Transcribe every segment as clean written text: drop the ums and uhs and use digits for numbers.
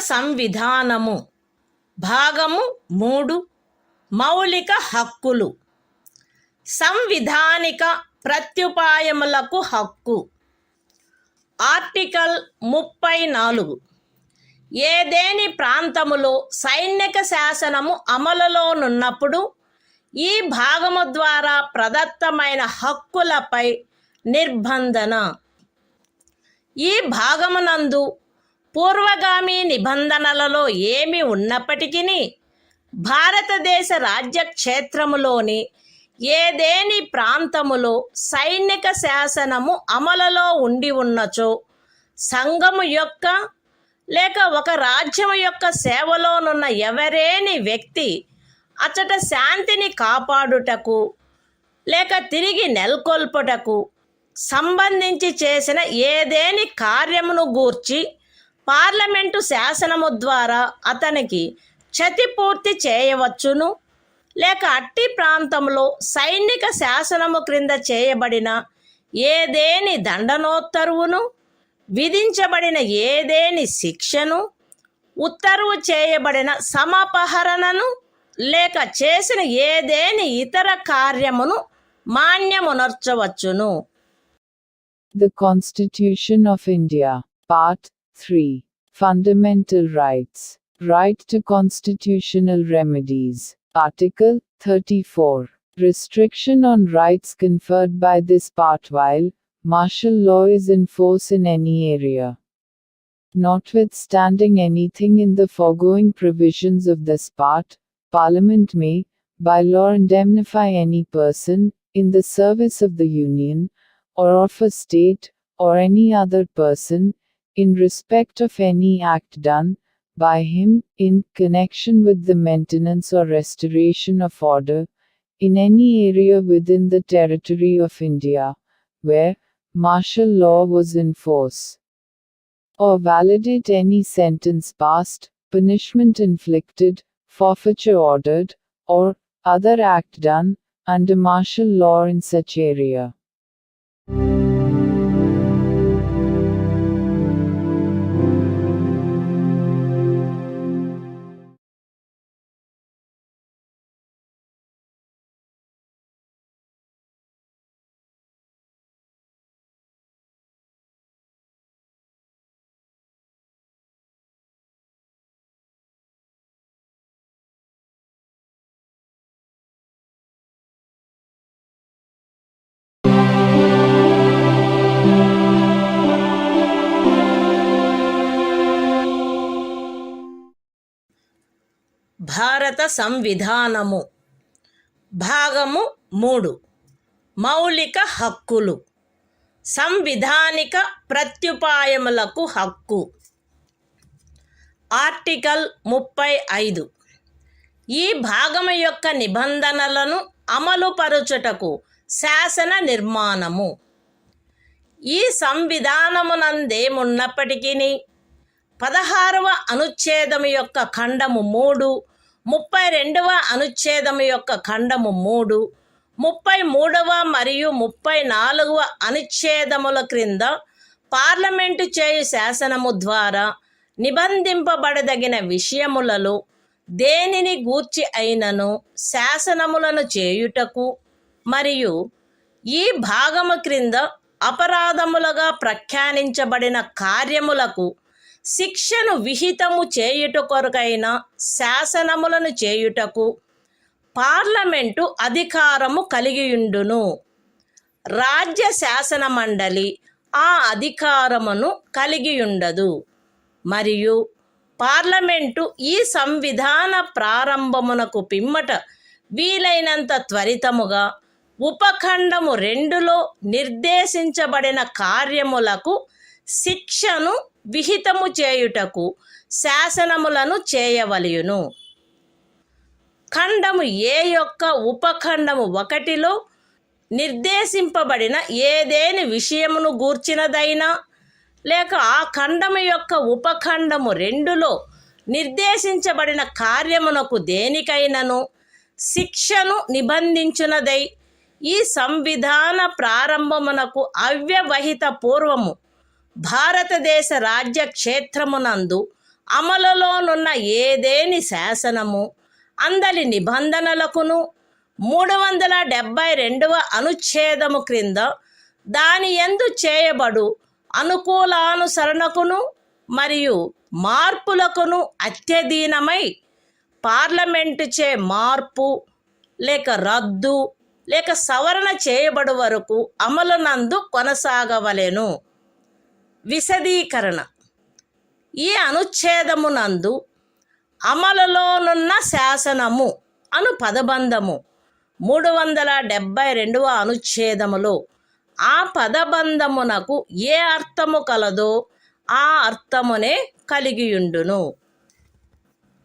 సంవిధానము భాగము 3 మౌలిక హక్కులు. సంవిధానిక ప్రత్యుపాయములకు హక్కు. ఆర్టికల్ 34. ఏదేని ప్రాంతములో సైనిక శాసనము అమలులోనున్నప్పుడు ఈ భాగము ద్వారా ప్రదత్తమైన హక్కులపై నిర్బంధన. ఈ భాగమునందు పూర్వగామి నిబంధనలలో ఏమి ఉన్నప్పటికీ భారతదేశ రాజ్యక్షేత్రములోని ఏదేని ప్రాంతములో సైనిక శాసనము అమలులో ఉండి ఉన్నచో సంఘము యొక్క లేక ఒక రాజ్యము యొక్క సేవలోనున్న ఎవరేని వ్యక్తి అచట శాంతిని కాపాడుటకు లేక తిరిగి నెలకొల్పుటకు సంబంధించి చేసిన ఏదేని కార్యమును గూర్చి పార్లమెంటు శాసనము ద్వారా అతనికి క్షతిపూర్తి చేయవచ్చును, లేక అట్టి ప్రాంతంలో సైనిక శాసనము క్రింద చేయబడిన ఏదేని దండనోత్తర్వును, విధించబడిన ఏదేని శిక్షను, ఉత్తర్వు చేయబడిన సమపహరణను, లేక చేసిన ఏదేని ఇతర కార్యమును మాన్యమునర్చవచ్చును. The Constitution of India, Part 3. Fundamental Rights. Right to constitutional remedies. Article 34. Restriction on rights conferred by this part while martial law is in force in any area. Notwithstanding anything in the foregoing provisions of this part, Parliament may, by law, indemnify any person, in the service of the Union, or of a state, or any other person, in respect of any act done by him, in connection with the maintenance or restoration of order, in any area within the territory of India, where martial law was in force, or validate any sentence passed, punishment inflicted, forfeiture ordered, or other act done, under martial law in such area. భారత సంవిధానము భాగము 3 మౌలిక హక్కులు. సంవిధానిక ప్రత్యుపాయములకు హక్కు. Article 35. ఈ భాగము యొక్క నిబంధనలను అమలుపరచుటకు శాసన నిర్మాణము. ఈ సంవిధానమునందేమున్నప్పటికీ 16వ అనుచ్ఛేదము యొక్క ఖండము 3, 32వ అనుచ్ఛేదము యొక్క ఖండము 3, 33వ మరియు 34వ అనుచ్ఛేదముల క్రింద పార్లమెంటు చేయు శాసనము ద్వారా నిబంధింపబడదగిన విషయములలో దేనిని గూర్చి అయినను శాసనములను చేయుటకు మరియు ఈ భాగము క్రింద అపరాధములుగా ప్రఖ్యానించబడిన కార్యములకు శిక్షను విహితము చేయుట కొరకైన శాసనములను చేయుటకు పార్లమెంటు అధికారము కలిగియుండును. రాజ్య శాసన మండలి ఆ అధికారమును కలిగియుండదు. మరియు పార్లమెంటు ఈ సంవిధాన ప్రారంభమునకు పిమ్మట వీలైనంత త్వరితముగా ఉపఖండము 2లో నిర్దేశించబడిన కార్యములకు శిక్షను విహితము చేయుటకు శాసనములను చేయవలయును. ఖండము ఏ యొక్క ఉపఖండము 1లో నిర్దేశింపబడిన ఏదేని విషయమును గూర్చినదైనా లేక ఆ ఖండము యొక్క ఉపఖండము 2లో నిర్దేశించబడిన కార్యమునకు దేనికైనను శిక్షను నిబంధించునదై ఈ సంవిధాన ప్రారంభమునకు అవ్యవహిత పూర్వము భారతదేశ రాజ్య క్షేత్రమునందు అమలులోనున్న ఏదేని శాసనము అందలి నిబంధనలకును 372వ అనుచ్ఛేదము క్రింద దాని యందు చేయబడు అనుకూలానుసరణకును మరియు మార్పులకును అత్యధీనమై పార్లమెంటుచే మార్పు లేక రద్దు లేక సవరణ చేయబడు వరకు అమలునందు కొనసాగవలెను. విశదీకరణ: ఈ అనుచ్ఛేదమునందు అమలులోనున్న శాసనము అను పదబంధము 372వ అనుచ్ఛేదములో ఆ పదబంధమునకు ఏ అర్థము కలదో ఆ అర్థమునే కలిగియుండును.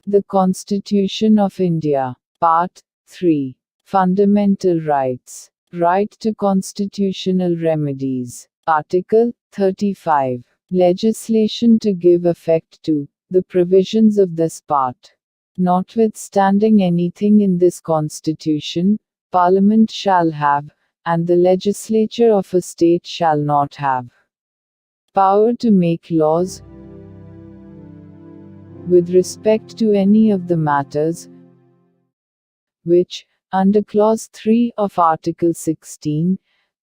The Constitution of India, Part 3. Fundamental Rights. Right to constitutional remedies. Article 35. Legislation to give effect to the provisions of this part. Notwithstanding anything in this Constitution, Parliament shall have, and the legislature of a state shall not have, power to make laws with respect to any of the matters which, under Clause 3 of Article 16,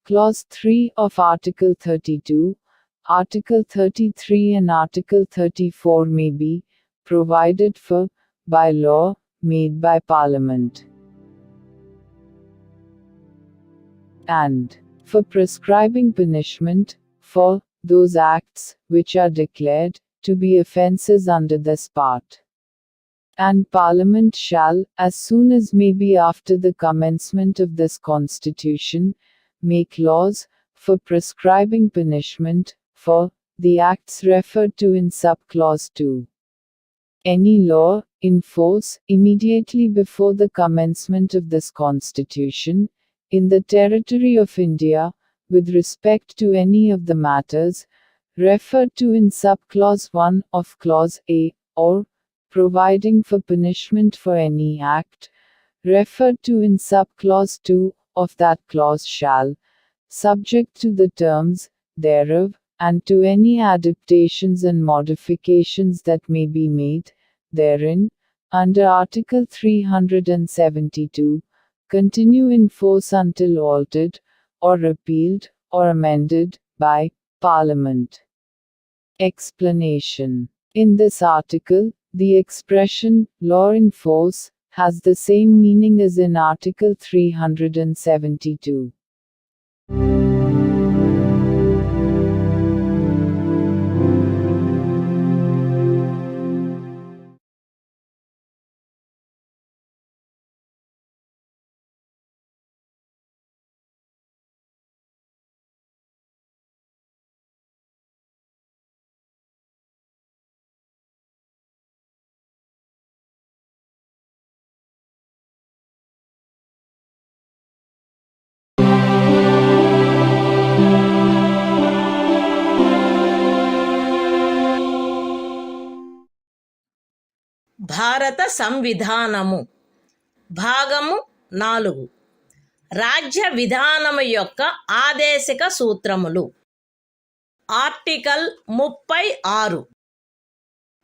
Clause 3 of Article 32, Article 33 and Article 34 may be provided for by law made by Parliament, and for prescribing punishment for those acts which are declared to be offences under this part. And Parliament shall, as soon as may be after the commencement of this Constitution, make laws for prescribing punishment for the acts referred to in subclause 2. Any law in force immediately before the commencement of this Constitution, in the territory of India, with respect to any of the matters referred to in subclause 1 of Clause A, or providing for punishment for any act referred to in subclause 2 of that clause shall, subject to the terms thereof, and to any adaptations and modifications that may be made therein, under Article 372, continue in force until altered, or repealed, or amended, by Parliament. Explanation: in this article, the expression law in force has the same meaning as in Article 372. భారత సంవిధానము భాగము 4 రాజ్య విధానము యొక్క ఆదేశిక సూత్రములు. Article 36.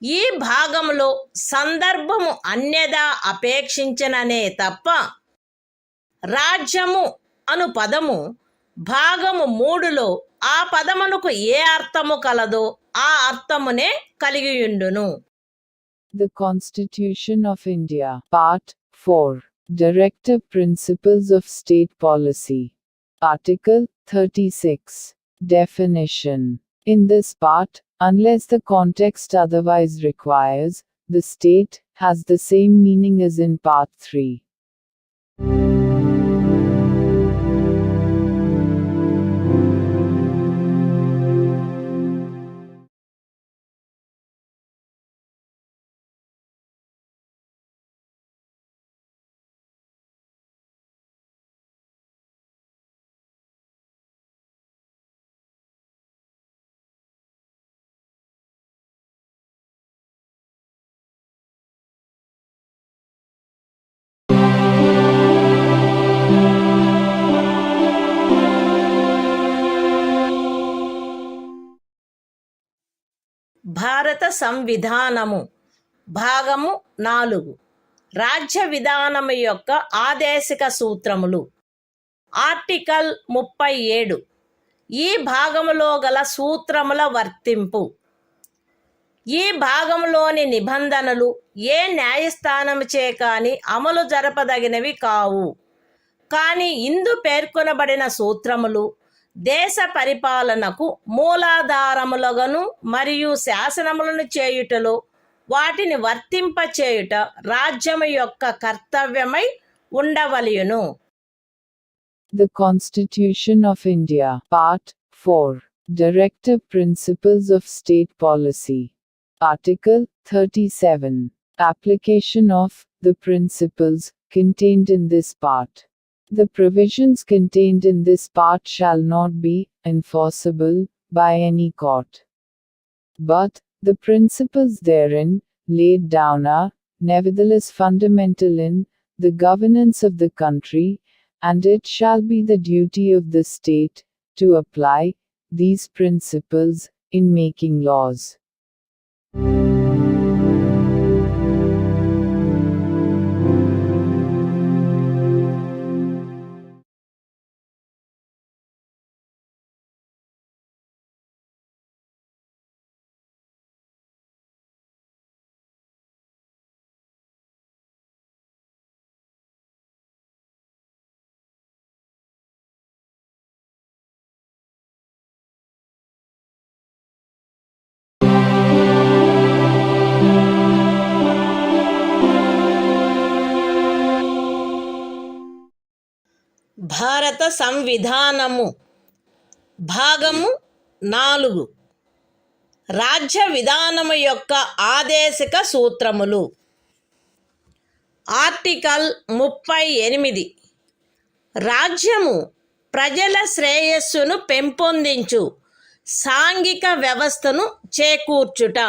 ఈ భాగములో సందర్భము అన్యదా అపేక్షించననే తప్ప రాజ్యము అను పదము భాగము 3లో ఆ పదమునకు ఏ అర్థము కలదో ఆ అర్థమునే కలిగియుండును. The Constitution of India, Part 4. Directive Principles of State Policy. Article 36. Definition. In this part, unless the context otherwise requires, the state has the same meaning as in Part 3. భారత సంవిధానము భాగము 4 రాజ్య విధానము యొక్క ఆదేశిక సూత్రములు. ఆర్టికల్ 37 ఈ భాగములో గల సూత్రముల వర్తింపు. ఈ భాగంలోని నిబంధనలు ఏ న్యాయస్థానముచే కాని అమలు జరపదగినవి కావు. కానీ ఇందు పేర్కొనబడిన సూత్రములు దేశ పరిపాలనకు మూలాధారములుగాను మరియు శాసనములను చేయుటలో వాటిని వర్తింపచేయుట రాజ్యము యొక్క కర్తవ్యమై ఉండవలెను. The Constitution of India, Part 4, Directive Principles of State Policy. Article 37. Application of the principles contained in this part. The provisions contained in this part shall not be enforceable by any court. But the principles therein laid down are, nevertheless, fundamental in the governance of the country, and it shall be the duty of the state to apply these principles in making laws. భారత సంవిధానము భాగము 4 రాజ్య విధానము యొక్క ఆదేశిక సూత్రములు. Article 38 రాజ్యము ప్రజల శ్రేయస్సును పెంపొందించు సాంఘిక వ్యవస్థను చేకూర్చుట.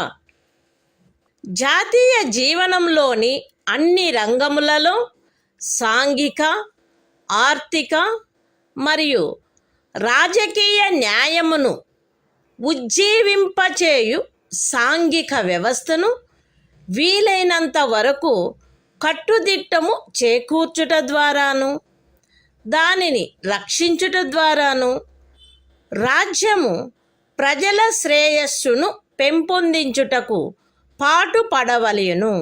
జాతీయ జీవనంలోని అన్ని రంగములలో సాంఘిక, ఆర్థిక మరియు రాజకీయ న్యాయమును ఉజ్జీవింపచేయు సాంఘిక వ్యవస్థను వీలైనంత వరకు కట్టుదిట్టము చేకూర్చుట ద్వారాను దానిని రక్షించుట ద్వారాను రాజ్యము ప్రజల శ్రేయస్సును పెంపొందించుటకు పాటుపడవలెను.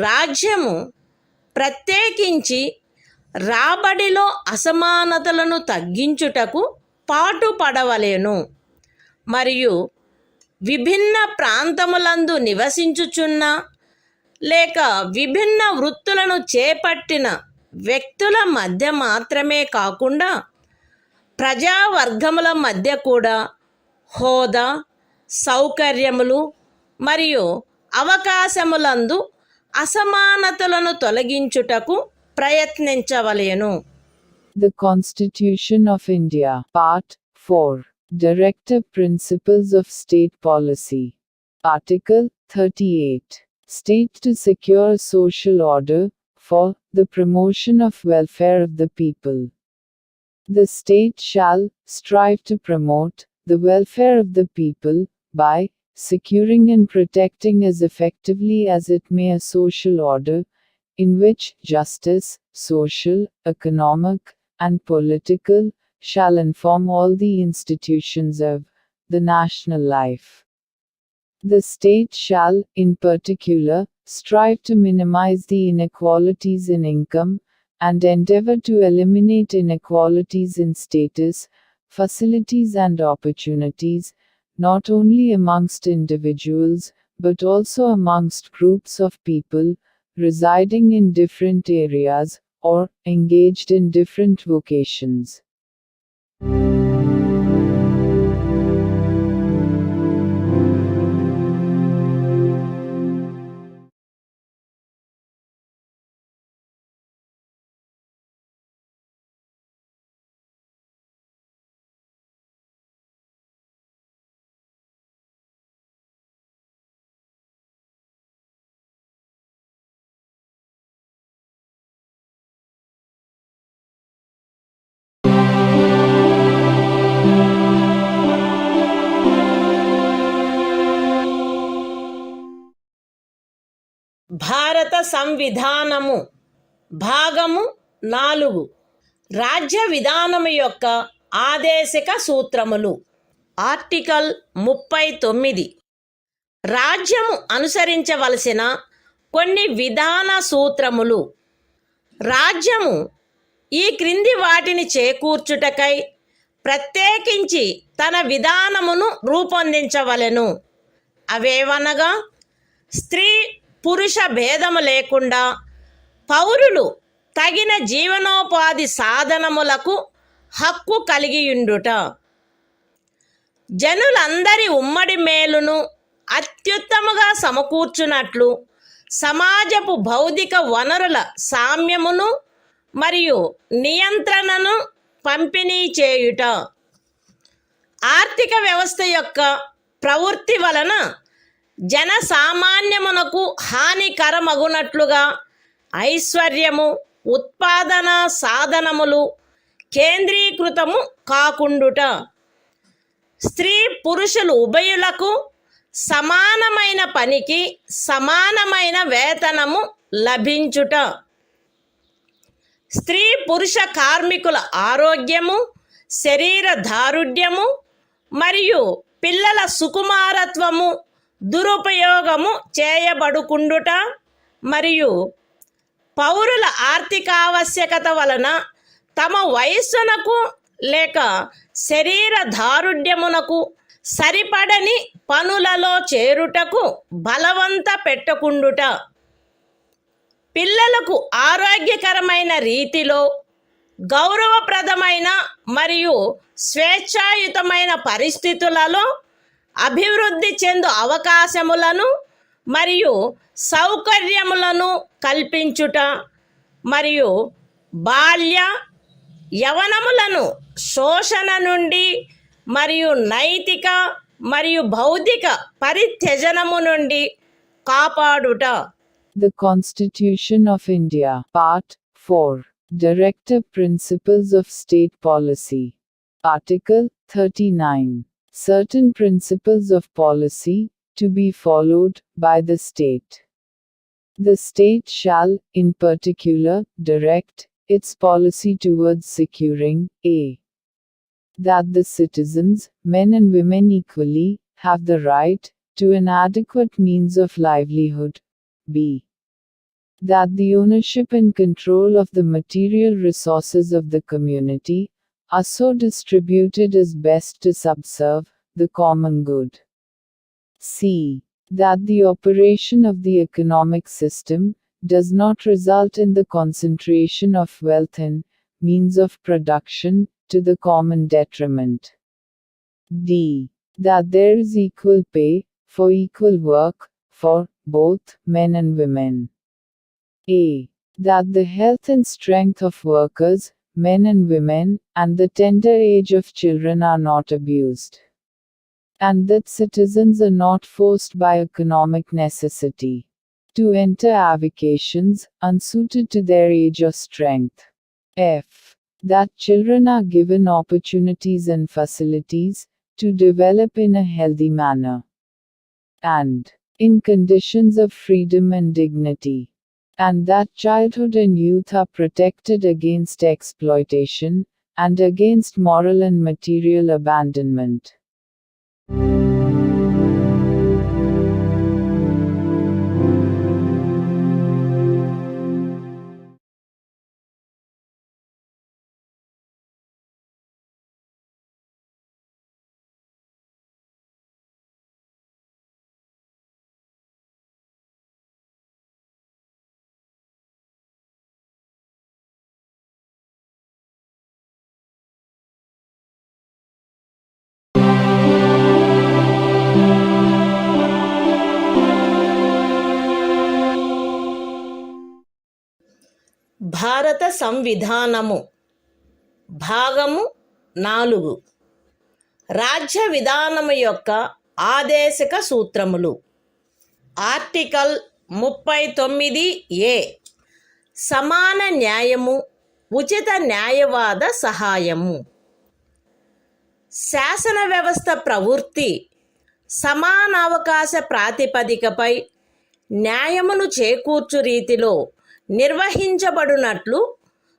రాజ్యము ప్రత్యేకించి రాబడిలో అసమానతలను తగ్గించుటకు పాటుపడవలెను మరియు విభిన్న ప్రాంతములందు నివసించుచున్న లేక విభిన్న వృత్తులను చేపట్టిన వ్యక్తుల మధ్య మాత్రమే కాకుండా ప్రజావర్గముల మధ్య కూడా హోదా, సౌకర్యములు మరియు అవకాశములందు అసమానతలను తొలగించుటకు ప్రయత్నించవలెను. The Constitution of India, Part 4, Directive Principles of State Policy. Article 38. State to secure social order, for the promotion of welfare of the people. The state shall strive to promote the welfare of the people by securing and protecting as effectively as it may a social order in which justice, social, economic, and political shall inform all the institutions of the national life. The state shall, in particular, strive to minimize the inequalities in income, and endeavor to eliminate inequalities in status, facilities and opportunities, not only amongst individuals, but also amongst groups of people, residing in different areas, or engaged in different vocations. భారత సంవిధానము భాగము 4 రాజ్య విధానము యొక్క ఆదేశిక సూత్రములు. Article 39 రాజ్యము అనుసరించవలసిన కొన్ని విధాన సూత్రములు. రాజ్యము ఈ క్రింది వాటిని చేకూర్చుటకై ప్రత్యేకించి తన విధానమును రూపొందించవలెను. అవేవనగా స్త్రీ పురుష భేదము లేకుండా పౌరులు తగిన జీవనోపాధి సాధనములకు హక్కు కలిగియుండుట, జనులందరి ఉమ్మడి మేలును అత్యుత్తముగా సమకూర్చునట్లు సమాజపు భౌతిక వనరుల సామ్యమును మరియు నియంత్రణను పంపిణీ చేయుట, ఆర్థిక వ్యవస్థ యొక్క ప్రవృత్తి వలన జనసామాన్యమునకు హానికరమగునట్లుగా ఐశ్వర్యము ఉత్పాదన సాధనములు కేంద్రీకృతము కాకుండుట, స్త్రీ పురుషులు ఉభయులకు సమానమైన పనికి సమానమైన వేతనము లభించుట, స్త్రీ పురుష కార్మికుల ఆరోగ్యము శరీర దారుఢ్యము మరియు పిల్లల సుకుమారత్వము దురుపయోగము చేయబడుకుండుట మరియు పౌరుల ఆర్థికావశ్యకత వలన తమ వయస్సునకు లేక శరీర దారుఢ్యమునకు సరిపడని పనులలో చేరుటకు బలవంత పెట్టకుండుట, పిల్లలకు ఆరోగ్యకరమైన రీతిలో గౌరవప్రదమైన మరియు స్వేచ్ఛాయుతమైన పరిస్థితులలో అభివృద్ధి చెందు అవకాశములను మరియు సౌకర్యములను కల్పించుట మరియు బాల్య యవనములను శోషణ నుండి మరియు నైతిక మరియు భౌతిక పరిత్యజనము నుండి కాపాడుట. The Constitution of India, Part 4, Directive Principles of State Policy. Article 39. Certain principles of policy to be followed by the state. The state shall, in particular, direct its policy towards securing a. that the citizens, men and women equally, have the right to an adequate means of livelihood. b. that the ownership and control of the material resources of the community are so distributed as best to subserve the common good. c. that the operation of the economic system does not result in the concentration of wealth and means of production to the common detriment. d. that there is equal pay for equal work for both men and women. a. that the health and strength of workers, men and women, and the tender age of children are not abused, and that citizens are not forced by economic necessity to enter avocations unsuited to their age or strength. f. that children are given opportunities and facilities to develop in a healthy manner and in conditions of freedom and dignity, and that childhood and youth are protected against exploitation and against moral and material abandonment. భారత సంవిధానము భాగము 4 రాజ్య విధానము యొక్క ఆదేశిక సూత్రములు. Article 39A సమాన న్యాయము ఉచిత న్యాయవాద సహాయము. శాసన వ్యవస్థ ప్రవృత్తి సమానావకాశ ప్రాతిపదికపై న్యాయమును చేకూర్చు రీతిలో నిర్వహించబడునట్లు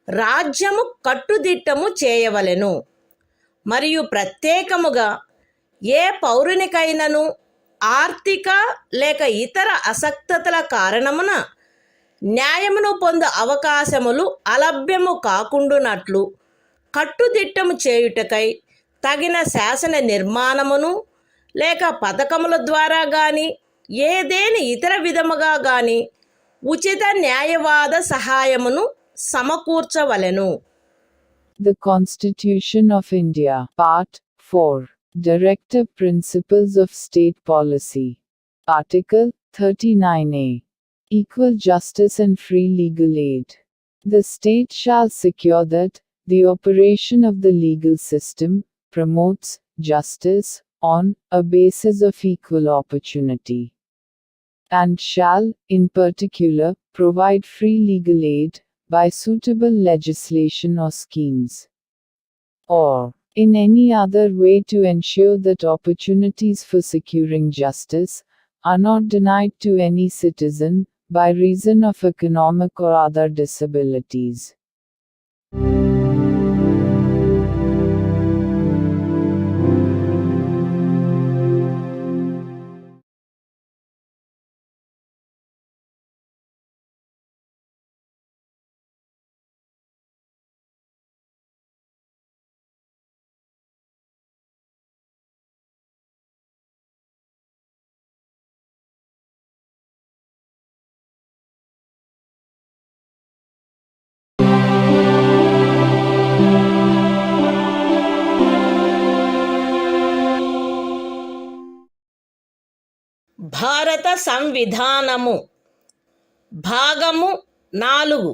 రాజ్యము కట్టుదిట్టము చేయవలెను. మరియు ప్రత్యేకముగా ఏ పౌరునికైనను ఆర్థిక లేక ఇతర అసక్తతల కారణమున న్యాయమును పొందు అవకాశములు అలభ్యము కాకుండునట్లు కట్టుదిట్టము చేయుటకై తగిన శాసన నిర్మాణమును లేక పథకముల ద్వారా గాని ఏదేని ఇతర విధముగా గాని ఉచిత న్యాయవాద సహాయమును సమకూర్చవలెను. The Constitution of India, Part 4, Directive Principles of State Policy. Article 39A. Equal justice and free legal aid. The state shall secure that the operation of the legal system promotes justice on a basis of equal opportunity, and shall, in particular, provide free legal aid by suitable legislation or schemes, or in any other way to ensure that opportunities for securing justice are not denied to any citizen by reason of economic or other disabilities. భారత సంవిధానము భాగము 4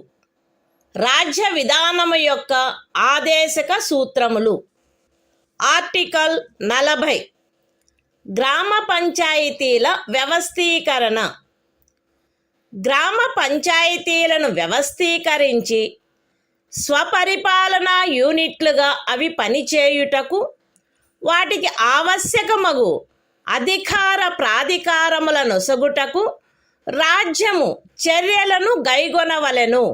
రాజ్య విధానము యొక్క ఆదేశక సూత్రములు. Article 40 గ్రామ పంచాయతీల వ్యవస్థీకరణ. గ్రామ పంచాయతీలను వ్యవస్థీకరించి స్వపరిపాలనా యూనిట్లుగా అవి పనిచేయుటకు వాటికి ఆవశ్యకమగు అధికార ప్రాధికారముల నొసగుటకు రాజ్యము చర్యలను గైగొనవలెను.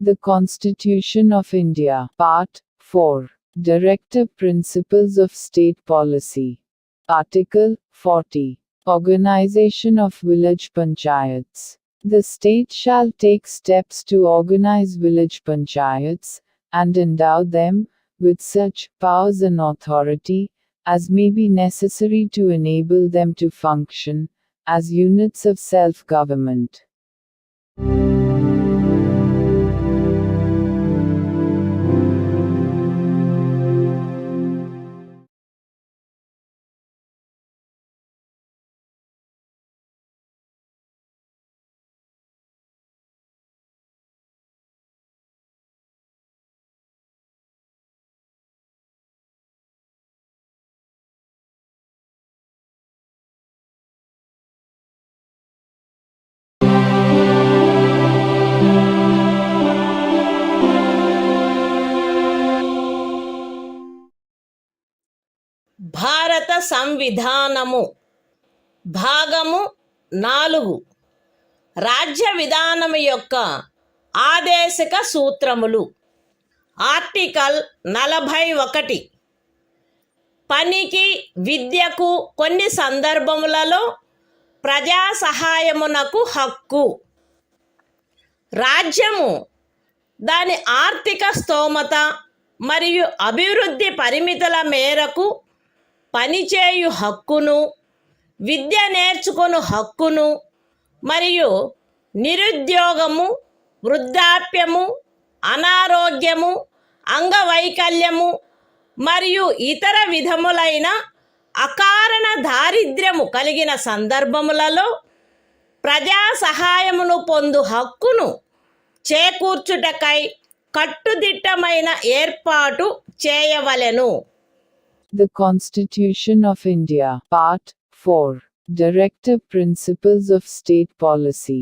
The Constitution of India, Part 4, Directive Principles of State Policy. Article 40. Organization of Village Panchayats. The state shall take steps to organize village panchayats, and endow them with such powers and authority as may be necessary to enable them to function as units of self-government. భారత సంవిధానము భాగము 4 రాజ్య విధానము యొక్క ఆదేశక సూత్రములు. Article 41 పనికి విద్యకు కొన్ని సందర్భములలో ప్రజా సహాయమునకు హక్కు. రాజ్యము దాని ఆర్థిక స్తోమత మరియు అభివృద్ధి పరిమితుల మేరకు పనిచేయు హక్కును, విద్య నేర్చుకొను హక్కును మరియు నిరుద్యోగము, వృద్ధాప్యము, అనారోగ్యము, అంగవైకల్యము మరియు ఇతర విధములైన అకారణ దారిద్ర్యము కలిగిన సందర్భములలో ప్రజా సహాయమును పొందు హక్కును చేకూర్చుటకై కట్టుదిట్టమైన ఏర్పాటు చేయవలెను. The Constitution of India, Part 4, Directive Principles of State Policy.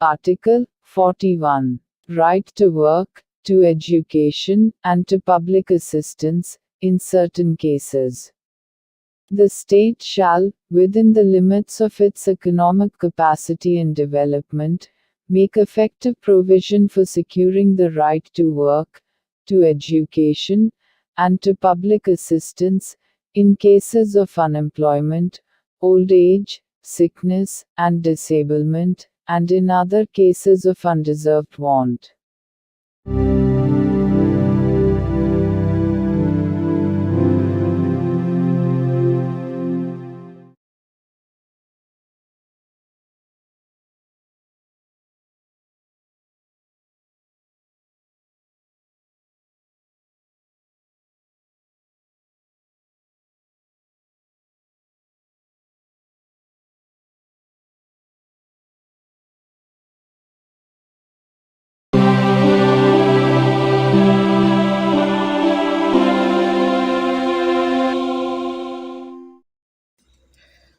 Article 41. Right to work, to education, and to public assistance, in certain cases. The state shall, within the limits of its economic capacity and development, make effective provision for securing the right to work, to education, and to public assistance, in cases of unemployment, old age, sickness, and disablement, and in other cases of undeserved want.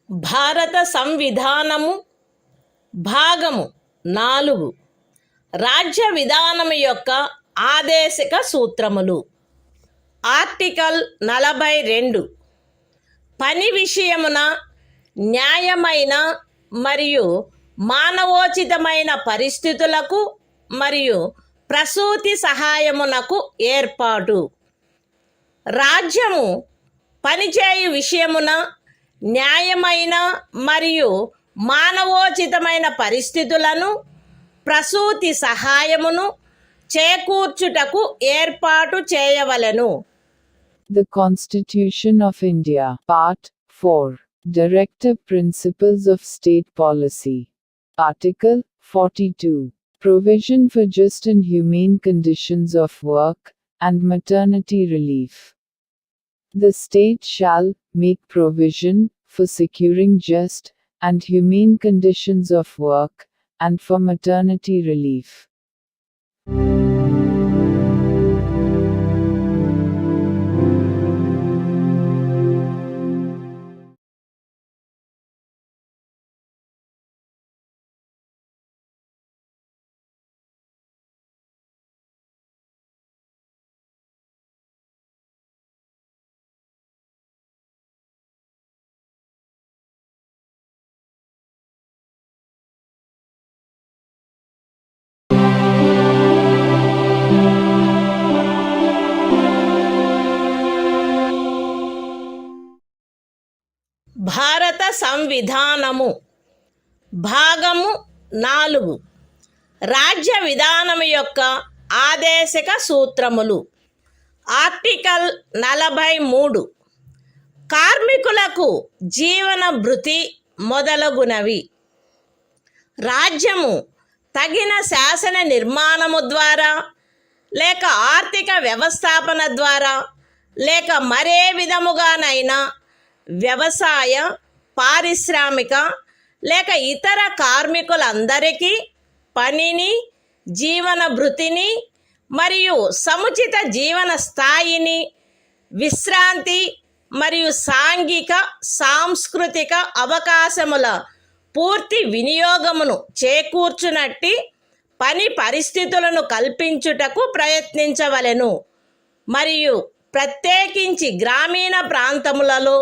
భారత సంవిధానము భాగము 4 రాజ్య విధానము యొక్క ఆదేశిక సూత్రములు. Article 42 పని విషయమున న్యాయమైన మరియు మానవోచితమైన పరిస్థితులకు మరియు ప్రసూతి సహాయమునకు ఏర్పాటు. రాజ్యము పనిచేయు విషయమున న్యాయమైన మరియు మానవోచితమైన పరిస్థితులను ప్రసూతి సహాయమును చేకూర్చుటకు ఏర్పాటు చేయవలెను. The Constitution of India, Part 4, Directive Principles of State Policy. Article 42. Provision for just and humane conditions of work, and maternity relief. The state shall make provision for securing just and humane conditions of work, and for maternity relief. భారత సంవిధానము భాగము 4 రాజ్య విధానము యొక్క ఆదేశిక సూత్రములు. Article 43 కార్మికులకు జీవన భృతి మొదలగునవి. రాజ్యము తగిన శాసన నిర్మాణము ద్వారా లేక ఆర్థిక వ్యవస్థాపన ద్వారా లేక మరే విధముగానైనా వ్యవసాయ, పారిశ్రామిక లేక ఇతర కార్మికులందరికీ పనిని, జీవన భృతిని మరియు సముచిత జీవన స్థాయిని, విశ్రాంతి మరియు సాంఘిక సాంస్కృతిక అవకాశముల పూర్తి వినియోగమును చేకూర్చునట్టి పని పరిస్థితులను కల్పించుటకు ప్రయత్నించవలెను. మరియు ప్రత్యేకించి గ్రామీణ ప్రాంతములలో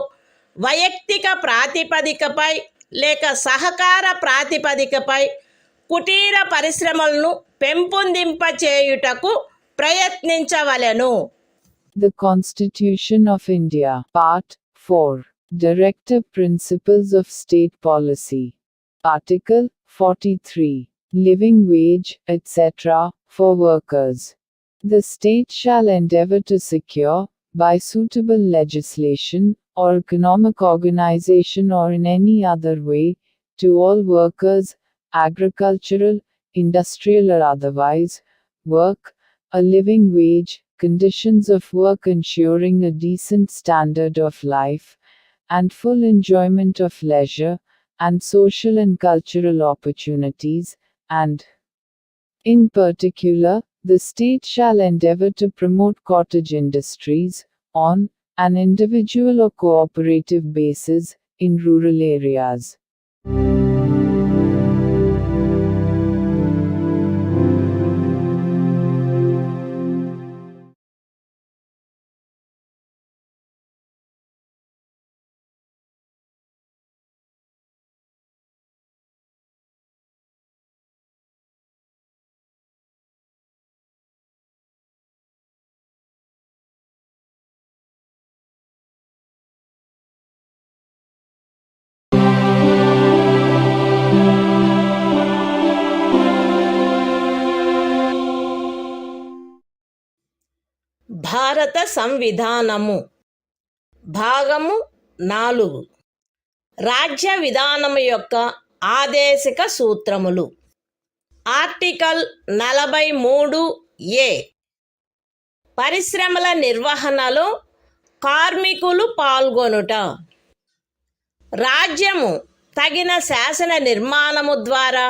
వైయక్తిక ప్రాతిపదికపై లేక సహకార ప్రాతిపదికపై కుటీర పరిశ్రమలను పెంపొందింపచేయుటకు ప్రయత్నించవలెను. The Constitution of India, Part 4, Directive Principles of State Policy. Article 43. Living wage, etc., for workers. The state shall endeavor to secure, by suitable legislation, or economic organization or in any other way, to all workers, agricultural, industrial or otherwise, work, a living wage, conditions of work ensuring a decent standard of life, and full enjoyment of leisure, and social and cultural opportunities, and, in particular, the state shall endeavor to promote cottage industries, on an individual or cooperative basis, in rural areas. భారత సంవిధానము భాగము 4 రాజ్య విధానము యొక్క ఆదేశిక సూత్రములు. Article 43A పరిశ్రమల నిర్వహణలో కార్మికులు పాల్గొనుట. రాజ్యము తగిన శాసన నిర్మాణము ద్వారా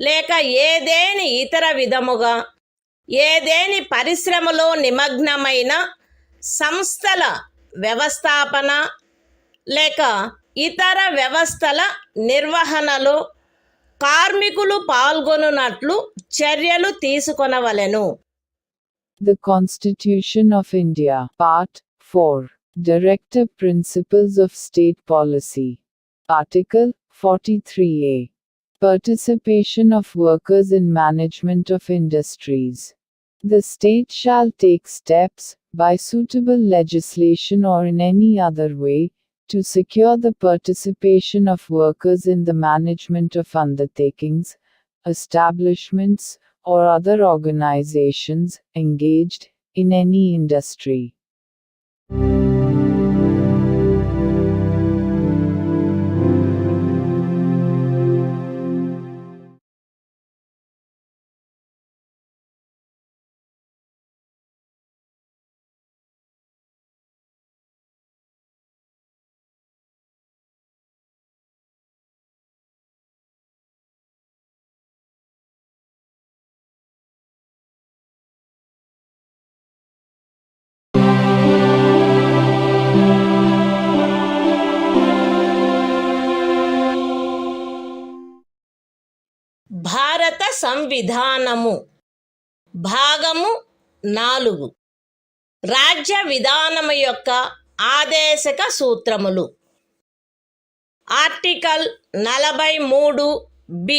లేక ఏదేని ఇతర విధముగా ఏదేని పరిశ్రమలో నిమగ్నమైన సంస్థల వ్యవస్థాపన లేక ఇతర వ్యవస్థల నిర్వహణలో కార్మికులు పాల్గొనున్నట్లు చర్యలు తీసుకొనవలెను. The Constitution of India, Part 4, Directive Principles of State Policy. Article 43A. Participation of workers in management of industries. The state shall take steps, by suitable legislation or in any other way, to secure the participation of workers in the management of undertakings, establishments, or other organizations engaged in any industry. భారత సంవిధానము భాగము 4 రాజ్య విధానము యొక్క ఆదేశక సూత్రములు. Article 43B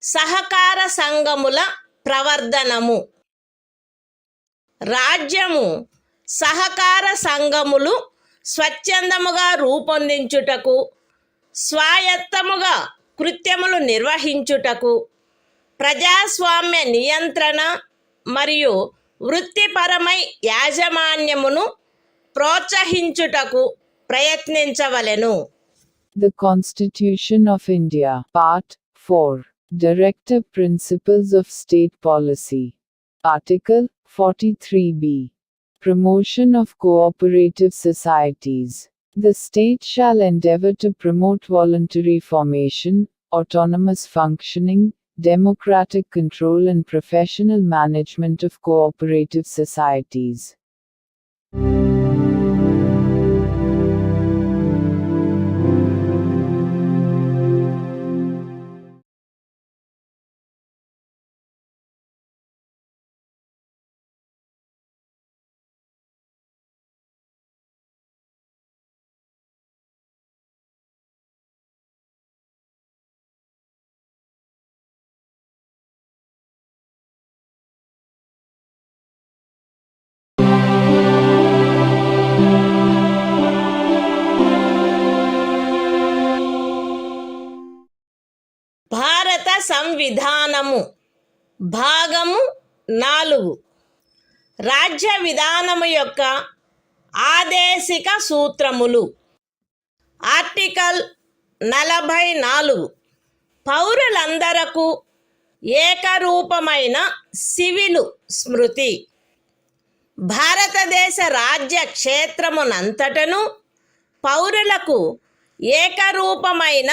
సహకార సంఘముల ప్రవర్ధనము. రాజ్యము సహకార సంఘములు స్వచ్ఛందముగా రూపొందించుటకు, స్వాయత్తముగా కృత్యములు నిర్వహించుటకు, ప్రజాస్వామ్య నియంత్రణ మరియు వృత్తిపరమై యాజమాన్యమును ప్రోత్సహించుటకు ప్రయత్నించవలెను. The Constitution of India, Part 4, Directive Principles of State Policy. Article 43B. Promotion of cooperative societies. The state shall endeavor to promote voluntary formation, autonomous functioning, democratic control and professional management of cooperative societies. భారత సంవిధానము భాగము 4 రాజ్య విధానము యొక్క ఆదేశిక సూత్రములు. Article 44 పౌరులందరకు ఏకరూపమైన civil స్మృతి. భారతదేశ రాజ్య క్షేత్రమునంతటను పౌరులకు ఏకరూపమైన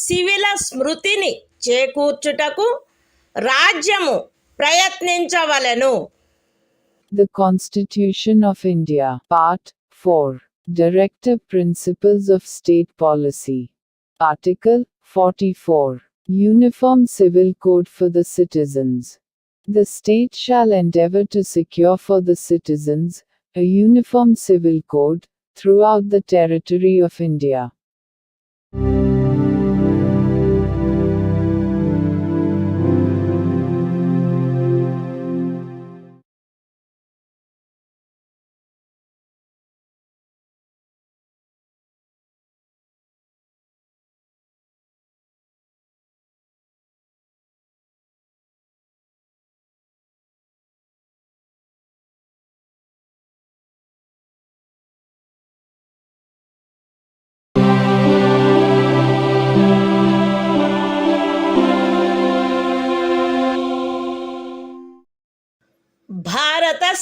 సివిల స్మృతిని చేకూర్చుటకు రాజ్యము ప్రయత్నించవలెను. The Constitution of India, Part 4, Directive Principles of State Policy. Article 44. Uniform Civil Code for the Citizens. The state shall endeavor to secure for the citizens a uniform civil code throughout the territory of India.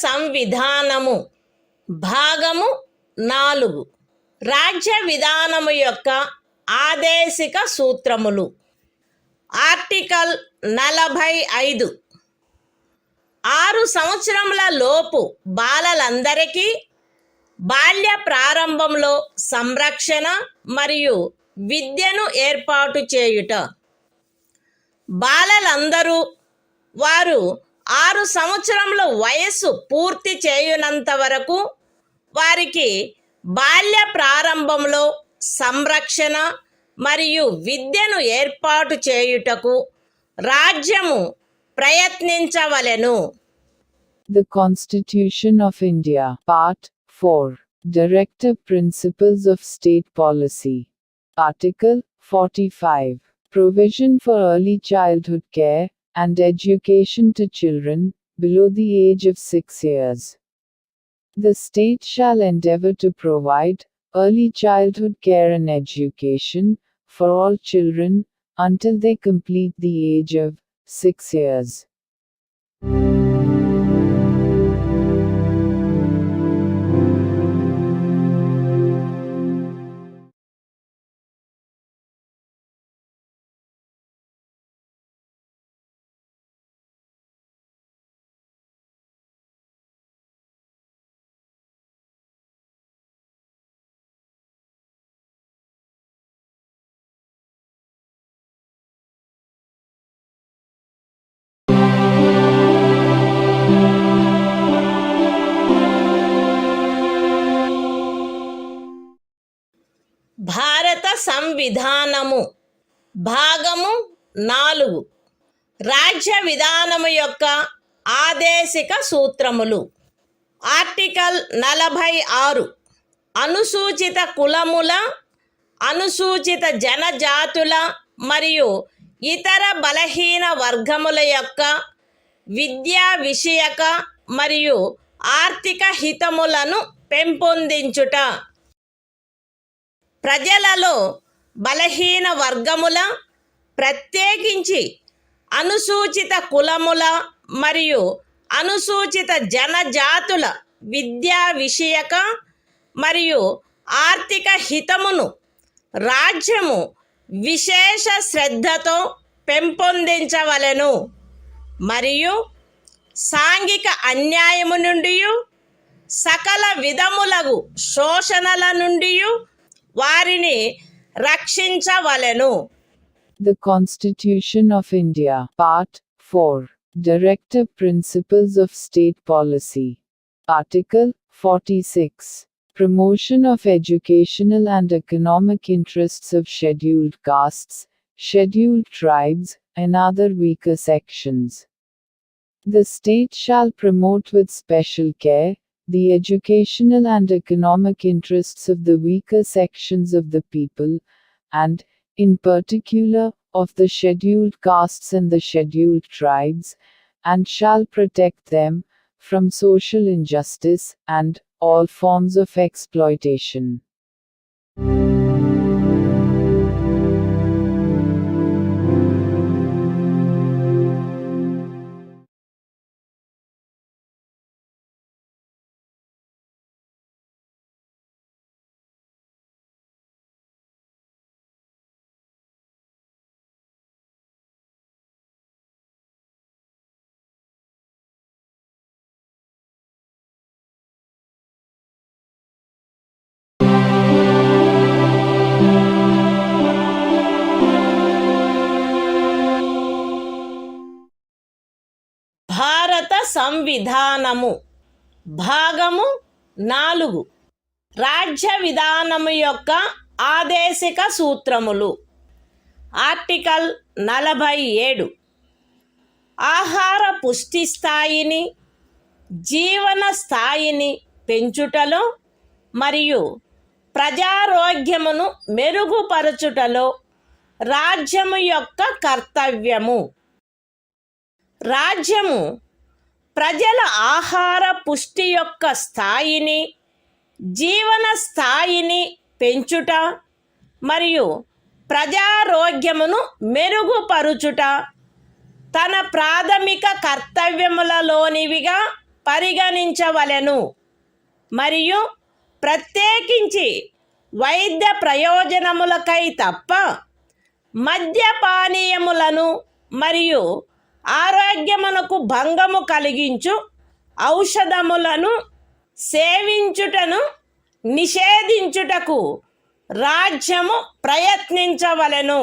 సంవిధానము భాగము 4 రాజ్య విధానము యొక్క ఆదేశిక సూత్రములు. Article 45 6 సంవత్సరముల లోపు బాలలందరికీ బాల్య ప్రారంభంలో సంరక్షణ మరియు విద్యను ఏర్పాటు చేయుట. బాలలందరూ వారు 6 సంవత్సరముల వయస్సు పూర్తి చేయునంత వరకు వారికి బాల్య ప్రారంభంలో సంరక్షణ మరియు విద్యను ఏర్పాటు చేయుటకు రాజ్యము ప్రయత్నించవలెను. The Constitution of India, Part 4, Directive Principles of State Policy. Article 45, Provision for Early Childhood Care and Education to Children below the age of 6 years. The state shall endeavor to provide early childhood care and education for all children until they complete the age of 6 years. భారత సంవిధానము భాగము 4 రాజ్య విధానము యొక్క ఆదేశిక సూత్రములు. Article 46 అనుసూచిత కులముల, అనుసూచిత జనజాతుల మరియు ఇతర బలహీన వర్గముల యొక్క విద్యా విషయక మరియు ఆర్థిక హితములను పెంపొందించుట. ప్రజలలో బలహీన వర్గముల, ప్రత్యేకించి అనుసూచిత కులముల మరియు అనుసూచిత జనజాతుల విద్యా విషయక మరియు ఆర్థిక హితమును రాజ్యము విశేష శ్రద్ధతో పెంపొందించవలెను మరియు సాంఘిక అన్యాయము నుండి సకల విధములగు శోషణల నుండి వారిని రక్షించవలెను. The Constitution of India, Part 4, Directive Principles of State Policy. Article 46, Promotion of Educational and Economic Interests of Scheduled Castes, Scheduled Tribes, and other weaker sections. The state shall promote with special care the educational and economic interests of the weaker sections of the people, and, in particular, of the scheduled castes and the scheduled tribes, and shall protect them from social injustice and all forms of exploitation. భారత సంవిధానము భాగము 4 రాజ్య విధానము యొక్క ఆదేశిక సూత్రములు. Article 47 ఆహార పుష్టి స్థాయిని, జీవన స్థాయిని పెంచుటలో మరియు ప్రజారోగ్యమును మెరుగుపరచుటలో రాజ్యము యొక్క కర్తవ్యము. రాజ్యము ప్రజల ఆహార పుష్టి యొక్క స్థాయిని, జీవన స్థాయిని పెంచుట మరియు ప్రజారోగ్యమును మెరుగుపరుచుట తన ప్రాథమిక కర్తవ్యములలోనివిగా పరిగణించవలెను మరియు ప్రత్యేకించి వైద్య ప్రయోజనములకై తప్ప మద్యపానీయములను మరియు ఆరోగ్యమునకు భంగము కలిగించు ఔషధములను సేవించుటను నిషేధించుటకు రాజ్యము ప్రయత్నించవలెను.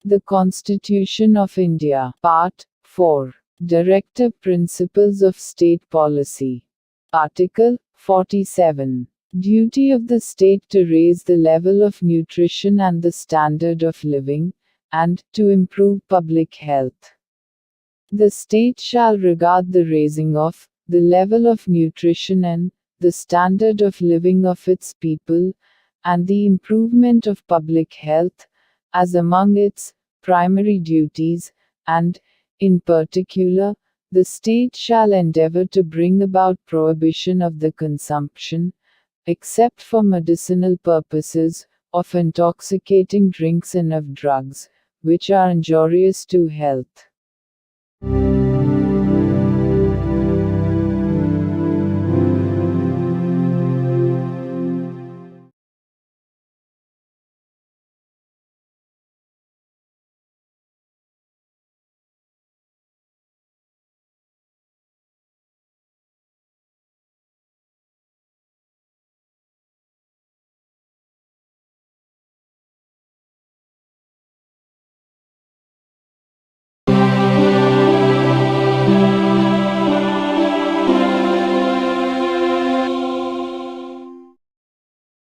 The Constitution of India, Part 4. Directive Principles of State Policy. Article 47. Duty of the state to raise the level of nutrition and the standard of living, and to improve public health. The state shall regard the raising of the level of nutrition and the standard of living of its people, and the improvement of public health, as among its primary duties, and, in particular, the state shall endeavor to bring about prohibition of the consumption, except for medicinal purposes, of intoxicating drinks and of drugs, which are injurious to health.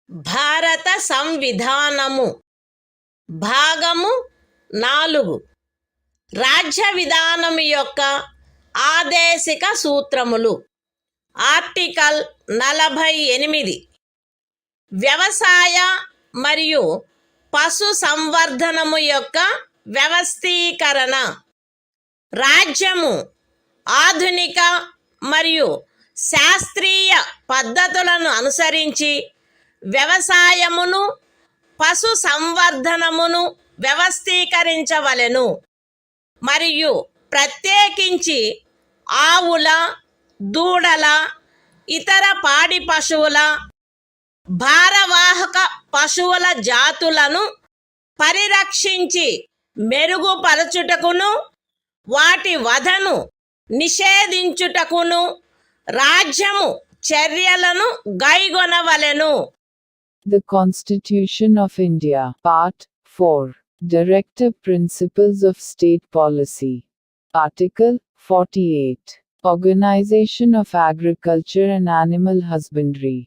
భారత సంవిధానము భాగము 4 రాజ్య విధానము యొక్క ఆదేశిక సూత్రములు. Article 48 వ్యవసాయ మరియు పశు సంవర్ధనము యొక్క వ్యవస్థీకరణ. రాజ్యము ఆధునిక మరియు శాస్త్రీయ పద్ధతులను అనుసరించి వ్యవసాయమును పశు సంవర్ధనమును వ్యవస్థీకరించవలెను మరియు ప్రత్యేకించి ఆవుల, దూడల, ఇతర పాడి పశువుల, భారవాహక పశువుల జాతులను పరిరక్షించి మెరుగుపరచుటకును వాటి వధను నిషేధించుటకును రాజ్యము చర్యలను గైగొనవలెను. The Constitution of India, Part 4. Directive Principles of State Policy. Article 48. Organization of Agriculture and Animal Husbandry.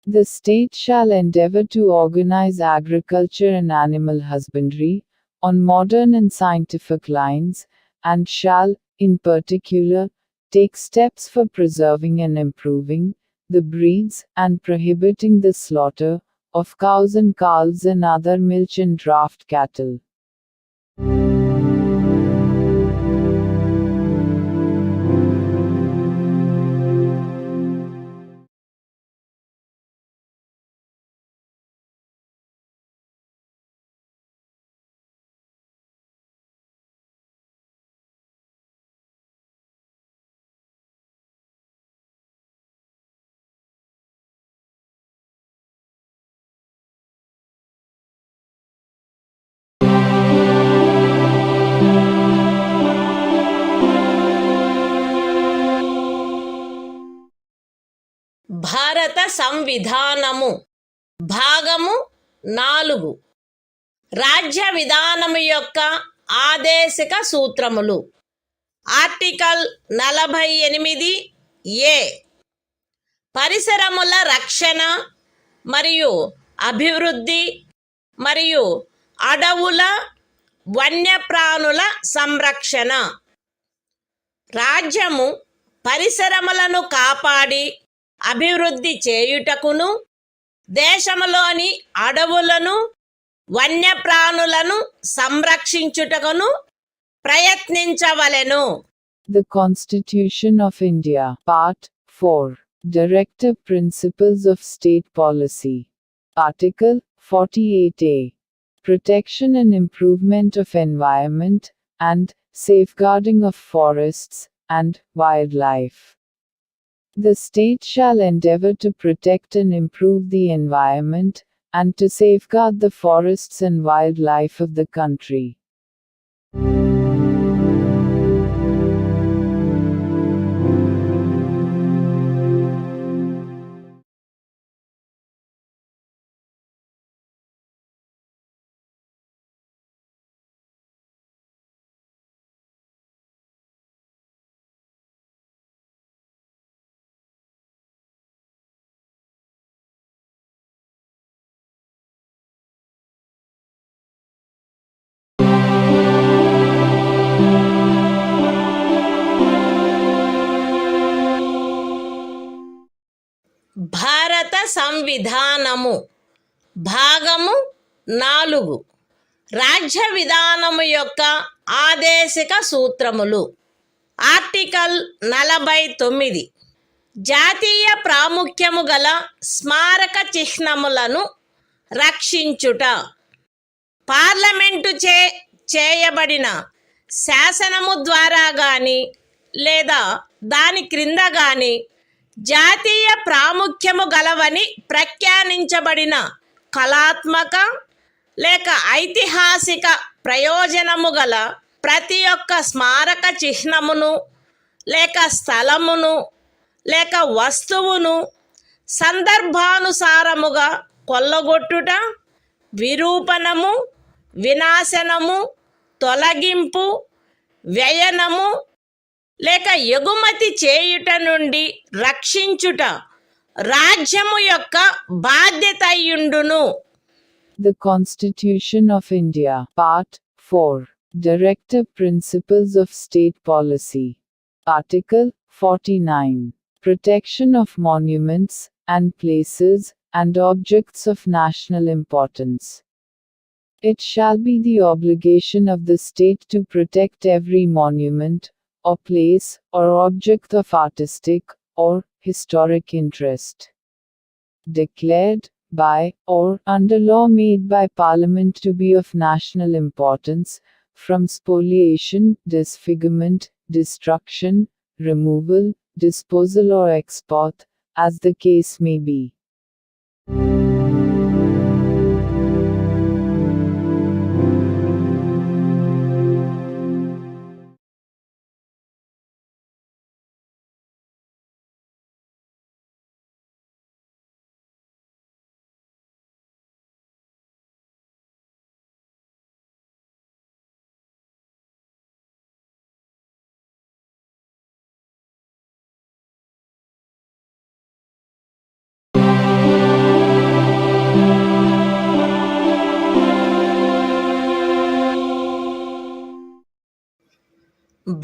The state shall endeavor to organize agriculture and animal husbandry on modern and scientific lines, and shall, in particular, take steps for preserving and improving the breeds and prohibiting the slaughter of cows and calves and other milch and draft cattle. భారత సంవిధానము భాగము 4 రాజ్య విధానము యొక్క ఆదేశిక సూత్రములు. Article 48 ఏ పరిసరముల రక్షణ మరియు అభివృద్ధి మరియు అడవుల వన్యప్రాణుల సంరక్షణ. రాజ్యము పరిసరములను కాపాడి అభివృద్ధి చేయుటకును దేశములోని అడవులను వన్యప్రాణులను సంరక్షించుటకును ప్రయత్నించవలెను. The Constitution of India, Part 4. Directive Principles of State Policy. Article 48A. Protection and improvement of environment, and safeguarding of forests and wildlife. The state shall endeavor to protect and improve the environment, and to safeguard the forests and wildlife of the country. భారత సంవిధానము భాగము 4 రాజ్య విధానము యొక్క ఆదేశిక సూత్రములు. Article 49 జాతీయ ప్రాముఖ్యము గల స్మారక చిహ్నములను రక్షించుట. Parliament చేయబడిన శాసనము ద్వారా గాని లేదా దాని క్రింద గాని జాతీయ ప్రాముఖ్యము గలవని ప్రఖ్యానించబడిన కళాత్మక లేక ఐతిహాసిక ప్రయోజనము గల ప్రతి ఒక్క స్మారక చిహ్నమును లేక స్థలమును లేక వస్తువును సందర్భానుసారముగా కొల్లగొట్టుట, విరూపణము, వినాశనము, తొలగింపు, వ్యయనము లేక ఎగుమతి చేయుట నుండి రక్షించుట రాజ్యము యొక్క బాధ్యత అయ్యుండును. The Constitution of India, Part 4, Directive Principles of State Policy. Article 49. Protection of monuments and places and objects of national importance. It shall be the obligation of the state to protect every monument, or place, or object of artistic, or historic interest, declared by, or under law made by Parliament to be of national importance, from spoliation, disfigurement, destruction, removal, disposal or export, as the case may be.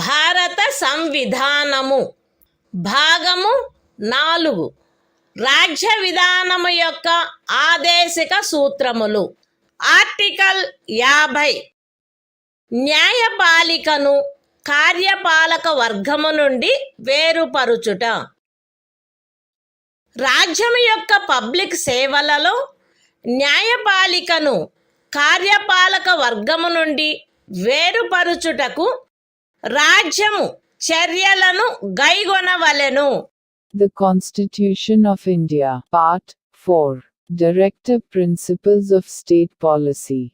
భారత సంవిధానము భాగము 4 రాజ్య విధానము యొక్క ఆదేశిక సూత్రములు. Article 50 న్యాయపాలికను కార్యపాలక వర్గము నుండి వేరుపరుచుట. రాజ్యం యొక్క public సేవలలో న్యాయపాలికను కార్యపాలక వర్గము నుండి వేరుపరుచుటకు రాజ్యము చర్యలను గైగొనవలెను. The Constitution of India, Part 4, Directive Principles of State Policy.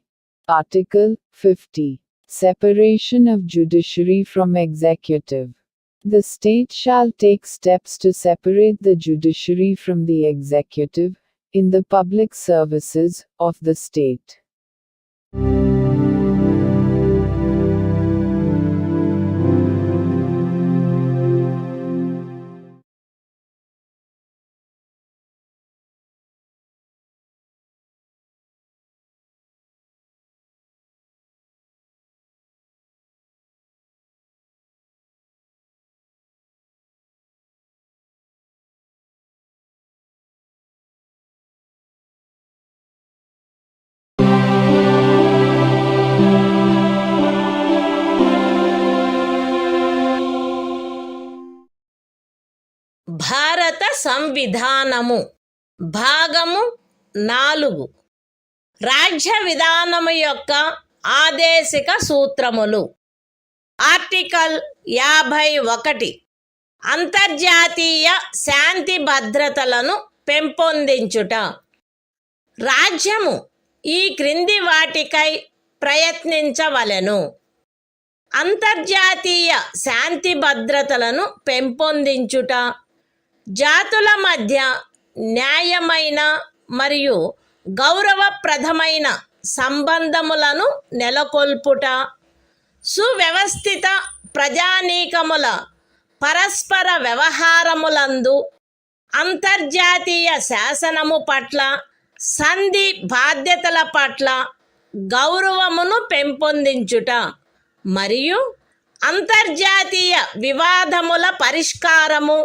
Article 50. Separation of judiciary from executive. The state shall take steps to separate the judiciary from the executive, in the public services of the state. భారత సంవిధానము భాగము 4 రాజ్య విధానము యొక్క ఆదేశిక సూత్రములు. Article 51 అంతర్జాతీయ శాంతి భద్రతలను పెంపొందించుట. రాజ్యము ఈ క్రింది వాటికై ప్రయత్నించవలెను: అంతర్జాతీయ శాంతి భద్రతలను పెంపొందించుట, జాతుల మధ్య న్యాయమైన మరియు గౌరవప్రదమైన సంబంధములను నెలకొల్పుట, సువ్యవస్థిత ప్రజానీకముల పరస్పర వ్యవహారములందు అంతర్జాతీయ శాసనము పట్ల, సంధి బాధ్యతల పట్ల గౌరవమును పెంపొందించుట మరియు అంతర్జాతీయ వివాదముల పరిష్కారము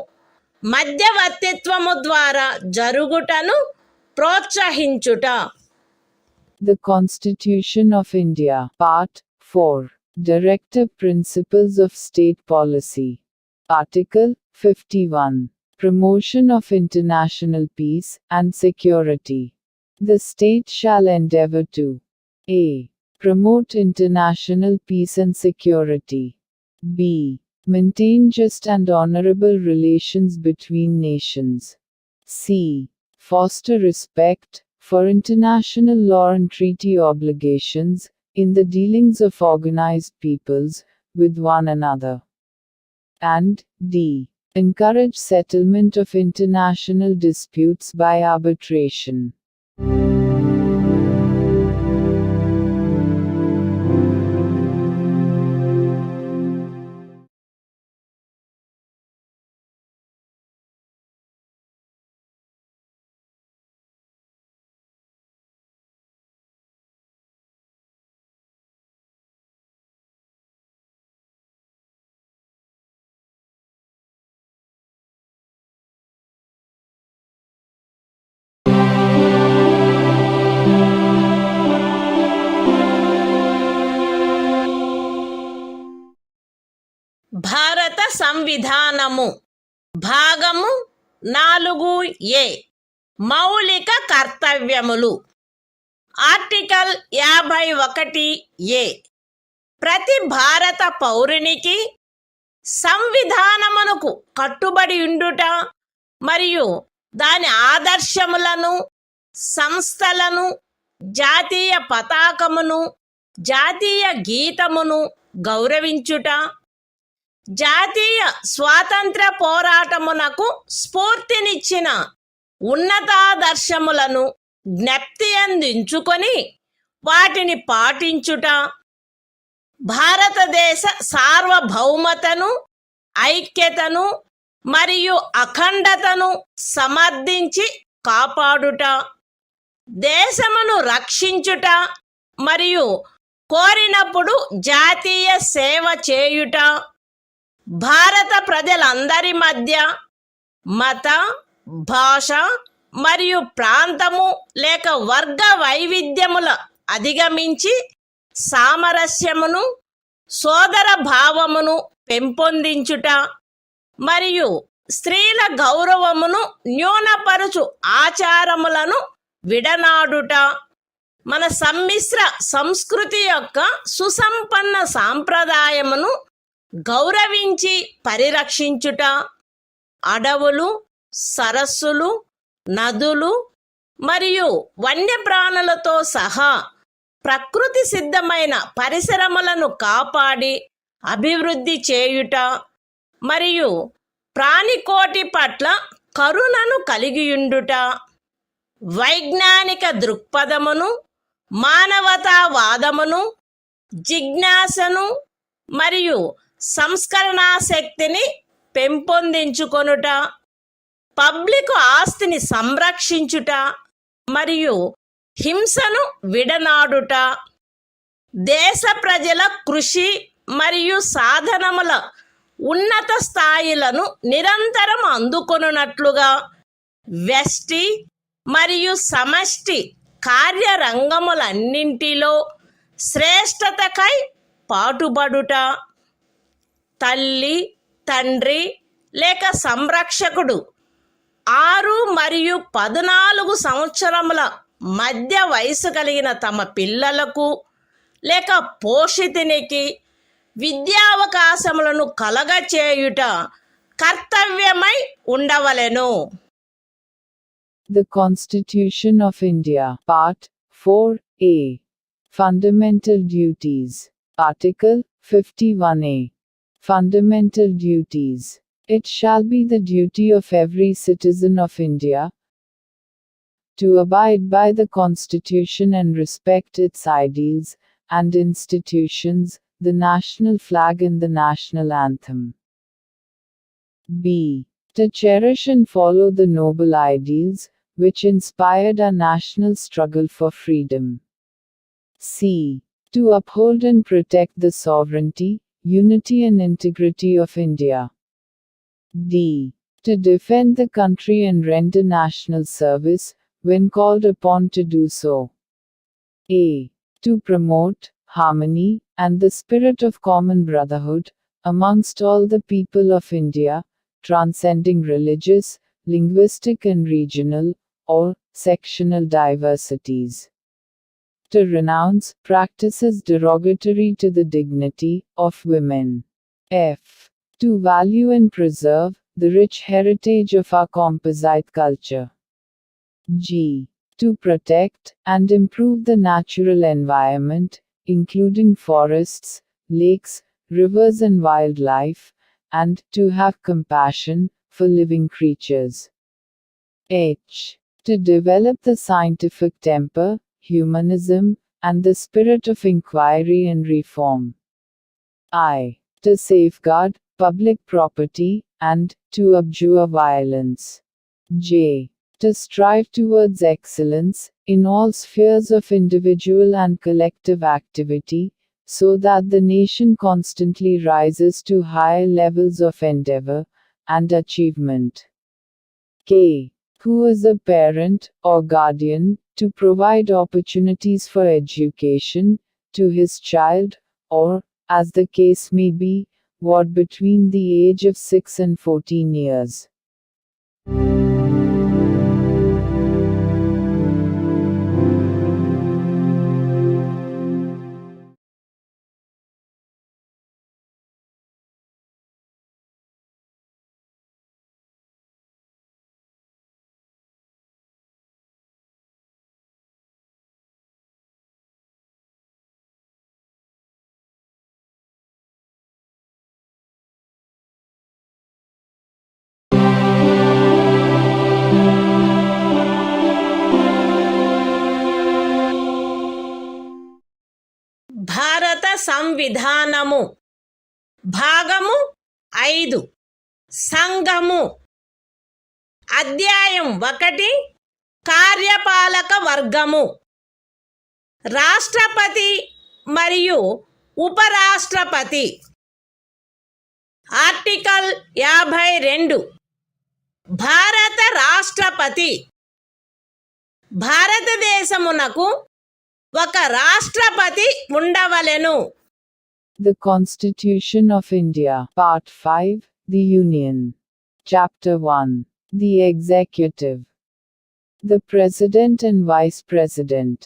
మధ్యవర్తిత్వము ద్వారా జరుగుటను ప్రోత్సహించుట. The Constitution of India, Part 4, Directive Principles of State Policy. Article 51. Promotion of international peace and security. The state shall endeavor to a. Promote international peace and security. b. Maintain just and honorable relations between nations. c. Foster respect for international law and treaty obligations in the dealings of organized peoples with one another. And d. Encourage settlement of international disputes by arbitration. భారత సంవిధానము భాగము 4A మౌలిక కర్తవ్యములు. Article 51A ప్రతి భారత పౌరునికి సంవిధానమునకు కట్టుబడి ఉండుట మరియు దాని ఆదర్శములను, సంస్థలను, జాతీయ పతాకమును, జాతీయ గీతమును గౌరవించుట, జాతీయ స్వాతంత్ర పోరాటమునకు స్ఫూర్తినిచ్చిన ఉన్నతాదర్శములను జ్ఞప్తి అందించుకొని వాటిని పాటించుట, భారతదేశ సార్వభౌమతను, ఐక్యతను మరియు అఖండతను సమర్థించి కాపాడుట, దేశమును రక్షించుట మరియు కోరినప్పుడు జాతీయ సేవ చేయుట, భారత ప్రజలందరి మధ్య మత, భాష మరియు ప్రాంతము లేక వర్గ వైవిధ్యముల అధిగమించి సామరస్యమును, సోదర భావమును పెంపొందించుట మరియు స్త్రీల గౌరవమును న్యూనపరుచు ఆచారములను విడనాడుట, మన సమ్మిశ్ర సంస్కృతి యొక్క సుసంపన్న సాంప్రదాయమును గౌరవించి పరిరక్షించుట, అడవులు, సరస్సులు, నదులు మరియు వన్యప్రాణులతో సహా ప్రకృతి సిద్ధమైన పరిసరములను కాపాడి అభివృద్ధి చేయుట మరియు ప్రాణికోటి పట్ల కరుణను కలిగియుండుట, వైజ్ఞానిక దృక్పథమును, మానవతావాదమును, జిజ్ఞాసను మరియు సంస్కరణా శక్తిని పెంపొందించుకొనుట, పబ్లిక్ ఆస్తిని సంరక్షించుట మరియు హింసను విడనాడుట, దేశ ప్రజల కృషి మరియు సాధనముల ఉన్నత స్థాయిలను నిరంతరం అందుకొనున్నట్లుగా వ్యష్టి మరియు సమష్టి కార్యరంగములన్నింటిలో శ్రేష్టతకై పాటుపడుట, తల్లి, తండ్రి లేక సంరక్షకుడు 6 మరియు 14 సంవత్సరముల మధ్య వయసు కలిగిన తమ పిల్లలకు లేక పోషితునికి విద్యావకాశములను కలగచేయుట కర్తవ్యమై ఉండవలెను. The Constitution of India, Part 4A. Fundamental Duties. Article 51A. Fundamental Duties. It shall be the duty of every citizen of India to abide by the Constitution and respect its ideals and institutions, the national flag and the national anthem. B. To cherish and follow the noble ideals which inspired our national struggle for freedom. C. To uphold and protect the sovereignty, unity and integrity of India. D. To defend the country and render national service when called upon to do so. A. To promote harmony and the spirit of common brotherhood amongst all the people of India, transcending religious, linguistic and regional, or sectional diversities. To renounce practices derogatory to the dignity of women. F. To value and preserve the rich heritage of our composite culture. G. To protect and improve the natural environment, including forests, lakes, rivers and wildlife, and to have compassion for living creatures. H. To develop the scientific temper, humanism, and the spirit of inquiry and reform. I. To safeguard public property and to abjure violence. J. To strive towards excellence in all spheres of individual and collective activity, so that the nation constantly rises to higher levels of endeavor and achievement. K. Who is a parent or guardian, to provide opportunities for education to his child, or, as the case may be, what between the age of 6 and 14 years. భారత సంవిధానము భాగము 5 సంఘము అధ్యాయం 1 కార్యపాలక వర్గము రాష్ట్రపతి మరియు ఉపరాష్ట్రపతి article 52 భారత రాష్ట్రపతి భారతదేశమునకు ఒక రాష్ట్రపతి ఉండవలెను. The Constitution of India, Part 5, The Union. Chapter 1. The Executive. The President and Vice President.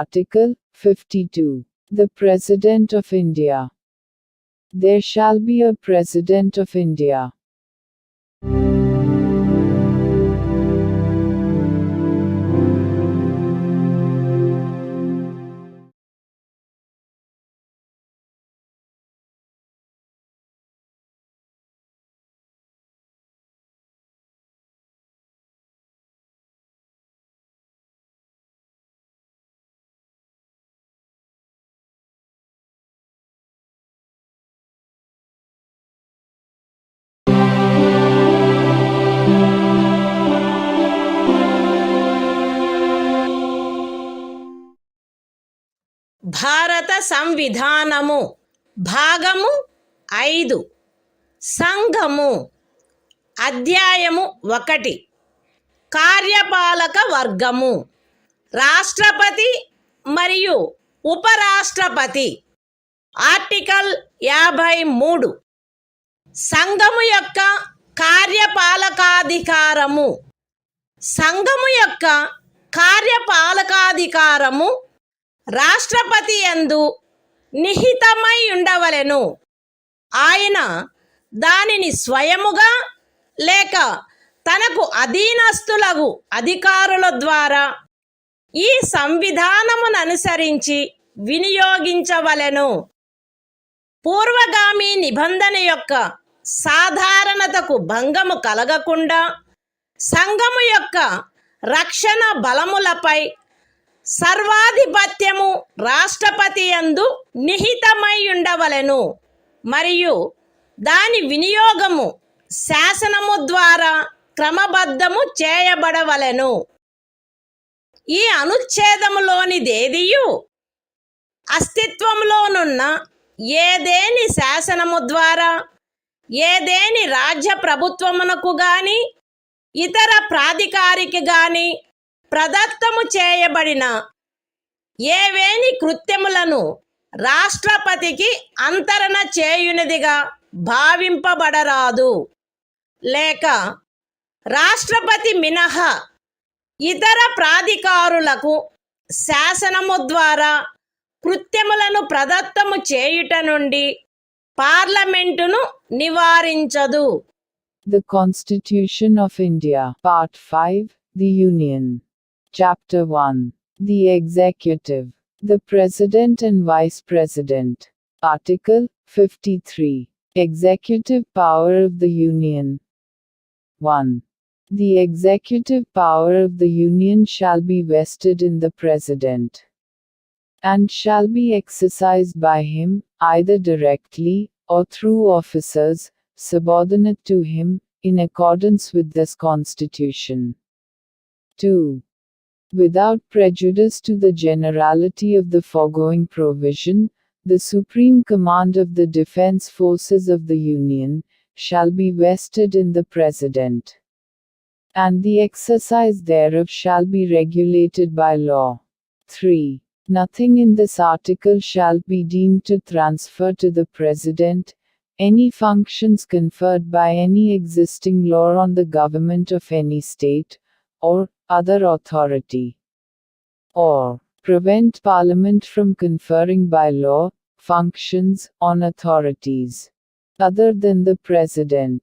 Article 52. The President of India. There shall be a President of India. భారత సంవిధానము భాగము 5 సంఘము అధ్యాయము 1 కార్యపాలక వర్గము రాష్ట్రపతి మరియు ఉపరాష్ట్రపతి ఆర్టికల్ 53 సంఘము యొక్క కార్యపాలకాధికారము సంఘము యొక్క కార్యపాలకాధికారము రాష్ట్రపతి యందు నిహితమై ఉండవలెను. ఆయన దానిని స్వయముగా లేక తనకు అధీనస్థులగు అధికారుల ద్వారా ఈ సంవిధానమును అనుసరించి వినియోగించవలెను. పూర్వగామి నిబంధన యొక్క సాధారణతకు భంగము కలగకుండా సంఘము యొక్క రక్షణ బలములపై సర్వాధిపత్యము రాష్ట్రపతి యందు నిహితమై ఉండవలెను మరియు దాని వినియోగము శాసనము ద్వారా క్రమబద్ధము చేయబడవలెను. ఈ అనుచ్ఛేదములోనిదేదియు అస్తిత్వంలోనున్న ఏదేని శాసనము ద్వారా ఏదేని రాజ్య ప్రభుత్వమునకు గాని ఇతర ప్రాధికారికి గాని ప్రదత్తము చేయబడిన ఏవేని కృత్యములను రాష్ట్రపతికి అంతరణ చేయునిదిగా భావింపబడరాదు. లేక రాష్ట్రపతి మినహా ఇతర ప్రాధికారులకు శాసనము ద్వారా కృత్యములను ప్రదత్తము చేయుట నుండి పార్లమెంటును నివారించదు. The Constitution of India, Part 5, The Union. Chapter 1. The Executive. The President and Vice President. Article 53. Executive Power of the Union. 1. The executive power of the Union shall be vested in the President, and shall be exercised by him, either directly, or through officers, subordinate to him, in accordance with this Constitution. 2. Without prejudice to the generality of the foregoing provision, the supreme command of the defense forces of the Union shall be vested in the President, and the exercise thereof shall be regulated by law. 3. Nothing in this article shall be deemed to transfer to the President any functions conferred by any existing law on the government of any state, or other authority, or prevent Parliament from conferring by law functions on authorities other than the President.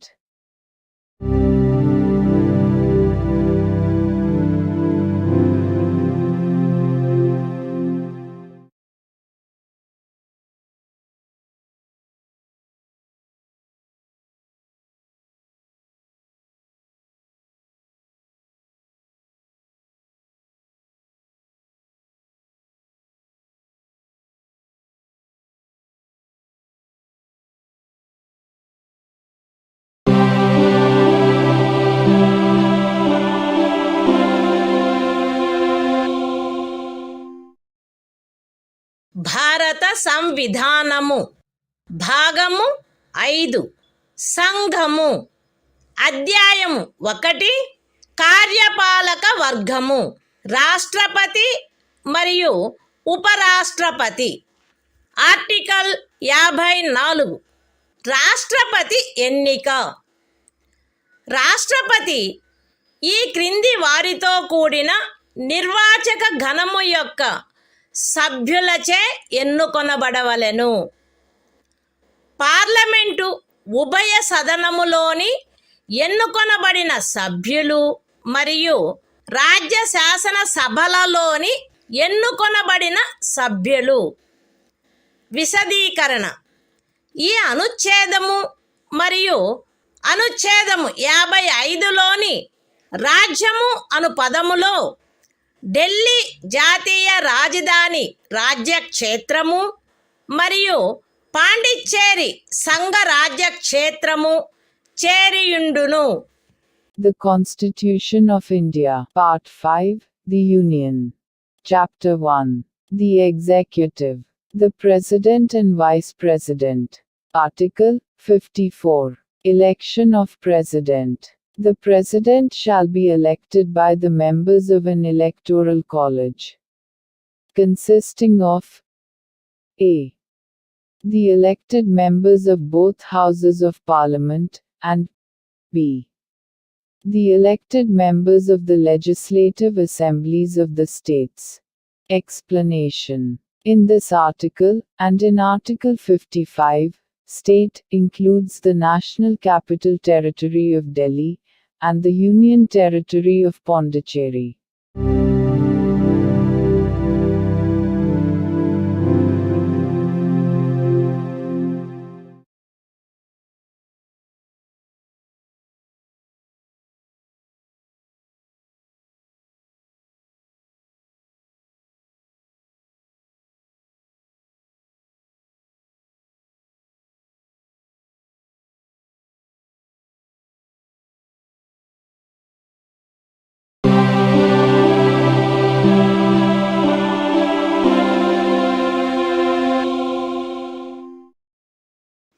భారత సంవిధానము భాగము 5 సంఘము అధ్యాయము 1 కార్యపాలక వర్గము రాష్ట్రపతి మరియు ఉపరాష్ట్రపతి. Article 54 రాష్ట్రపతి ఎన్నిక. రాష్ట్రపతి ఈ క్రింది వారితో కూడిన నిర్వాచక గణము యొక్క సభ్యులచే ఎన్నుకొనబడవలెను. పార్లమెంటు ఉభయ సదనములోని ఎన్నుకొనబడిన సభ్యులు మరియు రాజ్య శాసన సభలలోని ఎన్నుకొనబడిన సభ్యులు. విశదీకరణ. ఈ అనుచ్ఛేదము మరియు అనుచ్ఛేదము 55లోని రాజ్యము అను పదములో ఢిల్లీ జాతీయ రాజధాని రాజ్యక్షేత్రము మరియు పాండిచ్చేరి సంఘ రాజ్యక్షేత్రము చేరియుండును. The Constitution of India, Part 5, The Union. Chapter 1. The Executive. The President and Vice President. Article 54. Election of President. The President shall be elected by the members of an electoral college, consisting of a. the elected members of both houses of Parliament, and b. the elected members of the legislative assemblies of the states. Explanation. In this article, and in Article 55, State includes the National Capital Territory of Delhi and the Union Territory of Pondicherry.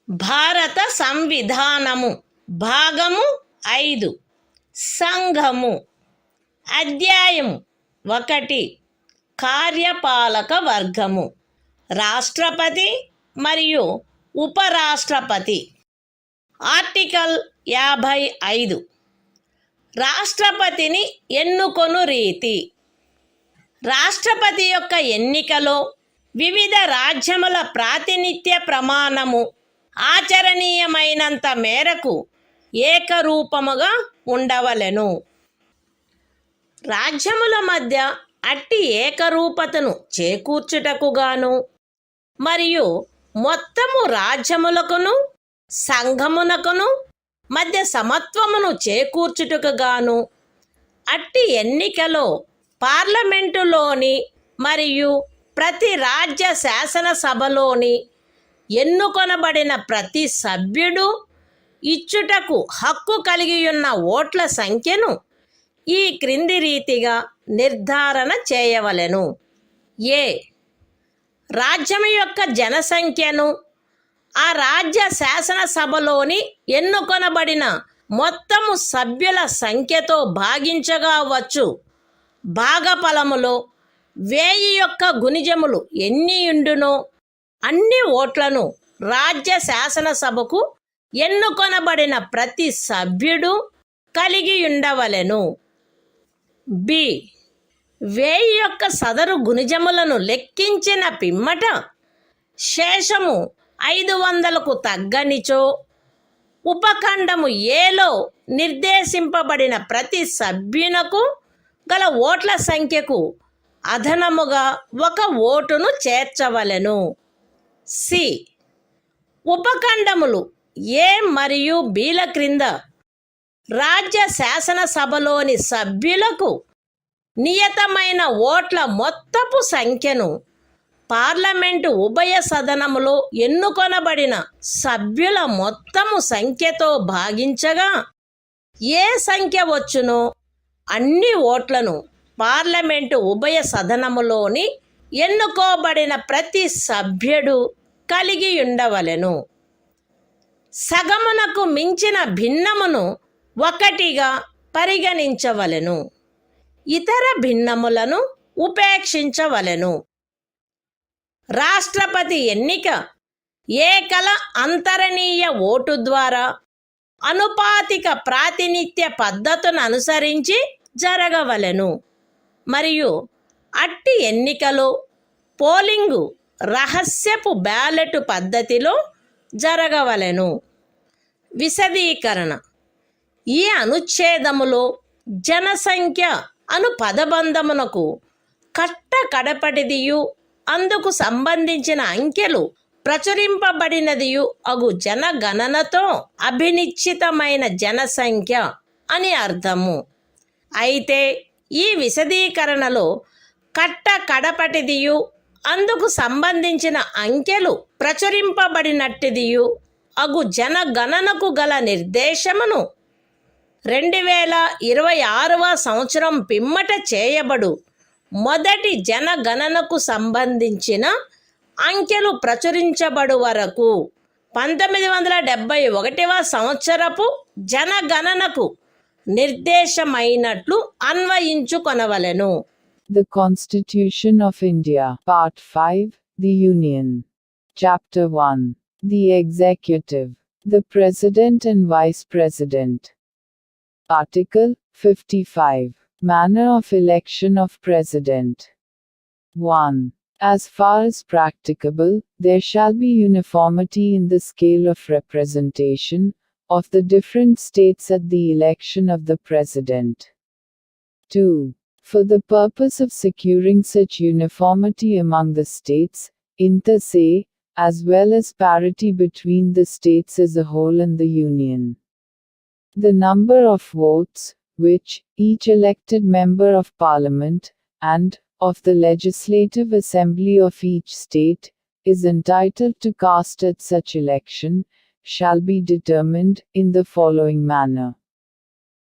భారత సంవిధానము భాగము 5 సంఘము అధ్యాయము 1 కార్యపాలక వర్గము రాష్ట్రపతి మరియు ఉపరాష్ట్రపతి article 55 రాష్ట్రపతిని ఎన్నుకొను రీతి రాష్ట్రపతి యొక్క ఎన్నికలో వివిధ రాజ్యముల ప్రాతినిధ్య ప్రమాణము ఆచరణీయమైనంత మేరకు ఏకరూపముగా ఉండవలెను. రాజ్యముల మధ్య అట్టి ఏకరూపతను చేకూర్చుటకుగాను మరియు మొత్తము రాజ్యములకును సంఘమునకును మధ్య సమత్వమును చేకూర్చుటకుగాను అట్టి ఎన్నికలో పార్లమెంటులోని మరియు ప్రతి రాజ్య శాసనసభలోని ఎన్నుకొనబడిన ప్రతి సభ్యుడు ఇచ్చుటకు హక్కు కలిగియున్న ఓట్ల సంఖ్యను ఈ క్రింది రీతిగా నిర్ధారణ చేయవలెను. ఏ రాజ్యము యొక్క జనసంఖ్యను ఆ రాజ్య శాసనసభలోని ఎన్నుకొనబడిన మొత్తము సభ్యుల సంఖ్యతో భాగించగా వచ్చు భాగఫలములో 1000 యొక్క గుణిజములు ఎన్నియుండునో అన్ని ఓట్లను రాజ్య శాసనసభకు ఎన్నుకొనబడిన ప్రతి సభ్యుడు కలిగి ఉండవలెను. బి 1000 యొక్క సదరు గుణిజములను లెక్కించిన పిమ్మట శేషము 500కు తగ్గనిచో ఉపఖండము ఏలో నిర్దేశింపబడిన ప్రతి సభ్యునకు గల ఓట్ల సంఖ్యకు అదనముగా 1 ఓటును చేర్చవలెను. సి ఉపఖండములు ఏ మరియు బిల క్రింద రాజ్య శాసనసభలోని సభ్యులకు నియతమైన ఓట్ల మొత్తపు సంఖ్యను పార్లమెంటు ఉభయ సదనములో ఎన్నుకొనబడిన సభ్యుల మొత్తము సంఖ్యతో భాగించగా ఏ సంఖ్య వచ్చునో అన్ని ఓట్లను పార్లమెంటు ఉభయ సదనములోని ఎన్నుకోబడిన ప్రతి సభ్యుడు కలిగి ఉండవలెను. సగమునకు మించిన భిన్నమును 1గా పరిగణించవలెను. ఇతర భిన్నములను ఉపేక్షించవలెను. రాష్ట్రపతి ఎన్నిక ఏకల అంతరణీయ ఓటు ద్వారా అనుపాతిక ప్రాతినిధ్య పద్ధతును అనుసరించి జరగవలెను మరియు అట్టి ఎన్నికలో పోలింగు రహస్యపు బ్యాలెట్ పద్ధతిలో జరగవలెను. విశదీకరణ ఈ అనుచ్ఛేదములో జనసంఖ్య అను పదబంధమునకు కడపటిదియు అందుకు సంబంధించిన అంకెలు ప్రచురింపబడినదియు అగు జనగణనతో అభినిశ్చితమైన జనసంఖ్య అని అర్థము. అయితే ఈ విశదీకరణలో కడపటిదియు అందుకు సంబంధించిన అంకెలు ప్రచురింపబడినట్టిదియు అగు జనగణనకు గల నిర్దేశమును 2026వ సంవత్సరం పిమ్మట చేయబడు మొదటి జనగణనకు సంబంధించిన అంకెలు ప్రచురించబడు వరకు 1971వ సంవత్సరపు జనగణనకు నిర్దేశమైనట్లు అన్వయించుకొనవలెను. The Constitution of India, Part 5, The Union. Chapter 1. The Executive. The President and Vice President. Article 55. Manner of election of President. 1. As far as practicable, there shall be uniformity in the scale of representation of the different states at the election of the President. 2. For the purpose of securing such uniformity among the states, inter se, as well as parity between the states as a whole and the Union, the number of votes, which each elected member of Parliament, and of the Legislative Assembly of each state, is entitled to cast at such election, shall be determined in the following manner.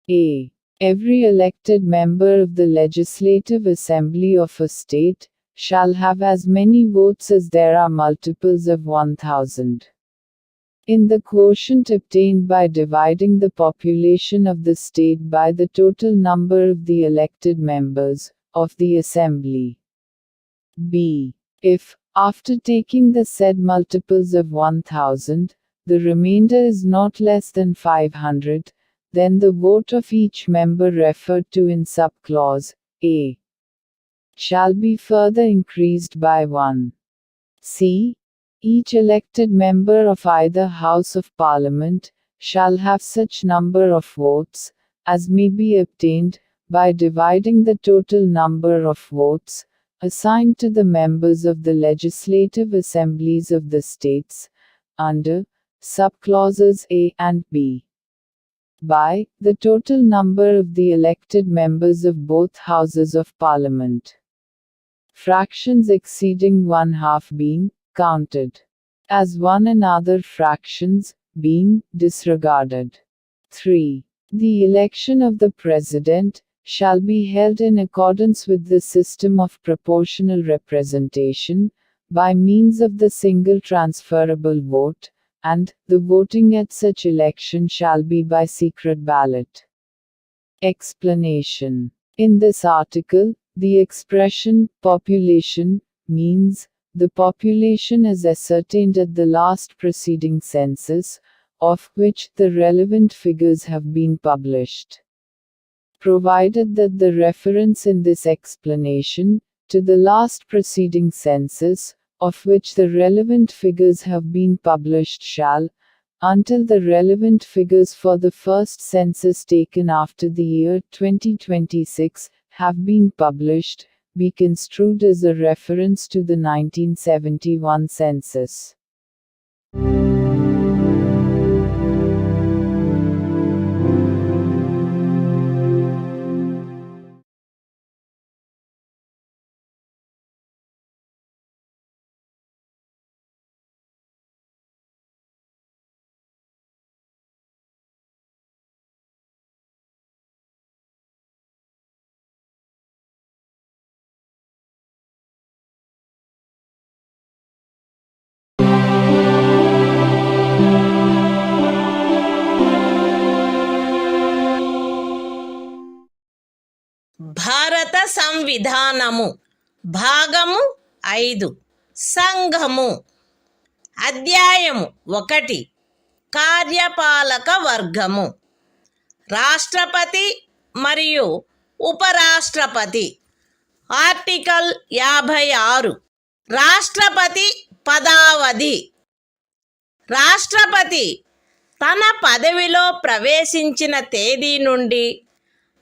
A. Every elected member of the Legislative Assembly of a state shall have as many votes as there are multiples of 1,000. In the quotient obtained by dividing the population of the state by the total number of the elected members of the Assembly. B. If, after taking the said multiples of 1,000, the remainder is not less than 500, then the vote of each member referred to in subclause A shall be further increased by 1. C. Each elected member of either House of Parliament shall have such number of votes as may be obtained by dividing the total number of votes assigned to the members of the legislative assemblies of the states under subclauses A and B by the total number of the elected members of both houses of Parliament. Fractions exceeding 1/2 being counted as one and other fractions being disregarded. 3. The election of the President shall be held in accordance with the system of proportional representation, by means of the single transferable vote, and the voting at such election shall be by secret ballot. Explanation. In this article, the expression population means the population as ascertained at the last preceding census, of which the relevant figures have been published. Provided that the reference in this explanation to the last preceding census, of which the relevant figures have been published shall, until the relevant figures for the first census taken after the year 2026 have been published, be construed as a reference to the 1971 census. భారత సంవిధానము భాగము 5 సంఘము అధ్యాయము 1 కార్యపాలక వర్గము రాష్ట్రపతి మరియు ఉపరాష్ట్రపతి article 56 రాష్ట్రపతి పదావధి రాష్ట్రపతి తన పదవిలో ప్రవేశించిన తేదీ నుండి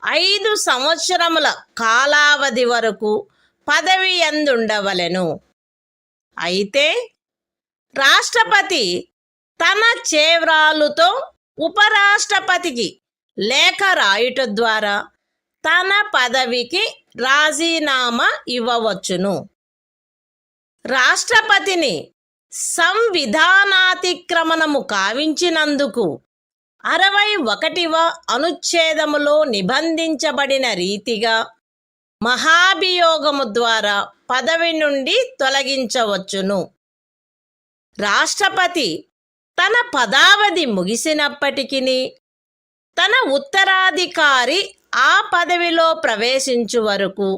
5 సంవత్సరముల కాలావధి వరకు పదవి యందుండవలెను. అయితే రాష్ట్రపతి తన చేవ్రాలుతో ఉపరాష్ట్రపతికి లేఖ రాయుట ద్వారా తన పదవికి రాజీనామా ఇవ్వవచ్చును. రాష్ట్రపతిని సంవిధానాతిక్రమణము కావించినందుకు 61వ అనుచ్ఛేదములో నిబంధించబడిన రీతిగా మహాభియోగము ద్వారా పదవి నుండి తొలగించవచ్చును. రాష్ట్రపతి తన పదావధి ముగిసినప్పటికీ తన ఉత్తరాధికారి ఆ పదవిలో ప్రవేశించు వరకు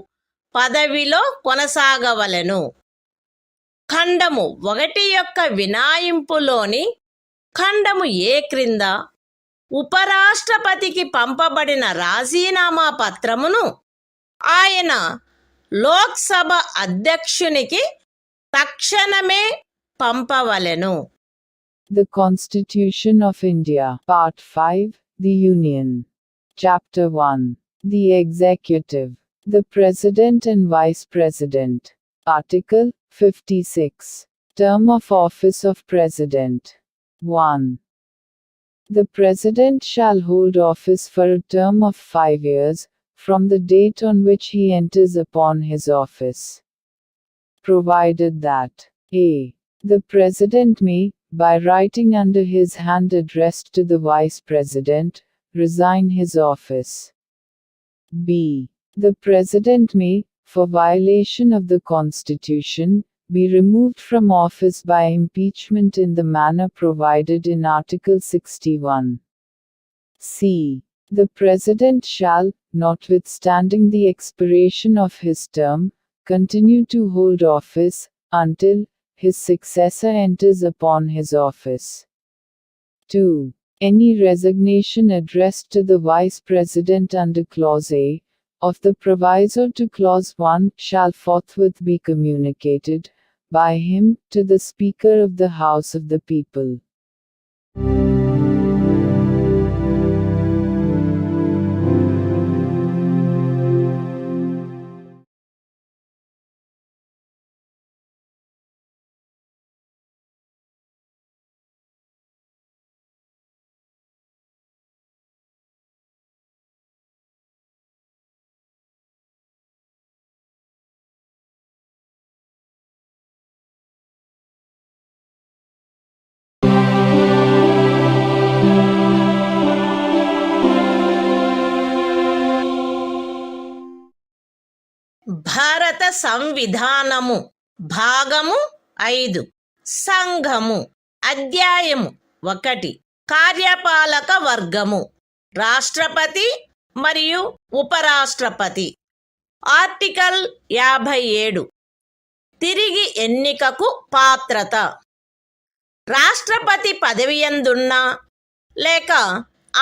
పదవిలో కొనసాగవలెను. ఖండము 1 యొక్క వినాయింపులోని ఖండము ఏ క్రింద ఉపరాష్ట్రపతికి పంపబడిన రాజీనామా పత్రమును ఆయన లోక్సభ అధ్యక్షునికి తక్షణమే పంపవలెను. The Constitution of India, Part 5, The Union. Chapter 1. The Executive. The President and Vice President. Article 56. Term of Office of President. 1. The President shall hold office for a term of 5 years, from the date on which he enters upon his office. Provided that a. The President may, by writing under his hand addressed to the Vice President, resign his office. b. The President may, for violation of the Constitution, be removed from office by impeachment in the manner provided in Article 61. c. The President shall, notwithstanding the expiration of his term, continue to hold office, until his successor enters upon his office. 2. Any resignation addressed to the Vice President under Clause A of the proviso to Clause 1 shall forthwith be communicated by him to the Speaker of the House of the People. భారత సంవిధానము భాగము 5 సంఘము అధ్యాయము 1 కార్యపాలక వర్గము రాష్ట్రపతి మరియు ఉపరాష్ట్రపతి. Article 57 తిరిగి ఎన్నికకు పాత్రత. రాష్ట్రపతి పదవియందున్నా లేక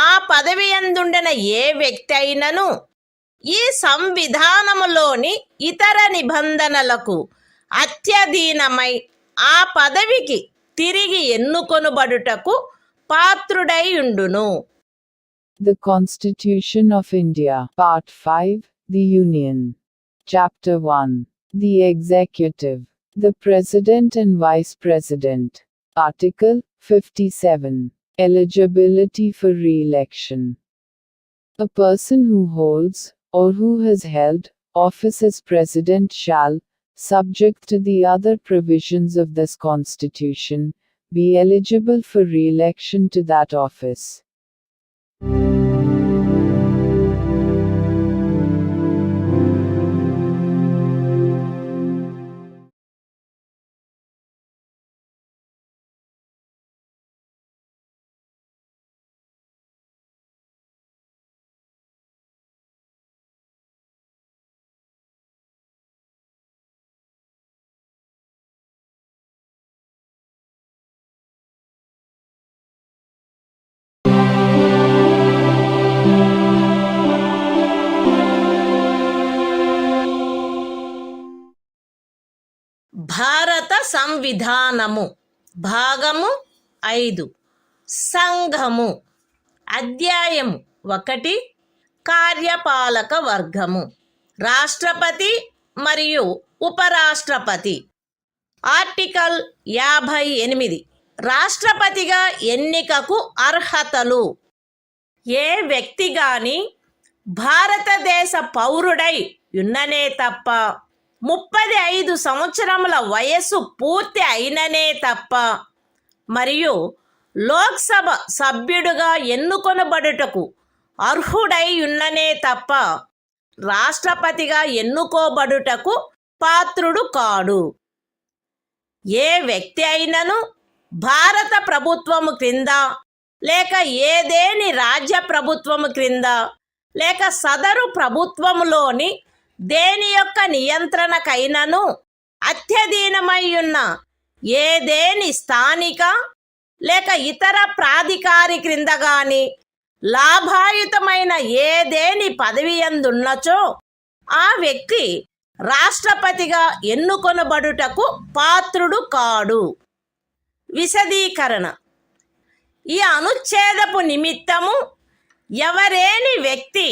ఆ పదవియందుండిన ఏ వ్యక్తి అయినను ఈ సంవిధానములోని ఇతర నిబంధనలకు అత్యధీనమై ఆ పదవికి తిరిగి ఎన్నుకొనుబడుటకు పాత్రుడై ఉండును. The Constitution of India, Part 5, The Union. Chapter 1. The Executive. The President and Vice President. Article 57. Eligibility for re-election. A person who holds, or who has held, office as President shall, subject to the other provisions of this Constitution, be eligible for re-election to that office. భారత సంవిధానము భాగము 5 సంఘము అధ్యాయము 1 కార్యపాలక వర్గము రాష్ట్రపతి మరియు ఉపరాష్ట్రపతి. Article 58 రాష్ట్రపతిగా ఎన్నికకు అర్హతలు. ఏ వ్యక్తి గాని భారతదేశ పౌరుడై ఉన్ననే తప్ప 35 సంవత్సరముల వయస్సు పూర్తి అయిననే తప్ప మరియు లోక్సభ సభ్యుడుగా ఎన్నుకొనబడుటకు అర్హుడై ఉన్ననే తప్ప రాష్ట్రపతిగా ఎన్నుకోబడుటకు పాత్రుడు కాడు. ఏ వ్యక్తి అయినను భారత ప్రభుత్వము క్రింద లేక ఏదేని రాజ్య ప్రభుత్వము క్రింద లేక సదరు ప్రభుత్వములోని దేని యొక్క నియంత్రణకైనను అత్యధీనమై ఉన్న ఏదేని స్థానిక లేక ఇతర ప్రాధికారి క్రింద గాని లాభాయుతమైన ఏదేని పదవి యందున్నచో ఆ వ్యక్తి రాష్ట్రపతిగా ఎన్నుకొనబడుటకు పాత్రుడు కాడు. విశదీకరణ: ఈ అనుచ్ఛేదపు నిమిత్తము ఎవరేని వ్యక్తి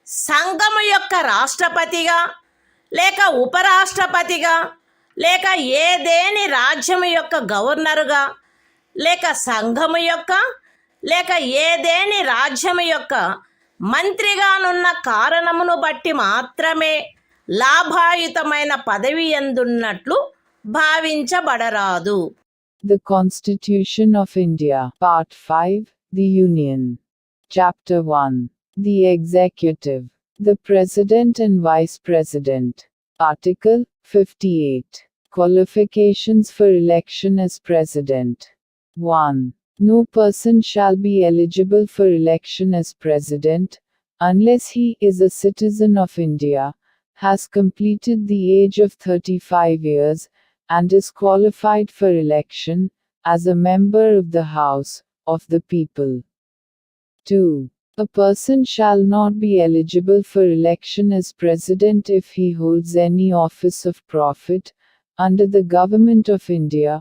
సంఘము యొక్క రాష్ట్రపతిగా లేక ఉపరాష్ట్రపతిగా లేక ఏదేని రాజ్యము యొక్క గవర్నరుగా లేక సంఘము యొక్క లేక ఏదేని రాజ్యము యొక్క మంత్రిగానున్న కారణమును బట్టి మాత్రమే లాభాయుతమైన పదవి యందున్నట్లు భావించబడరాదు. The Constitution of India, Part 5, The Union. Chapter 1. The Executive. The President and Vice President. Article 58. Qualifications for election as President. 1. No person shall be eligible for election as President, unless he is a citizen of India, has completed the age of 35 years, and is qualified for election, as a member of the House, of the people. 2. A person shall not be eligible for election as President if he holds any office of profit, under the Government of India,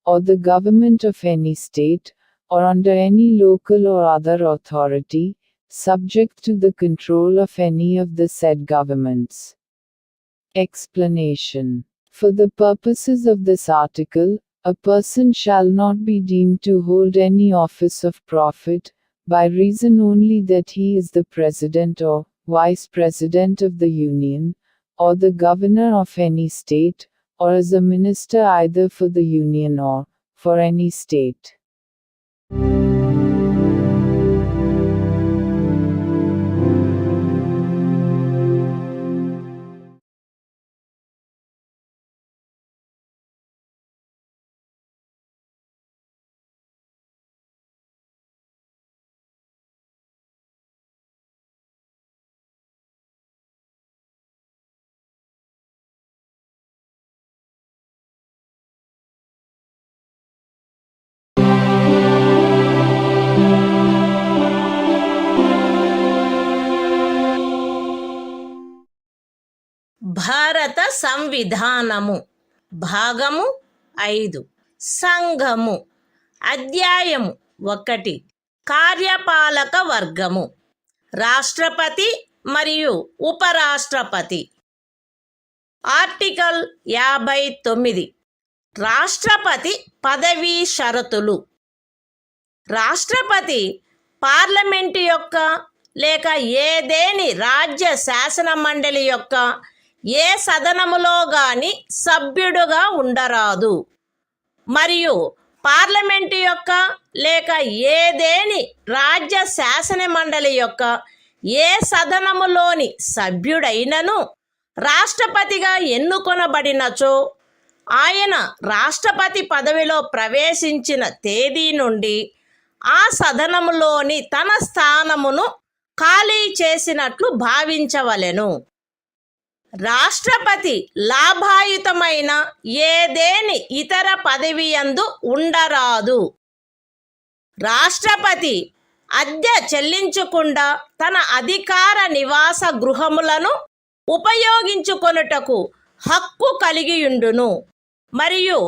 or the Government of any state, or under any local or other authority, subject to the control of any of the said governments. Explanation: for the purposes of this article, a person shall not be deemed to hold any office of profit, by reason only that he is the President or Vice President of the Union, or the Governor of any state, or as a minister either for the Union or for any state. భారత సంవిధానము భాగము 5 సంఘము అధ్యాయము 1 కార్యపాలక వర్గము రాష్ట్రపతి మరియు ఉపరాష్ట్రపతి. Article 59 రాష్ట్రపతి పదవీ షరతులు. రాష్ట్రపతి పార్లమెంటు యొక్క లేక ఏదేని రాజ్య శాసన మండలి యొక్క ఏ సదనములో గాని సభ్యుడుగా ఉండరాదు, మరియు పార్లమెంటు యొక్క లేక ఏదేని రాజ్య శాసన మండలి యొక్క ఏ సదనములోని సభ్యుడైనను రాష్ట్రపతిగా ఎన్నుకొనబడినచో ఆయన రాష్ట్రపతి పదవిలో ప్రవేశించిన తేదీ నుండి ఆ సదనములోని తన స్థానమును ఖాళీ చేసినట్లు భావించవలెను. రాష్ట్రపతి లాభాయుతమైన ఏదేని ఇతర పదవి యందు ఉండరాదు. రాష్ట్రపతి అద్దె చెల్లించకుండా తన అధికార నివాస గృహములను ఉపయోగించుకొనుటకు హక్కు కలిగియుండును, మరియు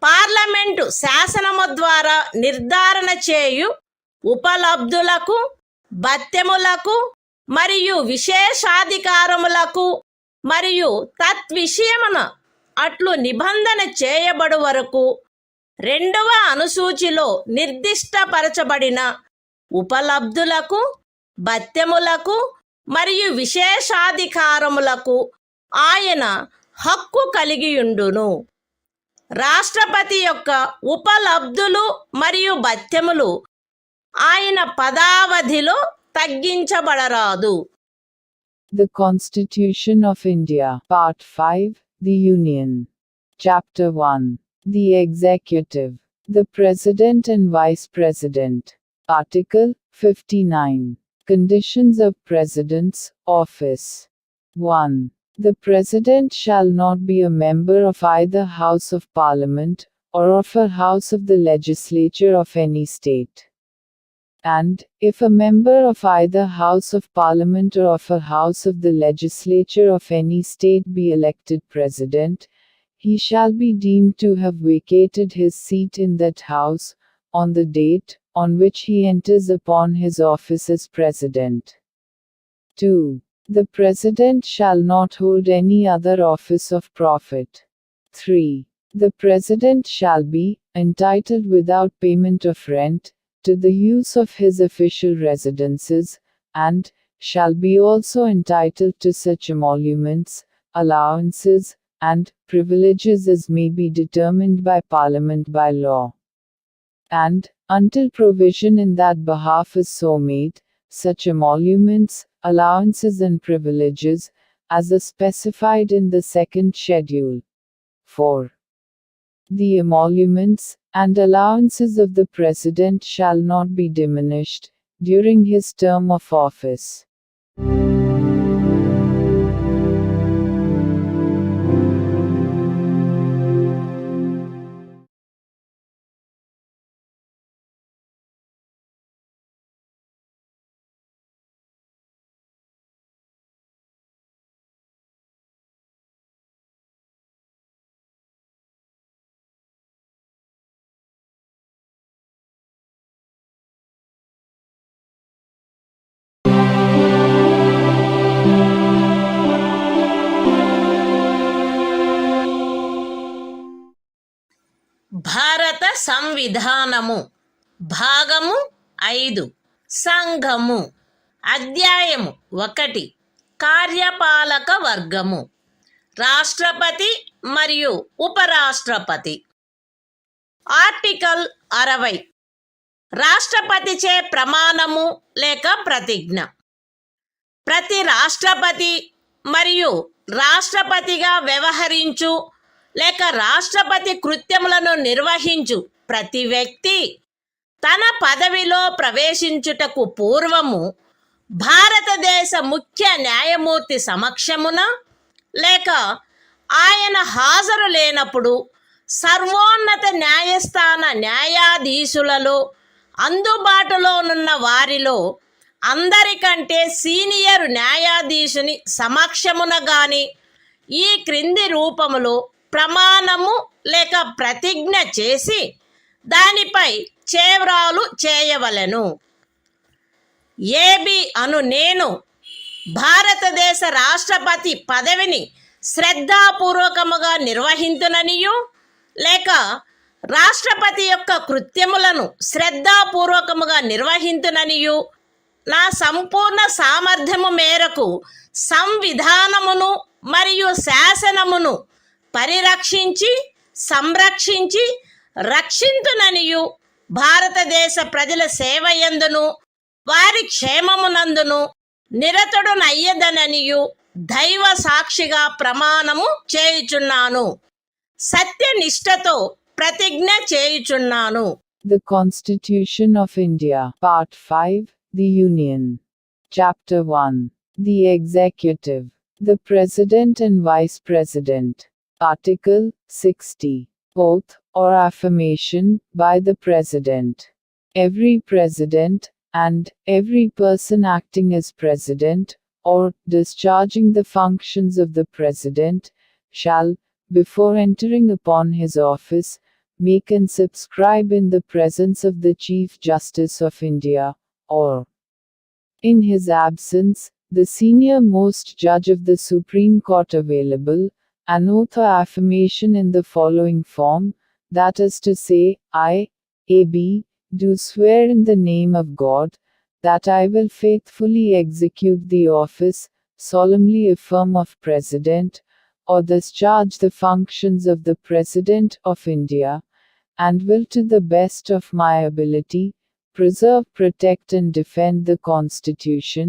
పార్లమెంటు శాసనము ద్వారా నిర్ధారణ చేయు ఉపలబ్ధులకు, భత్యములకు మరియు విశేషాధికారములకు మరియు తద్విషయమున అట్లు నిబంధన చేయబడు వరకు 2వ అనుసూచిలో నిర్దిష్టపరచబడిన ఉపలబ్ధులకు, భత్యములకు మరియు విశేషాధికారములకు ఆయన హక్కు కలిగియుండును. రాష్ట్రపతి యొక్క ఉపలబ్ధులు మరియు భత్యములు ఆయన పదావధిలో తగ్గించబడరాదు. The Constitution of India, Part 5, The Union. Chapter 1. The Executive. The President and Vice President. Article 59. Conditions of President's office. 1. The President shall not be a member of either House of Parliament, or of a House of the Legislature of any state. And, if a member of either House of Parliament or of a House of the Legislature of any state be elected President, he shall be deemed to have vacated his seat in that House, on the date on which he enters upon his office as President. 2. The President shall not hold any other office of profit. 3. The President shall be entitled without payment of rent to the use of his official residences, and shall be also entitled to such emoluments, allowances, and privileges as may be determined by Parliament by law. And, until provision in that behalf is so made, such emoluments, allowances and privileges, as are specified in the second schedule. 4. The emoluments and allowances of the President shall not be diminished during his term of office. భారత సంవిధానము భాగము 5 సంఘము అధ్యాయము 1 కార్యపాలక వర్గము రాష్ట్రపతి మరియు ఉపరాష్ట్రపతి article 60 రాష్ట్రపతిచే ప్రమాణము లేక ప్రతిజ్ఞ ప్రతి రాష్ట్రపతి మరియు రాష్ట్రపతిగా వ్యవహరించు లేక రాష్ట్రపతి కృత్యములను నిర్వహించు ప్రతి వ్యక్తి తన పదవిలో ప్రవేశించుటకు పూర్వము భారతదేశ ముఖ్య న్యాయమూర్తి సమక్షమున లేక ఆయన హాజరు లేనప్పుడు సర్వోన్నత న్యాయస్థాన న్యాయాధీశులలో అందుబాటులోనున్న వారిలో అందరికంటే సీనియర్ న్యాయాధీశుని సమక్షమున గాని ఈ క్రింది రూపములో ప్రమాణము లేక ప్రతిజ్ఞ చేసి దానిపై చేవ్రాలు చేయవలెను. ఏబి అను నేను భారతదేశ రాష్ట్రపతి పదవిని శ్రద్ధాపూర్వకముగా నిర్వహింతుననియు లేక రాష్ట్రపతి యొక్క కృత్యములను శ్రద్ధాపూర్వకముగా నిర్వహింతుననియు నా సంపూర్ణ సామర్థ్యము మేరకు సంవిధానమును మరియు శాసనమును పరిరక్షించి సంరక్షించి రక్షింతుననియు భారతదేశ ప్రజల సేవయందును వారి క్షేమమునందును నిరతుడునయ్యదననియు దైవ సాక్షిగా ప్రమాణము చేయుచున్నాను. సత్యనిష్టతో ప్రతిజ్ఞ చేయుచున్నాను. The Constitution of India, Part 5, The Union. Chapter 1. The Executive. The President and Vice President. Article 60. Oath, or affirmation, by the President. Every President, and every person acting as President, or discharging the functions of the President, shall, before entering upon his office, make and subscribe in the presence of the Chief Justice of India, or, in his absence, the senior most judge of the Supreme Court available, an oath or affirmation in the following form, that is to say, I, A.B., do swear in the name of God, that I will faithfully execute the office, solemnly affirm of President, or discharge the functions of the President of India, and will to the best of my ability, preserve, protect and defend the Constitution,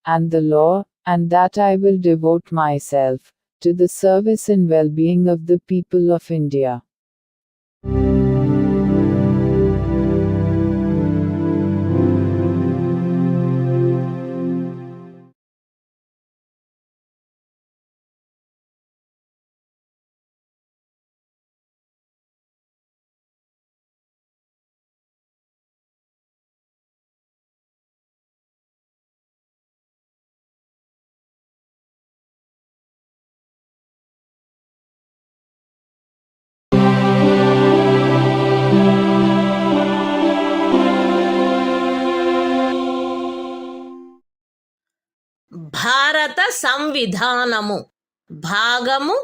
and the law, and that I will devote myself to the service and well-being of the people of India. భారత సంవిధానము. భాగము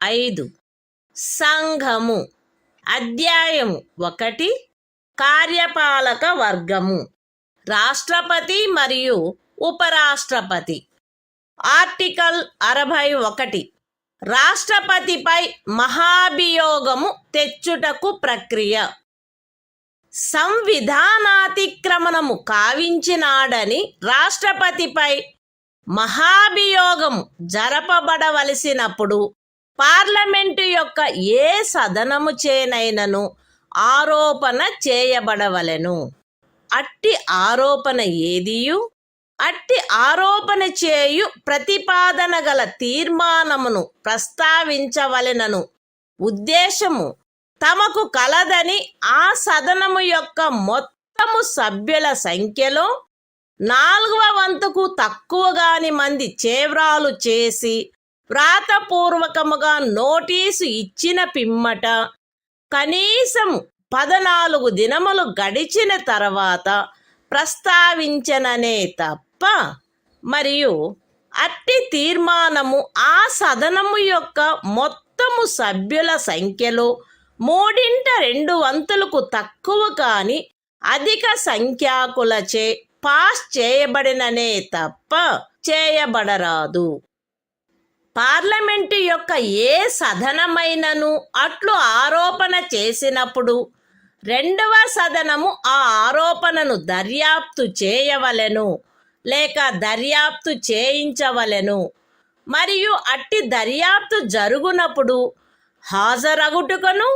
5. సంఘము. అధ్యాయము 1. కార్యపాలక వర్గము. రాష్ట్రపతి మరియు ఉపరాష్ట్రపతి. Article 61. రాష్ట్రపతిపై మహాభియోగము తెచ్చుటకు ప్రక్రియ. సంవిధానాతిక్రమణము కావించినాడని రాష్ట్రపతిపై మహాభియోగము జరపబడవలసినప్పుడు parliament యొక్క ఏ సదనము చేనైనను ఆరోపణ చేయబడవలెను. అట్టి ఆరోపణ ఏదియు అట్టి ఆరోపణ చేయు ప్రతిపాదన గల తీర్మానమును ప్రస్తావించవలెనను ఉద్దేశము తమకు కలదని ఆ సదనము యొక్క మొత్తము సభ్యుల సంఖ్యలో 4వ వంతుకు తక్కువగాని మంది చేవ్రాలు చేసి వ్రాతపూర్వకముగా నోటీసు ఇచ్చిన పిమ్మట కనీసం 14 దినములు గడిచిన తర్వాత ప్రస్తావించననే తప్ప మరియు అట్టి తీర్మానము ఆ సదనము యొక్క మొత్తము సభ్యుల సంఖ్యలో 3/2 తక్కువ కాని అధిక సంఖ్యాకులచే పాస్ చేయబడిననే తప్ప చేయబడరాదు. పార్లమెంటు యొక్క ఏ సదనమైనను అట్లు ఆరోపణ చేసినప్పుడు 2వ సదనము ఆ ఆరోపణను దర్యాప్తు చేయవలెను లేక దర్యాప్తు చేయించవలెను. మరియు అట్టి దర్యాప్తు జరుగునప్పుడు హాజరగుటకును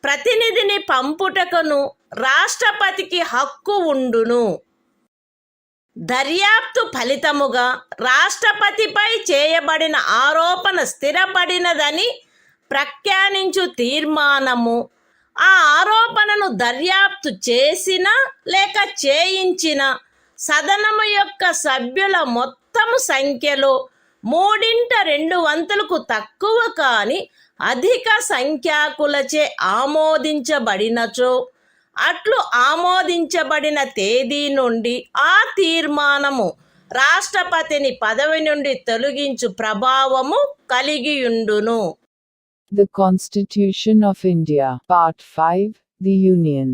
ప్రతినిధిని పంపుటకును రాష్ట్రపతికి హక్కు ఉండును. దర్యాప్తు ఫలితముగా రాష్ట్రపతిపై చేయబడిన ఆరోపణ స్థిరపడినదని ప్రఖ్యానించు తీర్మానము ఆ ఆరోపణను దర్యాప్తు చేసిన లేక చేయించిన సదనము యొక్క సభ్యుల మొత్తము సంఖ్యలో 3/2 తక్కువ కాని అధిక సంఖ్యాకులచే ఆమోదించబడినచో అట్లు ఆమోదించబడిన తేదీ నుండి ఆ తీర్మానము రాష్ట్రపతిని పదవి నుండి తొలగించు ప్రభావము కలిగియుండును. The Constitution of India, Part 5, The Union.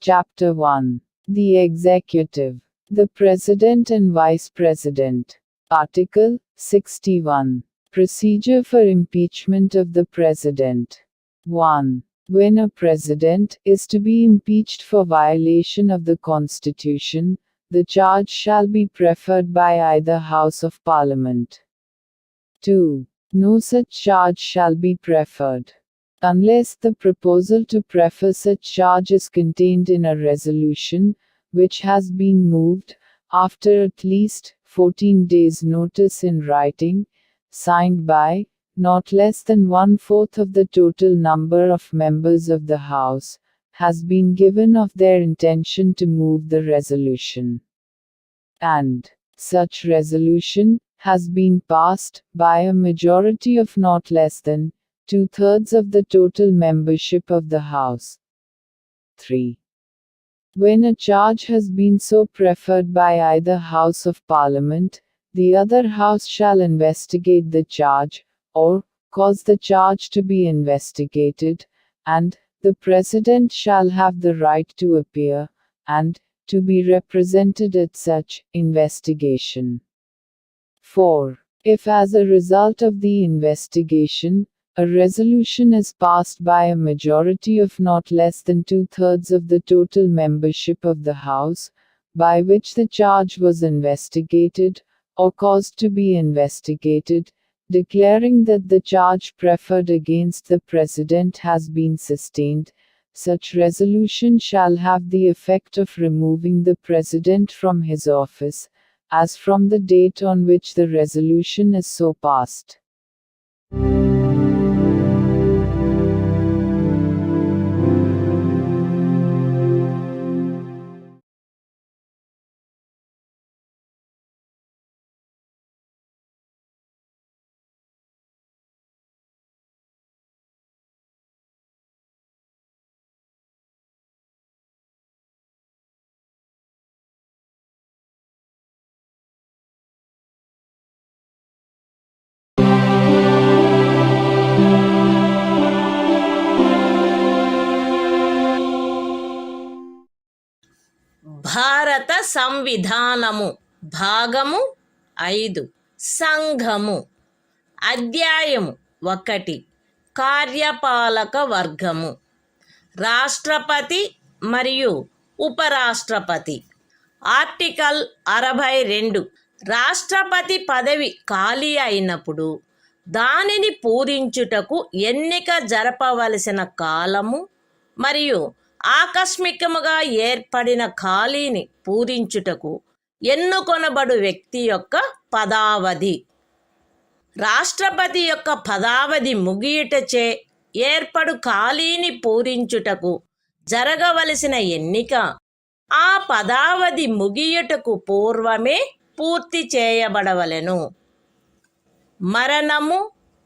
Chapter 1. The Executive. The President and Vice President. Article 61. Procedure for impeachment of the President. 1. When a President is to be impeached for violation of the Constitution, the charge shall be preferred by either House of Parliament. 2. No such charge shall be preferred unless the proposal to prefer such charge is contained in a resolution, which has been moved, after at least 14 days' notice in writing, signed by not less than 1/4 of the total number of members of the House, has been given of their intention to move the resolution. And such resolution has been passed by a majority of not less than 2/3 of the total membership of the House. 3. When a charge has been so preferred by either House of Parliament, the other House shall investigate the charge, or cause the charge to be investigated, and the President shall have the right to appear, and to be represented at such investigation. 4. If as a result of the investigation, a resolution is passed by a majority of not less than 2/3 of the total membership of the House, by which the charge was investigated, or caused to be investigated, declaring that the charge preferred against the President has been sustained, such resolution shall have the effect of removing the President from his office, as from the date on which the resolution is so passed. భారత సంవిధానము భాగము 5 సంఘము అధ్యాయము 1 కార్యపాలక వర్గము రాష్ట్రపతి మరియు ఉపరాష్ట్రపతి article 62 రాష్ట్రపతి పదవి ఖాళీ అయినప్పుడు దానిని పూరించుటకు ఎన్నిక జరపవలసిన కాలము మరియు ఆకస్మికముగా ఏర్పడిన ఖాళీని పూరించుటకు ఎన్నుకొనబడు వ్యక్తి యొక్క పదావధి రాష్ట్రపతి యొక్క పదావధి ముగియుటచే ఏర్పడు ఖాళీని పూరించుటకు జరగవలసిన ఎన్నిక ఆ పదావధి ముగియుటకు పూర్వమే పూర్తి చేయబడవలెను. మరణము,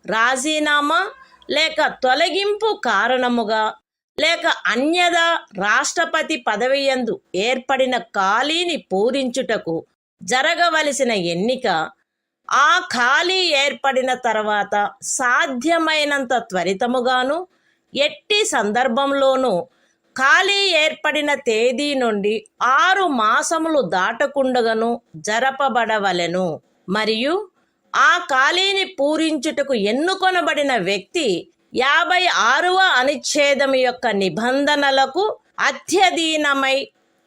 రాజీనామా లేక తొలగింపు కారణముగా లేక అన్యదా రాష్ట్రపతి పదవియందు ఏర్పడిన ఖాళీని పూరించుటకు జరగవలసిన ఎన్నిక ఆ ఖాళీ ఏర్పడిన తర్వాత సాధ్యమైనంత త్వరితముగాను ఎట్టి సందర్భంలోనూ ఖాళీ ఏర్పడిన తేదీ నుండి 6 మాసములు దాటకుండగను జరపబడవలెను. మరియు ఆ ఖాళీని పూరించుటకు ఎన్నుకొనబడిన వ్యక్తి 56వ అనుచ్ఛేదము యొక్క నిబంధనలకు అత్యధీనమై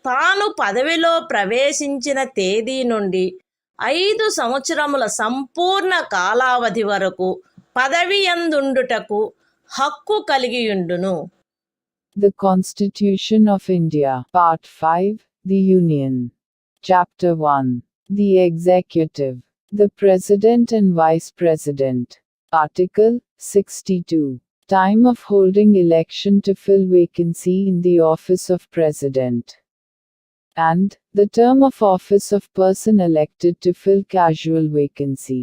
తాను పదవిలో ప్రవేశించిన తేదీ నుండి 5 సంవత్సరముల సంపూర్ణ కాలావధి వరకు పదవియందుండుటకు హక్కు కలిగియుండును. The Constitution of India, Part 5, The Union. Chapter 1. The Executive. The President and Vice President. Article 62. Time of holding election to fill vacancy in the office of President. And the term of office of person elected to fill casual vacancy.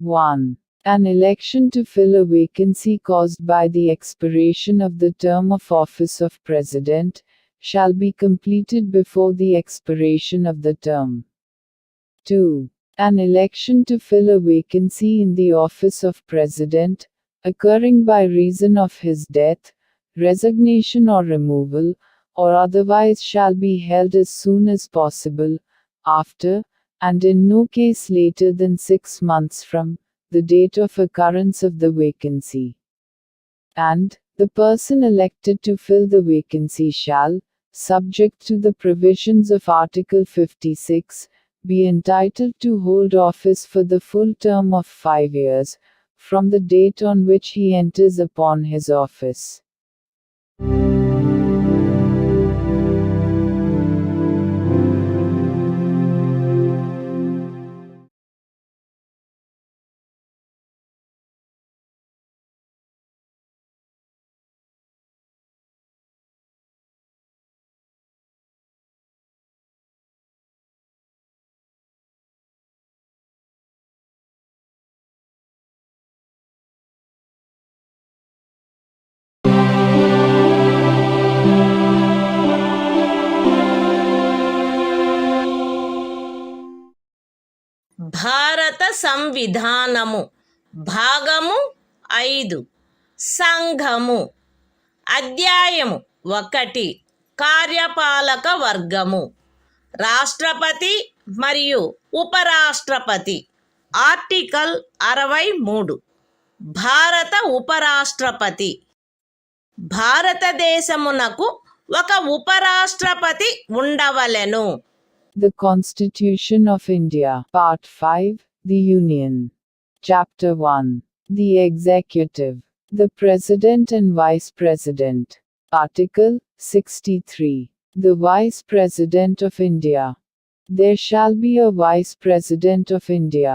1. An election to fill a vacancy caused by the expiration of the term of office of President shall be completed before the expiration of the term. 2. An election to fill a vacancy in the office of President, occurring by reason of his death, resignation or removal, or otherwise shall be held as soon as possible, after, and in no case later than 6 months from, the date of occurrence of the vacancy. And, the person elected to fill the vacancy shall, subject to the provisions of Article 56, be entitled to hold office for the full term of 5 years, from the date on which he enters upon his office. భారత సంవిధానము భాగము 5 సంఘము అధ్యాయము 1 కార్యపాలక వర్గము రాష్ట్రపతి మరియు ఉపరాష్ట్రపతి article 63 భారత ఉపరాష్ట్రపతి భారతదేశమునకు ఒక ఉపరాష్ట్రపతి ఉండవలెను. The Constitution of India, Part 5, The Union. Chapter 1. The Executive. The President and Vice President. Article 63. The Vice President of India. There shall be a Vice President of India.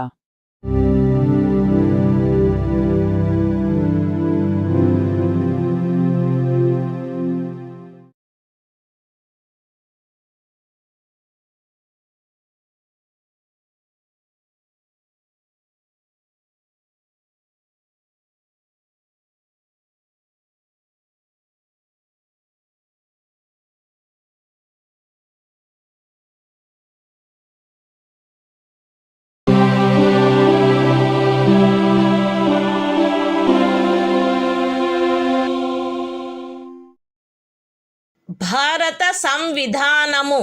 సంవిధానము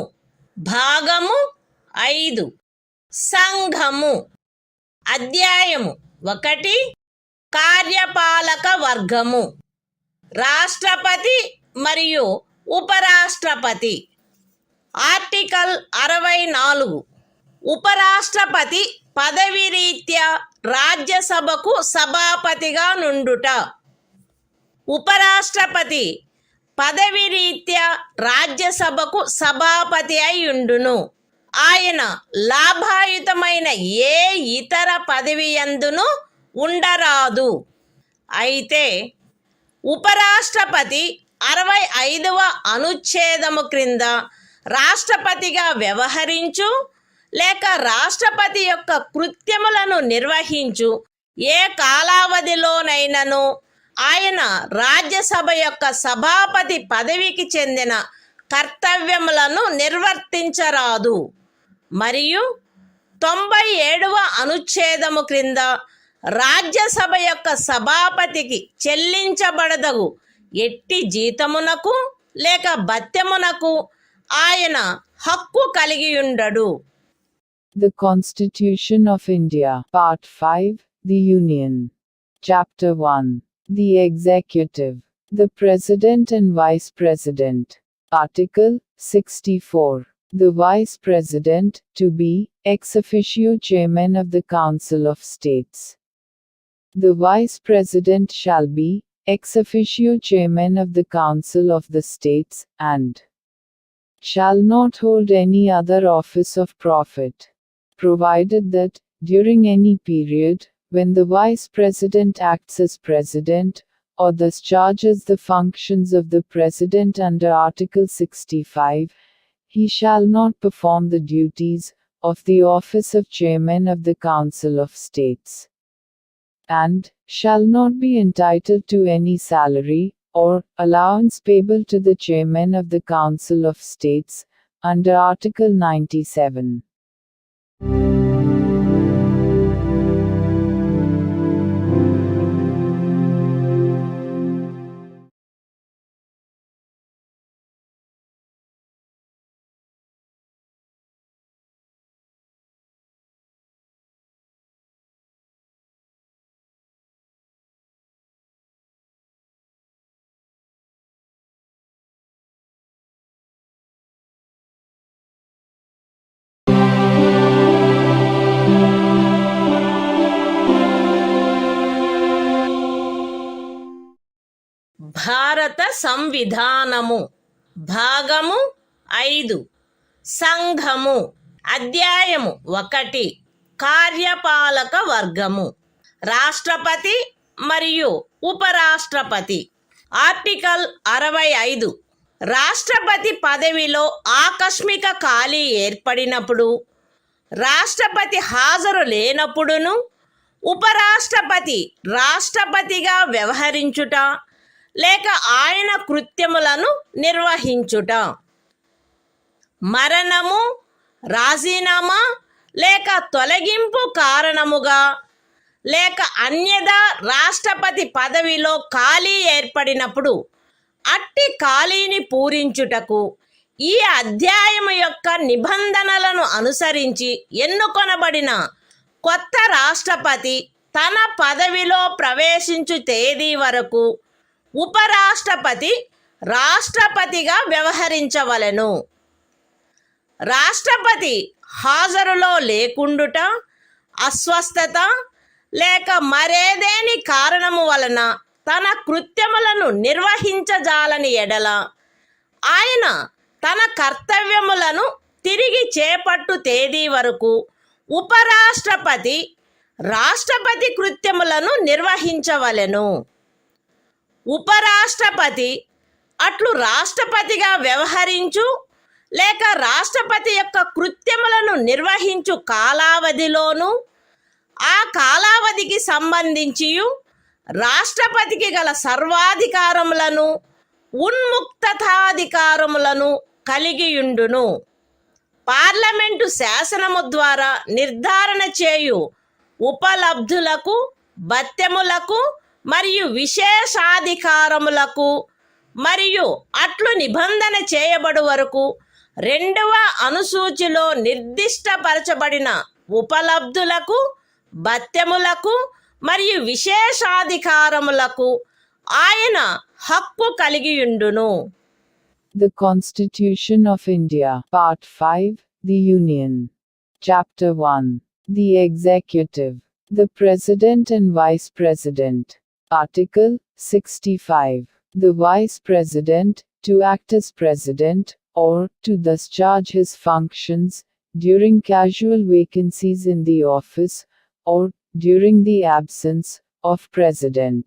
భాగము 5 సంఘము అధ్యాయము 1 కార్యపాలక వర్గము రాష్ట్రపతి మరియు ఉపరాష్ట్రపతి ఆర్టికల్ 64 ఉపరాష్ట్రపతి పదవి రీత్యా రాజ్యసభకు సభాపతిగా నుండుట ఉపరాష్ట్రపతి పదవి రీత్యా రాజ్యసభకు సభాపతి అయ్యుండును. ఆయన లాభాయుతమైన ఏ ఇతర పదవి యందును ఉండరాదు. అయితే ఉపరాష్ట్రపతి 65వ అనుచ్ఛేదము క్రింద రాష్ట్రపతిగా వ్యవహరించు లేక రాష్ట్రపతి యొక్క కృత్యములను నిర్వహించు ఏ కాలావధిలోనైనను ఆయన రాజ్యసభ యొక్క సభాపతి పదవికి చెందిన కర్తవ్యములను నిర్వర్తించరాదు. మరియు 97వ అనుచ్ఛేదము క్రింద రాజ్యసభ యొక్క సభాపతికి చెల్లించబడదగు ఎట్టి జీతమునకు లేక భత్యమునకు ఆయన హక్కు కలిగి ఉండడు. The Constitution of India, Part 5, The Union. Chapter 1. The Executive. The President and Vice President. Article 64. The Vice President, to be, ex officio Chairman of the Council of States. The Vice President shall be, ex officio Chairman of the Council of the States, and shall not hold any other office of profit, provided that, during any period, when the Vice President acts as President, or discharges the functions of the President under Article 65, he shall not perform the duties of the office of Chairman of the Council of States, and shall not be entitled to any salary or allowance payable to the Chairman of the Council of States, under Article 97. భారత సంవిధానము భాగము 5 సంఘము అధ్యాయము 1 కార్యపాలక వర్గము రాష్ట్రపతి మరియు ఉపరాష్ట్రపతి article 65 రాష్ట్రపతి పదవిలో ఆకస్మిక ఖాళీ ఏర్పడినప్పుడు రాష్ట్రపతి హాజరు లేనప్పుడును ఉపరాష్ట్రపతి రాష్ట్రపతిగా వ్యవహరించుట లేక ఆయన కృత్యములను నిర్వహించుట మరణము రాజీనామా లేక తొలగింపు కారణముగా లేక అన్యదా రాష్ట్రపతి పదవిలో ఖాళీ ఏర్పడినప్పుడు అట్టి ఖాళీని పూరించుటకు ఈ అధ్యాయము యొక్క నిబంధనలను అనుసరించి ఎన్నుకొనబడిన కొత్త రాష్ట్రపతి తన పదవిలో ప్రవేశించు తేదీ వరకు ఉపరాష్ట్రపతి రాష్ట్రపతిగా వ్యవహరించవలెను. రాష్ట్రపతి హాజరులో లేకుండుట అస్వస్థత లేక మరేదేని కారణము వలన తన కృత్యములను నిర్వహించజాలని ఎడల ఆయన తన కర్తవ్యములను తిరిగి చేపట్టు తేదీ వరకు ఉపరాష్ట్రపతి రాష్ట్రపతి కృత్యములను నిర్వహించవలెను. ఉపరాష్ట్రపతి అట్లు రాష్ట్రపతిగా వ్యవహరించు లేక రాష్ట్రపతి యొక్క కృత్యములను నిర్వహించు కాలావధిలోను ఆ కాలావధికి సంబంధించి రాష్ట్రపతికి గల సర్వాధికారములను ఉన్ముక్తతాధికారములను కలిగియుండును. పార్లమెంటు శాసనము ద్వారా నిర్ధారణ చేయు ఉపలబ్ధులకు భత్యములకు మరియు విశేషాధికారములకు మరియు అట్లు నిబంధన చేయబడు వరకు 2వ అనుసూచిలో నిర్దిష్టపరచబడిన ఉపలబ్ధులకు, భత్యములకు మరియు విశేషాధికారములకు ఆయన హక్కు కలిగియుండును. The Constitution of India, Part 5, The Union. Chapter 1. The Executive. The President and Vice President. Article 65. The Vice President, to act as President, or to thus charge his functions, during casual vacancies in the office, or during the absence of President.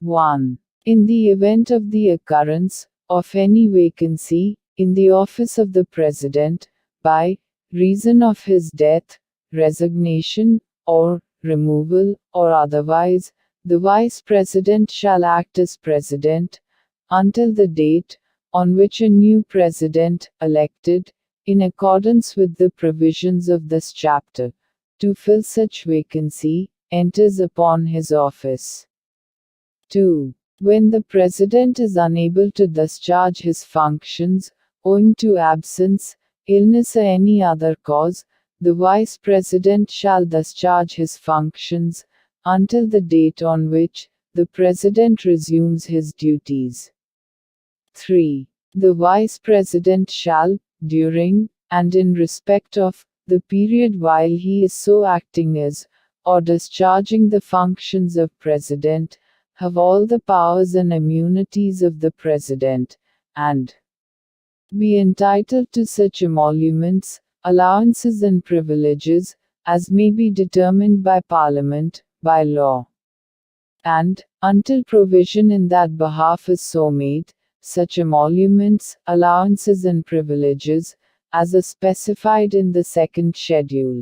1. In the event of the occurrence of any vacancy in the office of the President, by reason of his death, resignation, or removal, or otherwise, the Vice President shall act as President, until the date on which a new President, elected, in accordance with the provisions of this chapter, to fill such vacancy, enters upon his office. 2. When the President is unable to discharge his functions, owing to absence, illness or any other cause, the Vice President shall discharge his functions, until the date on which the President resumes his duties. 3. The Vice President shall, during, and in respect of, the period while he is so acting as, or discharging the functions of President, have all the powers and immunities of the President, and be entitled to such emoluments, allowances and privileges, as may be determined by Parliament, by law. And, until provision in that behalf is so made, such emoluments, allowances and privileges, as are specified in the second schedule.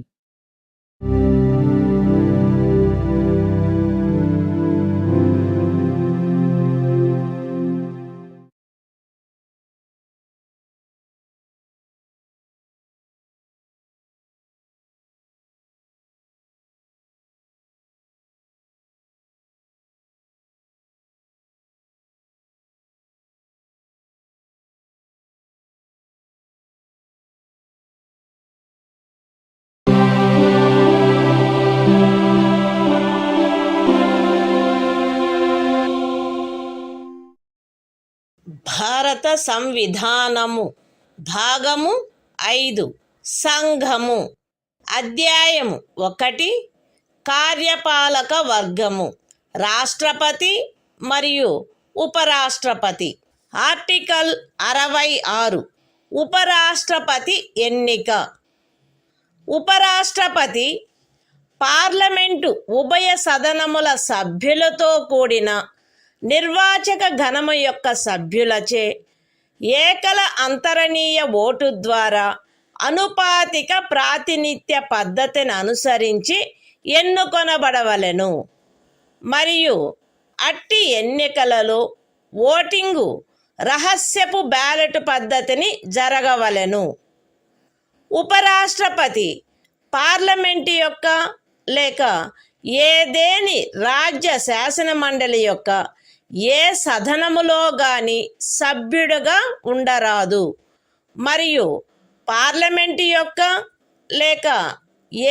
భారత సంవిధానము భాగము 5 సంఘము అధ్యాయము 1 కార్యపాలక వర్గము రాష్ట్రపతి మరియు ఉపరాష్ట్రపతి. Article 66 ఉపరాష్ట్రపతి ఎన్నిక. ఉపరాష్ట్రపతి పార్లమెంటు ఉభయ సదనముల సభ్యులతో కూడిన నిర్వాచక గణము యొక్క సభ్యులచే ఏకల అంతరణీయ ఓటు ద్వారా అనుపాతిక ప్రాతినిధ్య పద్ధతిని అనుసరించి ఎన్నుకొనబడవలెను మరియు అట్టి ఎన్నికలలో ఓటింగు రహస్యపు బ్యాలెట్ పద్ధతిని జరగవలెను. ఉపరాష్ట్రపతి పార్లమెంటు యొక్క లేక ఏదేని రాజ్య శాసన మండలి యొక్క ఏ సదనములో గాని సభ్యుడుగా ఉండరాదు మరియు పార్లమెంటు యొక్క లేక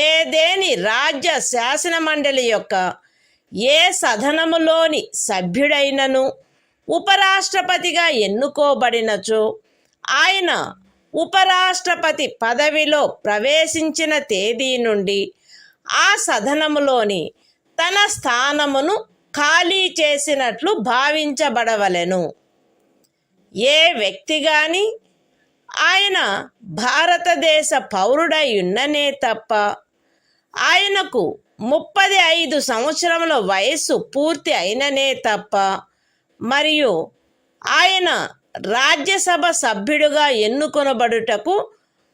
ఏదేని రాజ్య శాసన మండలి యొక్క ఏ సదనములోని సభ్యుడైనను ఉపరాష్ట్రపతిగా ఎన్నుకోబడినచో ఆయన ఉపరాష్ట్రపతి పదవిలో ప్రవేశించిన తేదీ నుండి ఆ సదనములోని తన స్థానమును ఖాళీ చేసినట్లు భావించబడవలెను. ఏ వ్యక్తి గాని ఆయన భారతదేశ పౌరుడై ఉన్ననే తప్ప ఆయనకు 35 సంవత్సరముల వయస్సు పూర్తి అయిననే తప్ప మరియు ఆయన రాజ్యసభ సభ్యుడుగా ఎన్నుకొనబడుటకు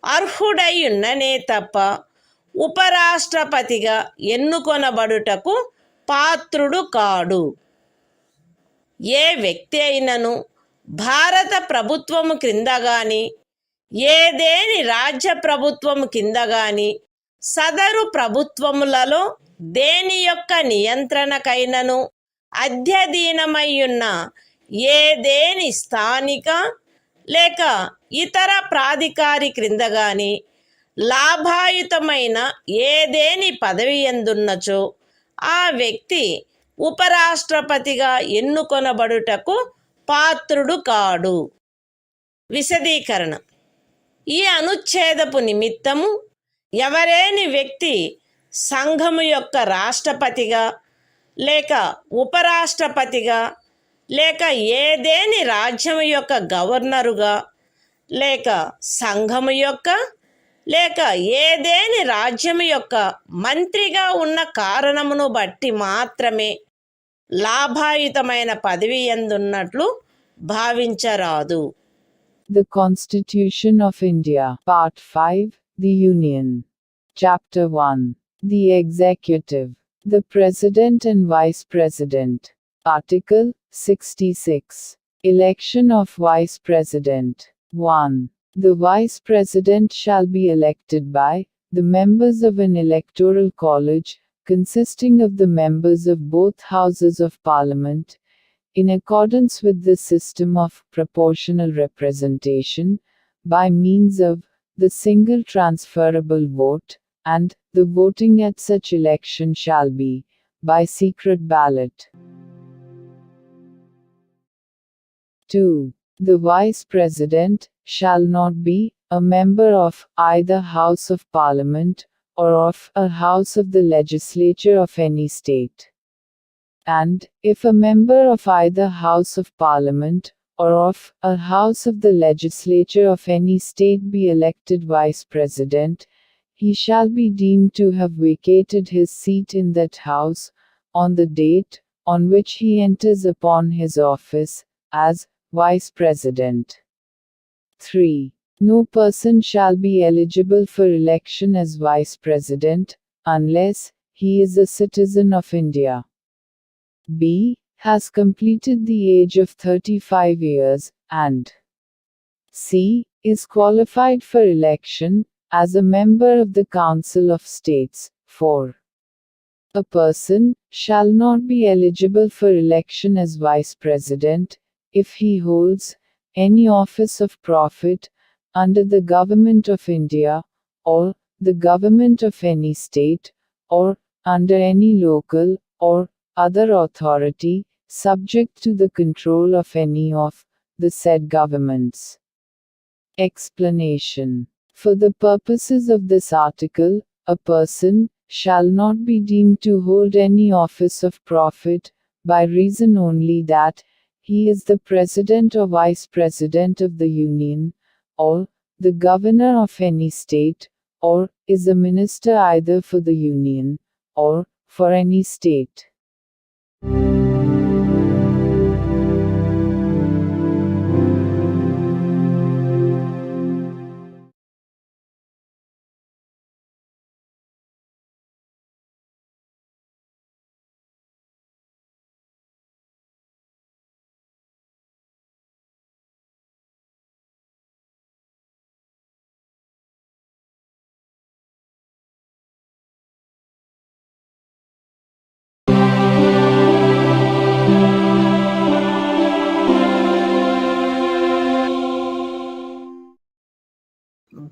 అర్హుడై ఉన్ననే తప్ప ఉపరాష్ట్రపతిగా ఎన్నుకొనబడుటకు పాత్రుడు కాడు. ఏ వ్యక్తి అయినను భారత ప్రభుత్వము క్రింద గాని ఏదేని రాజ్య ప్రభుత్వము కింద గాని సదరు ప్రభుత్వములలో దేని యొక్క నియంత్రణకైనను అధ్యధీనమయ్యున్న ఏదేని స్థానిక లేక ఇతర ప్రాధికారి క్రింద గాని లాభాయుతమైన ఏదేని పదవి ఎందున్నచో ఆ వ్యక్తి ఉపరాష్ట్రపతిగా ఎన్నుకొనబడుటకు పాత్రుడు కాడు. విశదీకరణ: ఈ అనుచ్ఛేదపు నిమిత్తము ఎవరేని వ్యక్తి సంఘము యొక్క రాష్ట్రపతిగా లేక ఉపరాష్ట్రపతిగా లేక ఏదేని రాజ్యము యొక్క గవర్నరుగా లేక సంఘము యొక్క లేక ఏదేని రాజ్యము యొక్క మంత్రిగా ఉన్న కారణమును బట్టి మాత్రమే లాభాయుతమైన పదవి ఎందున్నట్లు భావించరాదు. The Constitution of India, Part 5, The Union. Chapter 1. The Executive. The President and Vice President. Article 66. Election of Vice President. 1. The Vice President shall be elected by the members of an electoral college, consisting of the members of both Houses of Parliament, in accordance with the system of proportional representation, by means of the single transferable vote, and the voting at such election shall be by secret ballot. 2. The Vice President shall not be a member of either House of Parliament or of a House of the Legislature of any state. And, if a member of either House of Parliament or of a House of the Legislature of any state be elected Vice President, he shall be deemed to have vacated his seat in that House, on the date on which he enters upon his office, as Vice President. 3. No person shall be eligible for election as Vice President, unless he is a citizen of India. B. Has completed the age of 35 years, and C. Is qualified for election as a member of the Council of States. 4. A person shall not be eligible for election as Vice President if he holds any office of profit under the Government of India, or the Government of any state, or under any local or other authority, subject to the control of any of the said governments. Explanation. For the purposes of this article, a person shall not be deemed to hold any office of profit, by reason only that he is the President or Vice President of the Union, or the Governor of any state, or is a minister either for the Union, or for any state.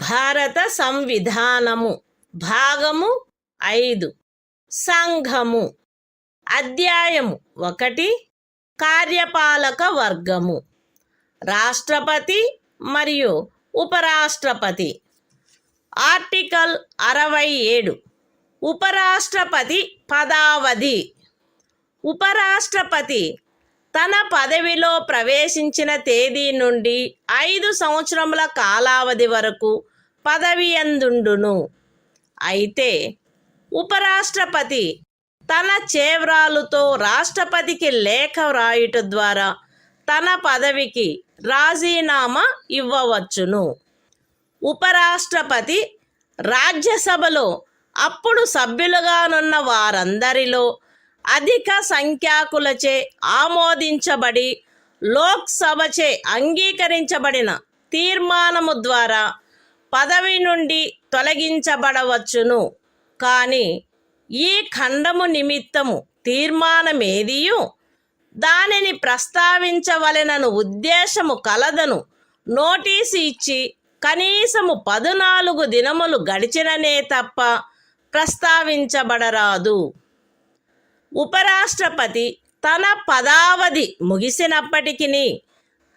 భారత సంవిధానము భాగము 5 సంఘము అధ్యాయము 1 కార్యపాలక వర్గము రాష్ట్రపతి మరియు ఉపరాష్ట్రపతి. Article 67 ఉపరాష్ట్రపతి పదావధి. ఉపరాష్ట్రపతి తన పదవిలో ప్రవేశించిన తేదీ నుండి 5 సంవత్సరముల కాలావధి వరకు పదవి యందుండును. అయితే ఉపరాష్ట్రపతి తన చేవ్రాలుతో రాష్ట్రపతికి లేఖ వ్రాయుట ద్వారా తన పదవికి రాజీనామా ఇవ్వవచ్చును. ఉపరాష్ట్రపతి రాజ్యసభలో అప్పుడు సభ్యులుగానున్న వారందరిలో అధిక సంఖ్యాకులచే ఆమోదించబడి లోక్సభచే అంగీకరించబడిన తీర్మానము ద్వారా పదవి నుండి తొలగించబడవచ్చును. కానీ ఈ ఖండము నిమిత్తము తీర్మానమేదియు దానిని ప్రస్తావించవలెనను ఉద్దేశము కలదను నోటీసు ఇచ్చి కనీసము 14 దినములు గడిచిననే తప్ప ప్రస్తావించబడరాదు. ఉపరాష్ట్రపతి తన పదావధి ముగిసినప్పటికీ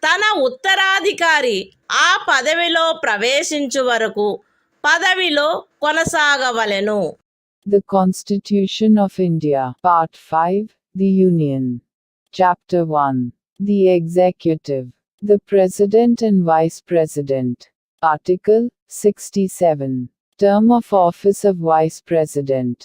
తన ఉత్తరాధికారి ఆ పదవిలో ప్రవేశించు వరకు పదవిలో కొనసాగవలెను. The Constitution of India, Part 5, The Union. Chapter 1. The Executive. The President and Vice President. Article 67. Term of office of Vice President.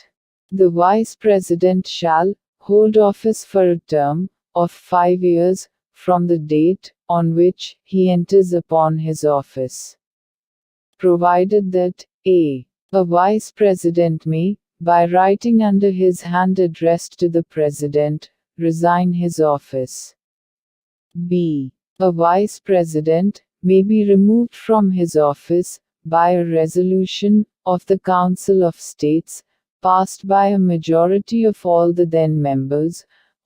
The Vice President shall hold office for a term of 5 years from the date on which he enters upon his office, provided that a. A Vice President may, by writing under his hand addressed to the President, resign his office. b. A Vice President may be removed from his office by a resolution of the Council of States, passed by a majority of all the then members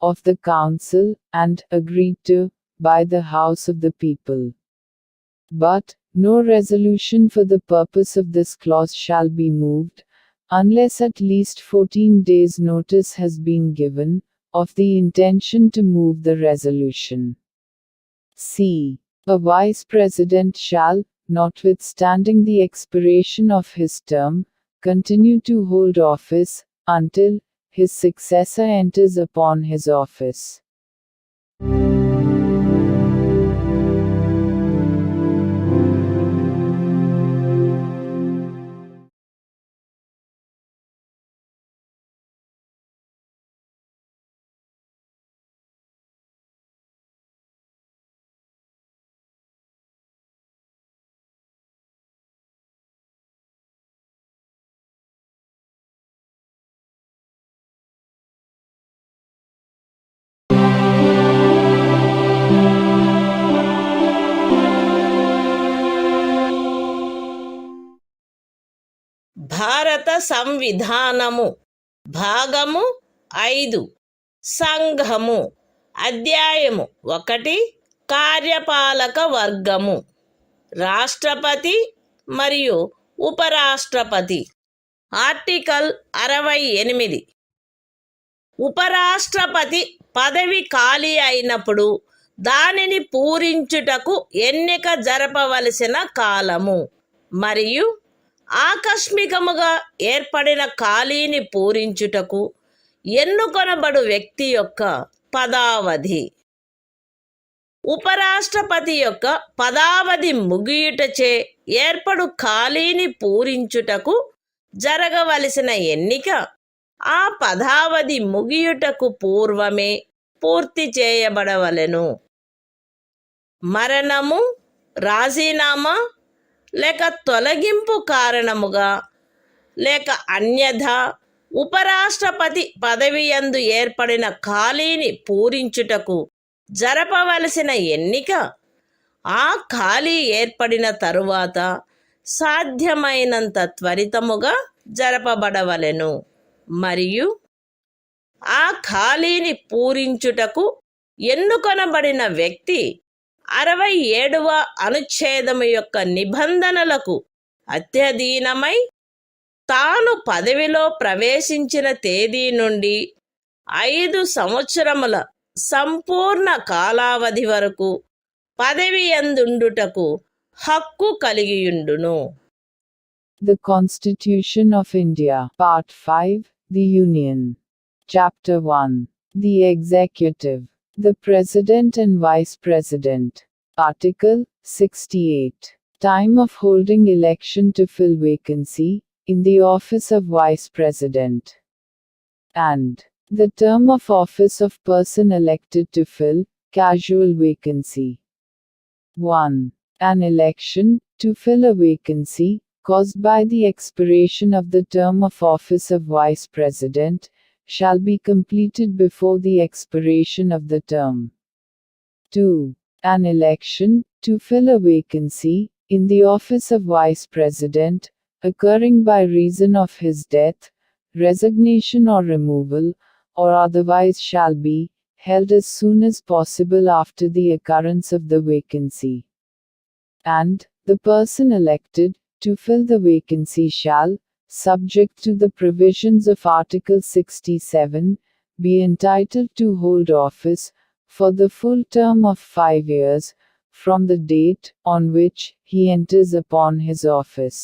of the Council and agreed to by the House of the People. But no resolution for the purpose of this clause shall be moved, unless at least 14 days' notice has been given of the intention to move the resolution. c. A Vice President shall, notwithstanding the expiration of his term, continue to hold office until his successor enters upon his office. భారత సంవిధానము భాగము 5 సంఘము అధ్యాయము 1 కార్యపాలక వర్గము రాష్ట్రపతి మరియు ఉపరాష్ట్రపతి. Article 68. ఉపరాష్ట్రపతి పదవి ఖాళీ అయినప్పుడు దానిని పూరించుటకు ఎన్నిక జరపవలసిన కాలము మరియు ఆకస్మికముగా ఏర్పడిన ఖాళీని పూరించుటకు ఎన్నుకొనబడు వ్యక్తి యొక్క పదావధి. ఉపరాష్ట్రపతి యొక్క పదావధి ముగియుటచే ఏర్పడు ఖాళీని పూరించుటకు జరగవలసిన ఎన్నిక ఆ పదావధి ముగియుటకు పూర్వమే పూర్తి చేయబడవలెను. మరణము, రాజీనామా లేక తొలగింపు కారణముగా లేక అన్యథా ఉపరాష్ట్రపతి పదవియందు ఏర్పడిన ఖాళీని పూరించుటకు జరపవలసిన ఎన్నిక ఆ ఖాళీ ఏర్పడిన తరువాత సాధ్యమైనంత త్వరితముగా జరపబడవలెను మరియు ఆ ఖాళీని పూరించుటకు ఎన్నుకొనబడిన వ్యక్తి 67వ అనుచ్ఛేదము యొక్క నిబంధనలకు అత్యధీనమై తాను పదవిలో ప్రవేశించిన తేదీ నుండి 5 సంవత్సరముల సంపూర్ణ కాలావధి వరకు పదవి యందుండుటకు హక్కు కలిగియుండును. The Constitution of India, Part 5, The Union. Chapter 1. The Executive. The President and Vice President. Article 68. Time of holding election to fill vacancy in the office of Vice President. And the term of office of person elected to fill casual vacancy. 1. An election to fill a vacancy caused by the expiration of the term of office of Vice President shall be completed before the expiration of the term. 2. An election to fill a vacancy in the office of Vice President occurring by reason of his death, resignation or removal, or otherwise shall be held as soon as possible after the occurrence of the vacancy. And, the person elected, to fill the vacancy shall, subject to the provisions of Article 67, be entitled to hold office, for the full term of 5 years, from the date on which he enters upon his office.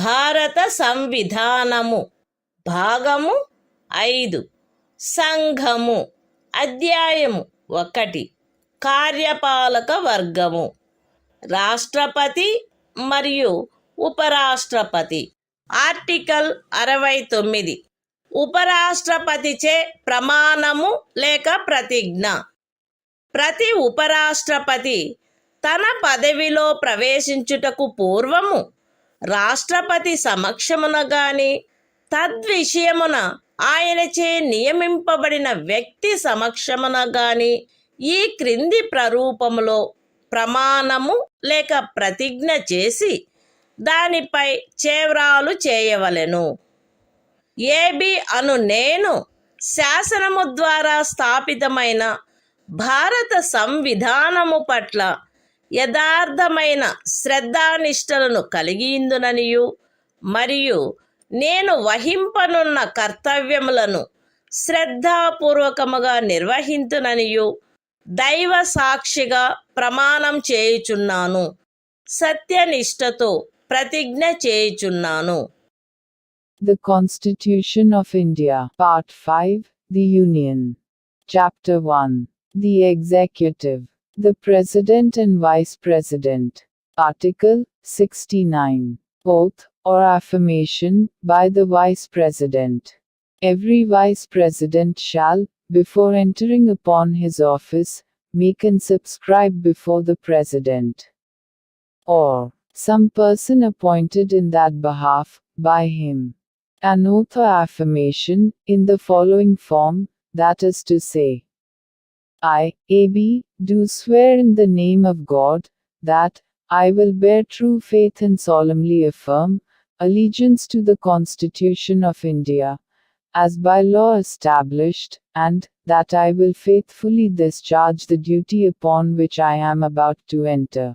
భారత సంవిధానము భాగము 5 సంఘము అధ్యాయము 1 కార్యపాలక వర్గము రాష్ట్రపతి మరియు ఉపరాష్ట్రపతి article 69 ఉపరాష్ట్రపతిచే ప్రమాణము లేక ప్రతిజ్ఞ ప్రతి ఉపరాష్ట్రపతి తన పదవిలో ప్రవేశించుటకు పూర్వము రాష్ట్రపతి సమక్షమున గాని తద్విషయమున ఆయనచే నియమింపబడిన వ్యక్తి సమక్షమున గాని ఈ క్రింది ప్రరూపములో ప్రమాణము లేక ప్రతిజ్ఞ చేసి దానిపై చేవ్రాలు చేయవలెను. ఏబి అను నేను శాసనము ద్వారా స్థాపితమైన భారత సంవిధానము పట్ల యథార్థమైన శ్రద్ధానిష్టలను కలిగియుందుననియు మరియు నేను వహింపనున్న కర్తవ్యములను శ్రద్ధాపూర్వకముగా నిర్వహింతుననియు దైవ సాక్షిగా ప్రమాణం చేయుచున్నాను, సత్యనిష్టతో ప్రతిజ్ఞ చేయుచున్నాను. The Constitution of India, Part 5, The Union. Chapter 1. The Executive. The President and Vice President. Article 69. Oath, or affirmation, by the Vice President. Every Vice President shall, before entering upon his office, make and subscribe before the President, or some person appointed in that behalf, by him, an oath or affirmation, in the following form, that is to say, I, A.B., do swear in the name of God, that I will bear true faith and solemnly affirm allegiance to the Constitution of India, as by law established, and that I will faithfully discharge the duty upon which I am about to enter.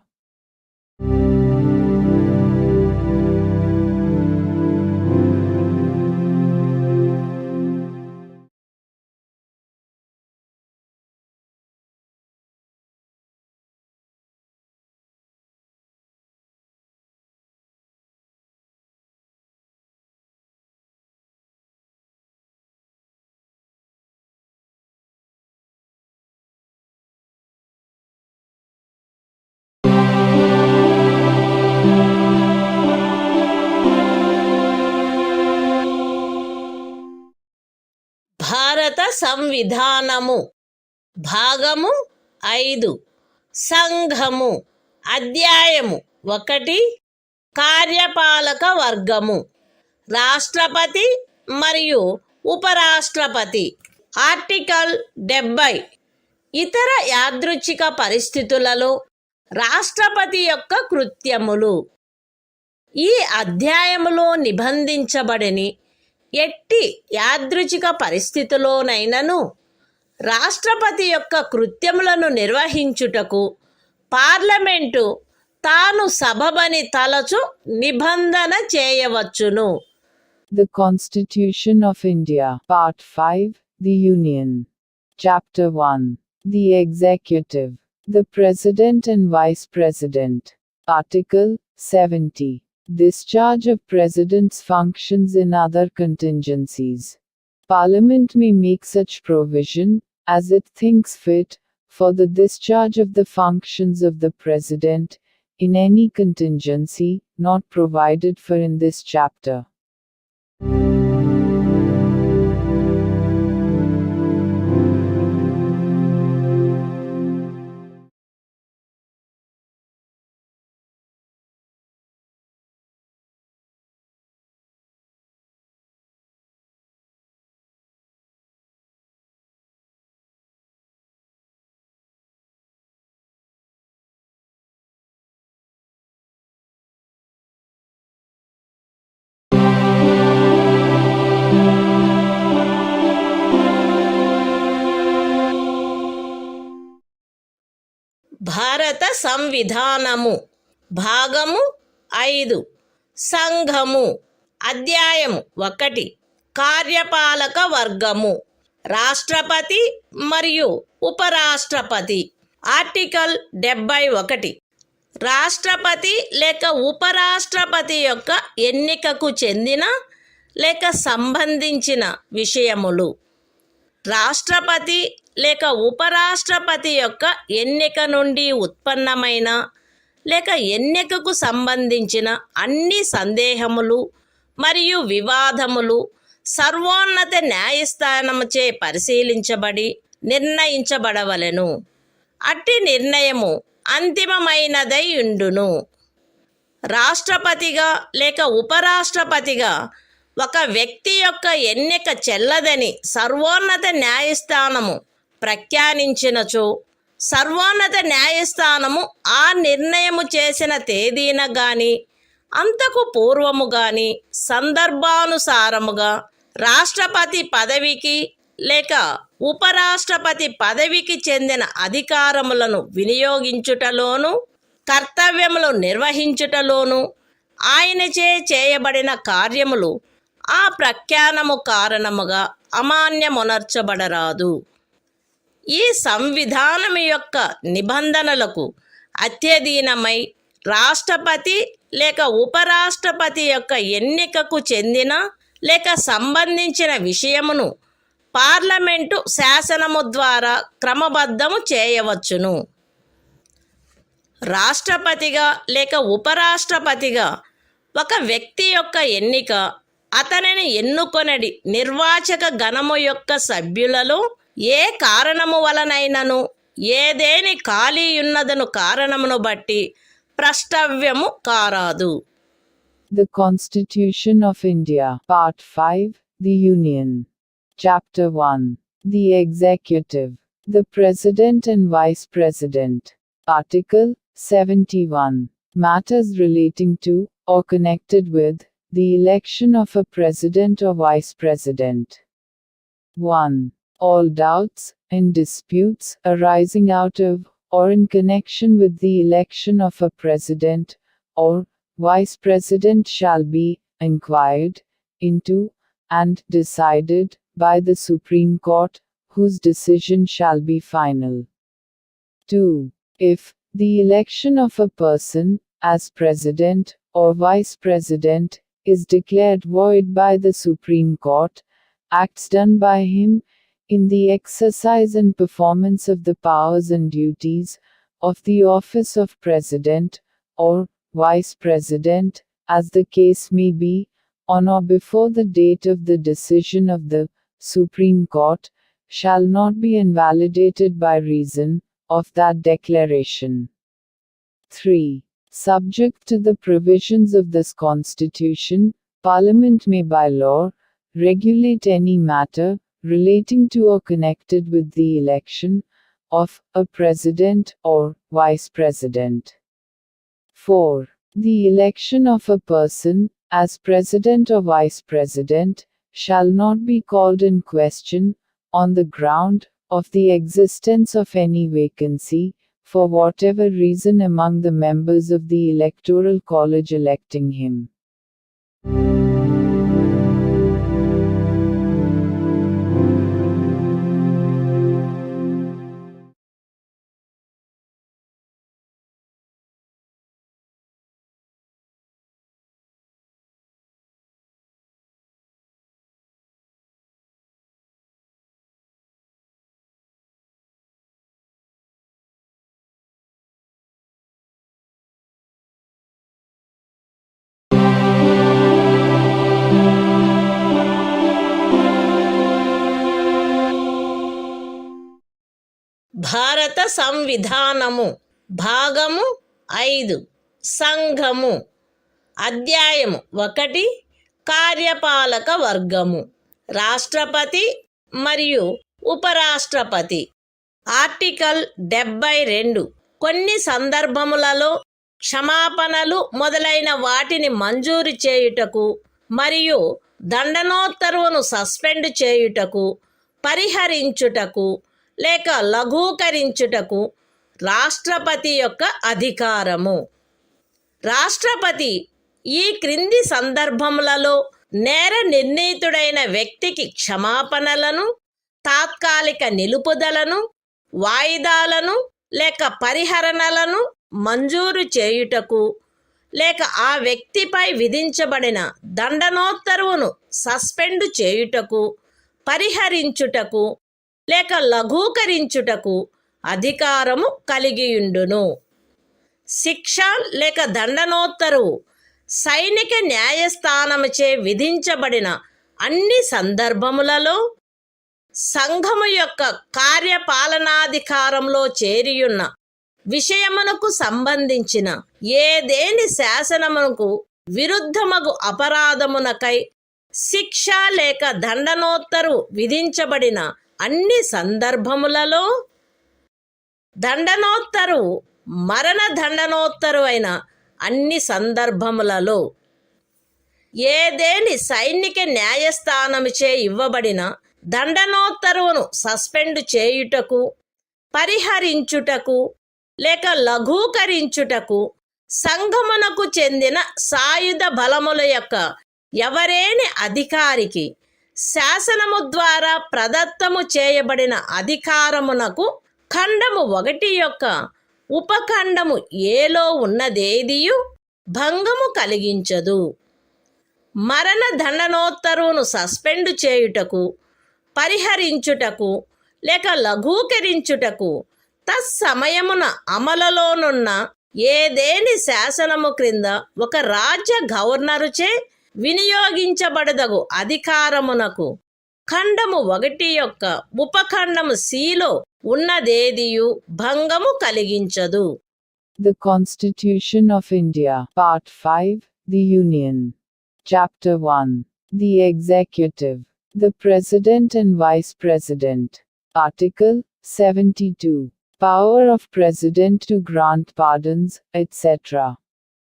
భారత సంవిధానము భాగము 5 సంఘము అధ్యాయము 1 కార్యపాలక వర్గము రాష్ట్రపతి మరియు ఉపరాష్ట్రపతి article 70 ఇతర యాదృచ్ఛిక పరిస్థితులలో రాష్ట్రపతి యొక్క కృత్యములు. ఈ అధ్యాయములో నిబంధించబడని ఎట్టి యాదృచ్ఛిక పరిస్థితిలోనైనను రాష్ట్రపతి యొక్క కృత్యములను నిర్వహించుటకు పార్లమెంటు తాను సబబని తలచు నిబంధన చేయవచ్చును. The Constitution of India, Part 5, The Union. Chapter 1. The Executive. The President and Vice President. Article 70. Discharge of President's functions in other contingencies. Parliament may make such provision, as it thinks fit, for the discharge of the functions of the President, in any contingency not provided for in this chapter. భారత సంవిధానము భాగము 5 సంఘము అధ్యాయము 1 కార్యపాలక వర్గము రాష్ట్రపతి మరియు ఉపరాష్ట్రపతి article 71 రాష్ట్రపతి లేక ఉపరాష్ట్రపతి యొక్క ఎన్నికకు చెందిన లేక సంబంధించిన విషయములు రాష్ట్రపతి లేక ఉపరాష్ట్రపతి యొక్క ఎన్నిక నుండి ఉత్పన్నమైన లేక ఎన్నికకు సంబంధించిన అన్ని సందేహములు మరియు వివాదములు సర్వోన్నత న్యాయస్థానముచే పరిశీలించబడి నిర్ణయించబడవలెను. అట్టి నిర్ణయము అంతిమమైనదై ఉండును. రాష్ట్రపతిగా లేక ఉపరాష్ట్రపతిగా ఒక వ్యక్తి యొక్క ఎన్నిక చెల్లదని సర్వోన్నత న్యాయస్థానము ప్రఖ్యానించినచో సర్వోన్నత న్యాయస్థానము ఆ నిర్ణయము చేసిన తేదీన గాని అంతకు పూర్వము గాని సందర్భానుసారముగా రాష్ట్రపతి పదవికి లేక ఉపరాష్ట్రపతి పదవికి చెందిన అధికారములను వినియోగించుటలోను కర్తవ్యములు నిర్వహించుటలోను ఆయనచే చేయబడిన కార్యములు ఆ ప్రఖ్యానము కారణముగా అమాన్యమునర్చబడరాదు. ఈ సంవిధానము యొక్క నిబంధనలకు అత్యధీనమై రాష్ట్రపతి లేక ఉపరాష్ట్రపతి యొక్క ఎన్నికకు చెందిన లేక సంబంధించిన విషయమును పార్లమెంటు శాసనము ద్వారా క్రమబద్ధము చేయవచ్చును. రాష్ట్రపతిగా లేక ఉపరాష్ట్రపతిగా ఒక వ్యక్తి యొక్క ఎన్నిక అతనిని ఎన్నుకొనడి నిర్వాచక గణము యొక్క సభ్యులలో ఏ కారణము వలనైనను ఏదేని ఖాళీ ఉన్నదను కారణమును బట్టి ప్రష్టవ్యము కారాదు. The Constitution of India, Part 5, The Union. Chapter 1. The Executive. The President and Vice President. Article 71. Matters relating to, or connected with, the election of a President or Vice President. 1. All doubts and disputes arising out of, or in connection with the election of a President, or Vice President shall be inquired into, and decided, by the Supreme Court, whose decision shall be final. 2. If the election of a person, as President, or Vice President, is declared void by the Supreme Court, acts done by him, in the exercise and performance of the powers and duties, of the office of President, or Vice President, as the case may be, on or before the date of the decision of the Supreme Court, shall not be invalidated by reason of that declaration. 3. Subject to the provisions of this Constitution, Parliament may by law regulate any matter relating to or connected with the election of a President or Vice President. 4. The election of a person, as President or Vice President, shall not be called in question, on the ground of the existence of any vacancy, for whatever reason among the members of the Electoral College electing him. భారత సంవిధానము భాగము 5 సంఘము అధ్యాయము 1 కార్యపాలక వర్గము రాష్ట్రపతి మరియు ఉపరాష్ట్రపతి article 72 కొన్ని సందర్భములలో క్షమాపణలు మొదలైన వాటిని మంజూరు చేయుటకు మరియు దండనోత్తర్వును సస్పెండ్ చేయుటకు పరిహరించుటకు లేక లఘూకరించుటకు రాష్ట్రపతి యొక్క అధికారము. రాష్ట్రపతి ఈ క్రింది సందర్భములలో నేర నిర్ణీతుడైన వ్యక్తికి క్షమాపణలను, తాత్కాలిక నిలుపుదలను, వాయిదాలను లేక పరిహరణలను మంజూరు చేయుటకు లేక ఆ వ్యక్తిపై విధించబడిన దండనోత్తర్వును సస్పెండ్ చేయుటకు, పరిహరించుటకు లేక లఘూకరించుటకు అధికారము కలిగియుండును. శిక్ష లేక దండనోత్తరువు సైనిక న్యాయస్థానముచే విధించబడిన అన్ని సందర్భములలో సంఘము యొక్క కార్యపాలనాధికారంలో చేరియున్న విషయమునకు సంబంధించిన ఏదేని శాసనమునకు విరుద్ధమగు అపరాధమునకై శిక్ష లేక దండనోత్తరు విధించబడిన అన్ని సందర్భములలో దండనోత్తరు మరణ దండనోత్తరు అయిన అన్ని సందర్భములలో ఏదేని సైనిక న్యాయస్థానముచే ఇవ్వబడిన దండనోత్తరువును సస్పెండ్ చేయుటకు, పరిహరించుటకు లేక లఘూకరించుటకు సంఘమునకు చెందిన సాయుధ బలముల యొక్క ఎవరేని అధికారికి శాసనము ద్వారా ప్రదత్తము చేయబడిన అధికారమునకు ఖండము 1 యొక్క ఉపఖండము ఏలో ఉన్నదేదియు భంగము కలిగించదు. మరణ దండనోత్తరువును సస్పెండ్ చేయుటకు, పరిహరించుటకు లేక లఘూకరించుటకు తత్సమయమున అమలులోనున్న ఏదేని శాసనము క్రింద ఒక రాజ్య గవర్నరుచే వినియోగించబడదగు అధికారమునకు ఖండము 1 యొక్క ఉపఖండము సిలో ఉన్నదేదియు భంగము కలిగించదు. The Constitution of India, Part 5, The Union. Chapter 1. The Executive. The President and Vice President. Article 72. Power of President to grant pardons, etc.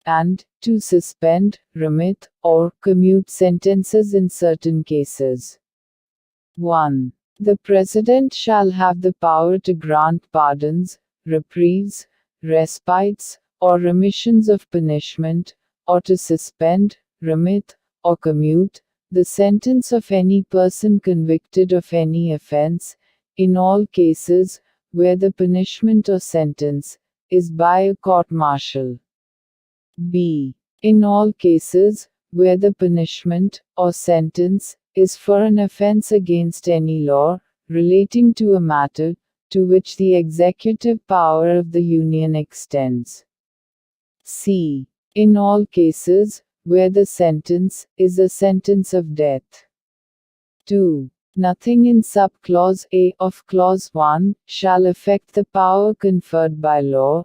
and to suspend, remit, or commute sentences in certain cases. 1. The President shall have the power to grant pardons, reprieves, respites, or remissions of punishment, or to suspend, remit, or commute the sentence of any person convicted of any offense, in all cases where the punishment or sentence is by a court-martial. B. In all cases where the punishment or sentence is for an offense against any law relating to a matter to which the executive power of the Union extends. C. In all cases where the sentence is a sentence of death. 2. Nothing in sub-clause A of clause 1 shall affect the power conferred by law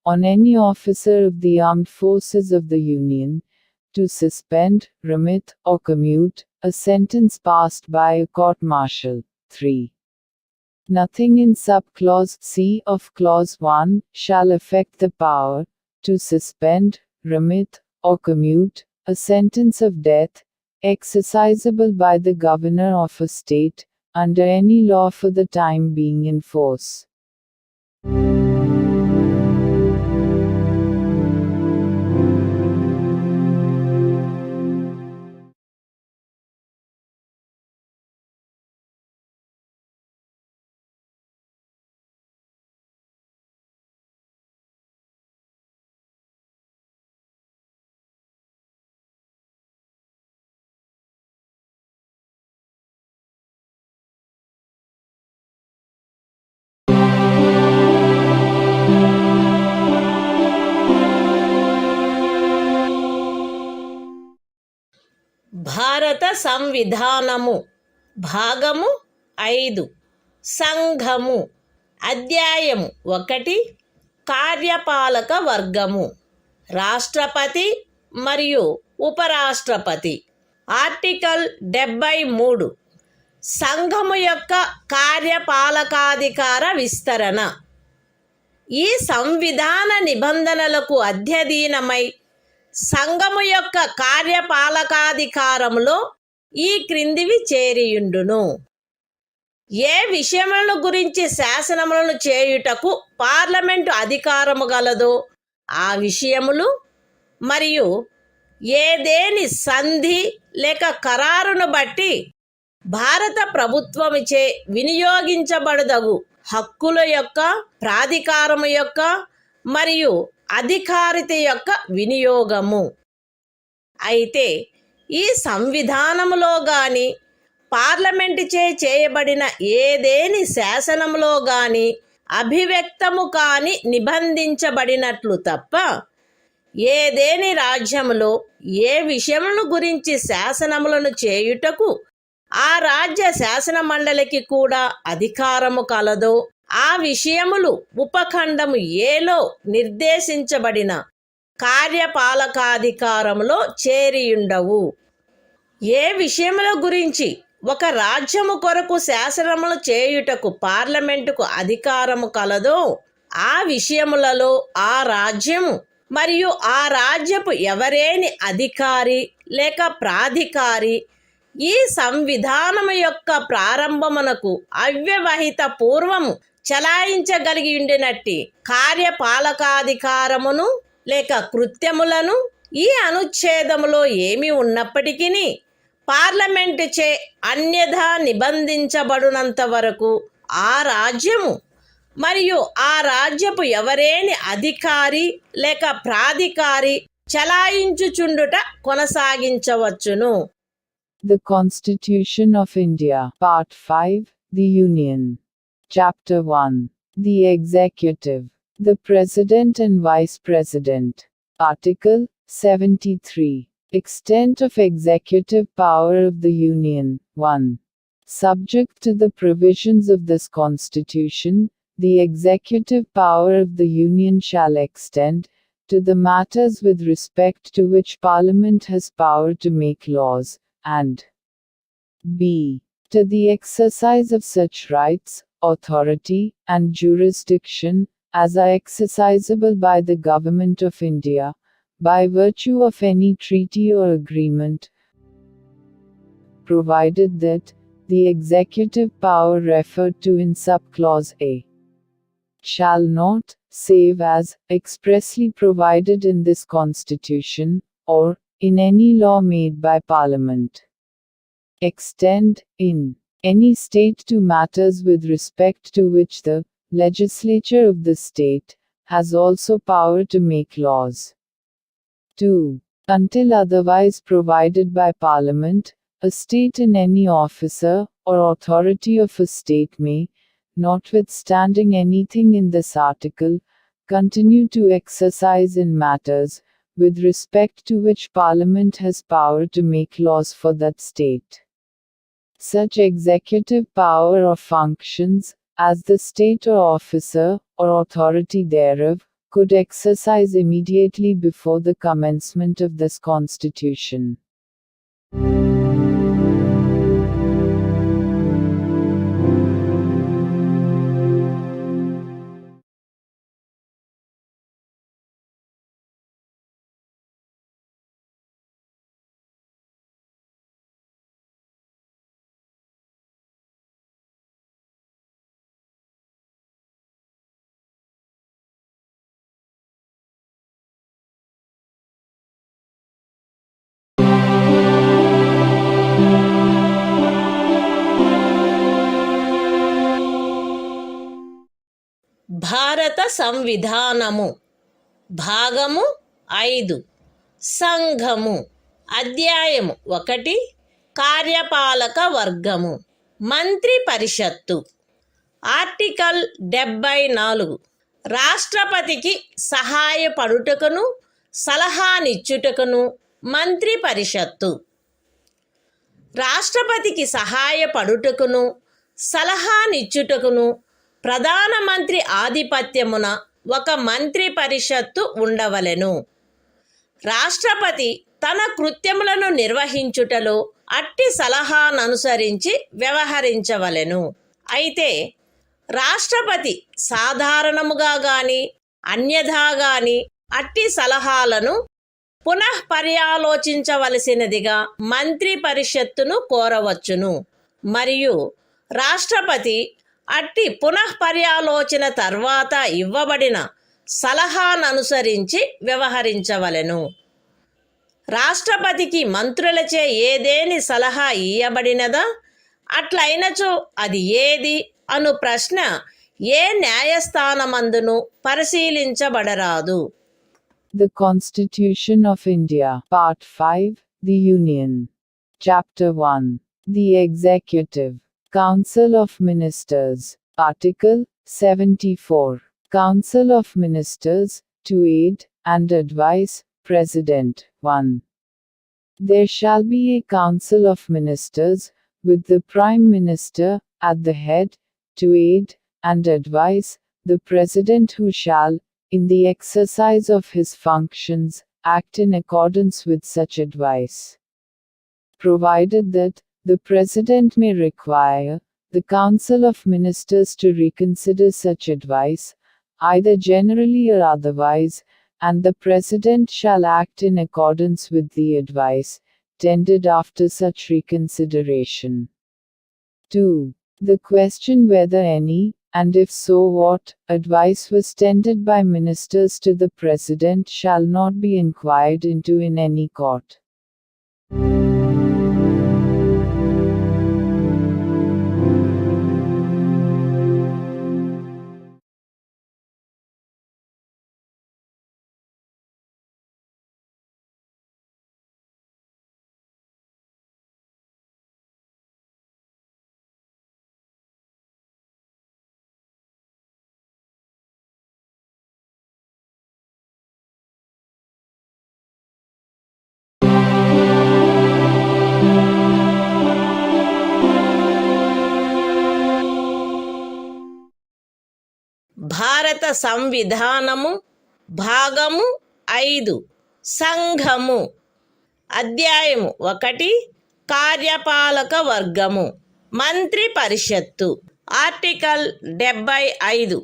on any officer of the armed forces of the Union to suspend, remit, or commute a sentence passed by a court-martial. 3. Nothing in sub-clause C of clause 1 shall affect the power to suspend, remit, or commute a sentence of death exercisable by the governor of a state under any law for the time being in force. భారత సంవిధానము భాగము 5 సంఘము అధ్యాయం 1 కార్యపాలక వర్గము రాష్ట్రపతి మరియు ఉపరాష్ట్రపతి. Article 73 సంఘము యొక్క కార్యపాలకాధికార విస్తరణ. ఈ సంవిధాన నిబంధనలకు అధ్యయనమై సంఘము యొక్క కార్యపాలకాధికారములో ఈ క్రిందివి చేరియుండును. ఏ విషయములను గురించి శాసనములను చేయుటకు పార్లమెంటు అధికారము గలదో ఆ విషయములు మరియు ఏదేని సంధి లేక ఖరారును బట్టి భారత ప్రభుత్వముచే వినియోగించబడదగు హక్కుల యొక్క ప్రాధికారము యొక్క మరియు అధికారిత యొక్క వినియోగము. అయితే ఈ సంవిధానములో గాని పార్లమెంటుచే చేయబడిన ఏదేని శాసనములో గాని అభివ్యక్తము కాని నిబంధించబడినట్లు తప్ప ఏదేని రాజ్యములో ఏ విషయములను గురించి శాసనములను చేయుటకు ఆ రాజ్య శాసన మండలికి కూడా అధికారము కలదో ఆ విషయములు ఉపఖండము ఏలో నిర్దేశించబడిన కార్యపాలకాధికారములో చేరియుండవు. ఏ విషయముల గురించి ఒక రాజ్యము కొరకు శాసనములు చేయుటకు పార్లమెంటుకు అధికారము కలదో ఆ విషయములలో ఆ రాజ్యము మరియు ఆ రాజ్యపు ఎవరేని అధికారి లేక ప్రాధికారి ఈ సంవిధానము యొక్క ప్రారంభమునకు అవ్యవహిత పూర్వము చలాయించగలిగి ఉండినట్టి కార్యపాలకాధికారమును లేక కృత్యములను ఈ అనుచ్ఛేదములో ఏమి ఉన్నప్పటికీ పార్లమెంటు చే అన్యథా నిబంధించబడినంత వరకు ఆ రాజ్యము మరియు ఆ రాజ్యపు ఎవరేని అధికారి లేక ప్రాధికారి చలాయించుచుండుట కొనసాగించవచ్చును. The Constitution of India, Part 5, The Union. Chapter 1. The Executive. The President and Vice President. Article 73. Extent of executive power of the Union. 1. Subject to the provisions of this Constitution, the executive power of the Union shall extend to the matters with respect to which Parliament has power to make laws, and b. to the exercise of such rights, authority, and jurisdiction as are exercisable by the Government of India, by virtue of any treaty or agreement, provided that the executive power referred to in subclause A shall not, save as expressly provided in this Constitution, or in any law made by Parliament, extend, in any state to matters with respect to which the legislature of the state has also power to make laws. 2. Until otherwise provided by Parliament, a state in any officer or authority of a state may, notwithstanding anything in this article, continue to exercise in matters with respect to which Parliament has power to make laws for that state such executive power or functions as the state or officer or authority thereof could exercise immediately before the commencement of this Constitution. భారత సంవిధానము భాగము 5 సంఘము. అధ్యాయము 1 కార్యపాలక వర్గము. మంత్రి పరిషత్తు. Article 74 రాష్ట్రపతికి సహాయపడుటకును సలహానిచ్చుటకును మంత్రి పరిషత్తు. రాష్ట్రపతికి సహాయపడుటకును సలహానిచ్చుటకును ప్రధానమంత్రి ఆధిపత్యమున ఒక మంత్రి పరిషత్తు ఉండవలెను. రాష్ట్రపతి తన కృత్యములను నిర్వహించుటలో అట్టి సలహాననుసరించి వ్యవహరించవలెను. అయితే రాష్ట్రపతి సాధారణముగా గాని అన్యథా గాని అట్టి సలహాలను పునఃపర్యాలోచించవలసినదిగా మంత్రి పరిషత్తును కోరవచ్చును. మరియు రాష్ట్రపతి అట్టి పునఃపర్యాలోచన తర్వాత ఇవ్వబడిన సలహాననుసరించి వ్యవహరించవలెను. రాష్ట్రపతికి మంత్రులచే ఏదేని సలహా ఇయ్యబడినదా, అట్లయినచో అది ఏది అను ప్రశ్న ఏ న్యాయస్థానమందును పరిశీలించబడరాదు. The Constitution of India, Part 5, The Union. Chapter 1. The Executive. Council of Ministers. Article 74. Council of Ministers, to aid and advise President. 1. There shall be a Council of Ministers, with the Prime Minister at the head, to aid and advise the President, who shall, in the exercise of his functions, act in accordance with such advice. Provided that the President may require the Council of Ministers to reconsider such advice, either generally or otherwise, and the President shall act in accordance with the advice tendered after such reconsideration. 2. The question whether any, and if so what, advice was tendered by ministers to the President shall not be inquired into in any court. భారత సంవిధానము భాగము 5 సంఘము. అధ్యాయము 1 కార్యపాలక వర్గము. మంత్రి పరిషత్తు. Article 75.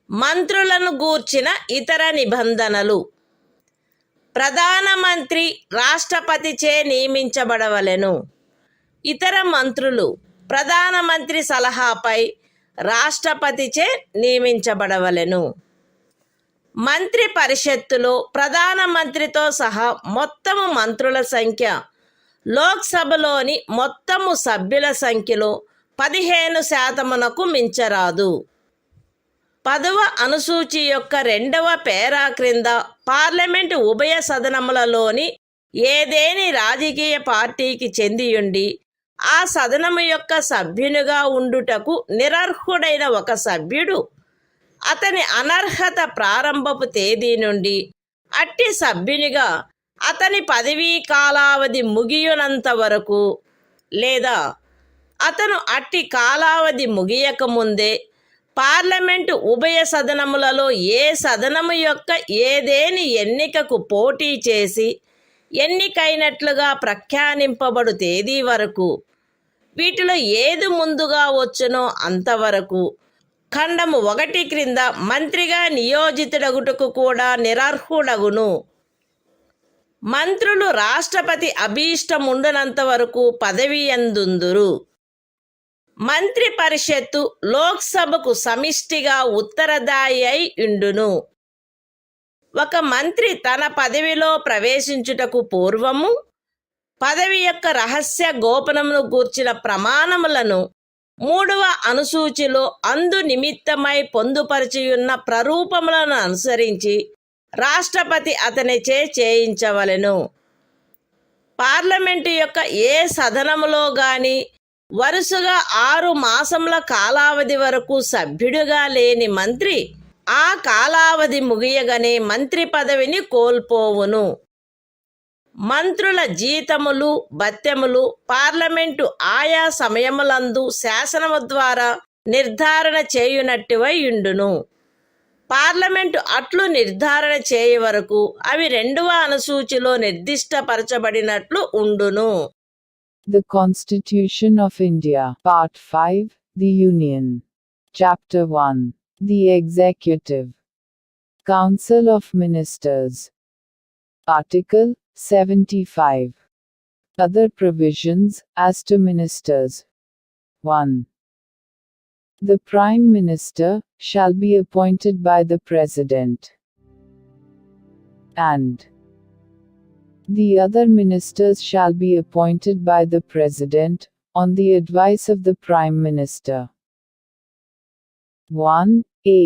మంత్రులను గూర్చిన ఇతర నిబంధనలు. ప్రధానమంత్రి రాష్ట్రపతిచే నియమించబడవలెను. ఇతర మంత్రులు ప్రధానమంత్రి సలహాపై రాష్ట్రపతిచే నియమించబడవలెను. మంత్రి పరిషత్తులో ప్రధానమంత్రితో సహా మొత్తము మంత్రుల సంఖ్య లోక్సభలోని మొత్తము సభ్యుల సంఖ్యలో 15% మించరాదు. 10వ అనుసూచి యొక్క 2వ పేరా క్రింద పార్లమెంటు ఉభయ సదనములలోని ఏదేని రాజకీయ పార్టీకి చెందియుండి ఆ సదనము యొక్క సభ్యునిగా ఉండుటకు నిరర్హుడైన ఒక సభ్యుడు అతని అనర్హత ప్రారంభపు తేదీ నుండి అట్టి సభ్యునిగా అతని పదవీ కాలావధి ముగియునంత వరకు లేదా అతను అట్టి కాలావధి ముగియకముందే పార్లమెంటు ఉభయ సదనములలో ఏ సదనము యొక్క ఏదేని ఎన్నికకు పోటీ చేసి ఎన్నికైనట్లుగా ప్రఖ్యానింపబడు తేదీ వరకు, వీటిలో ఏది ముందుగా వచ్చునో అంతవరకు ఖండము 1 క్రింద మంత్రిగా నియోజితుడగుటకు కూడా నిరర్హుడగును. మంత్రులు రాష్ట్రపతి అభీష్టముండునంత వరకు పదవి యందుందురు. మంత్రి పరిషత్తు లోక్సభకు సమిష్టిగా ఉత్తరదాయి అయి ఉండును. ఒక మంత్రి తన పదవిలో ప్రవేశించుటకు పూర్వము పదవి యొక్క రహస్య గోపనమును గూర్చిన ప్రమాణములను 3వ అనుసూచిలో అందు నిమిత్తమై పొందుపరిచియున్న ప్రరూపములను అనుసరించి రాష్ట్రపతి అతనిచే చేయించవలెను. పార్లమెంటు యొక్క ఏ సదనములో గాని వరుసగా 6 మాసముల కాలావధి వరకు సభ్యుడిగా లేని మంత్రి ఆ కాలావధి ముగియగానే మంత్రి పదవిని కోల్పోవును. మంత్రుల జీతములు భత్యములు పార్లమెంటు ఆయా సమయములందు శాసనము ద్వారా నిర్ధారణ చేయునట్టివై యుండును. పార్లమెంటు అట్లు నిర్ధారణ చేయ వరకు అవి 2వ అనుసూచిలో నిర్దిష్టపరచబడినట్లు ఉండును. The Constitution of India, Part 5, The Union. Chapter 1. The Executive. Council of Ministers. Article 75. Other provisions as to ministers. 1. The Prime Minister shall be appointed by the President, and the other ministers shall be appointed by the President, on the advice of the Prime Minister. 1a.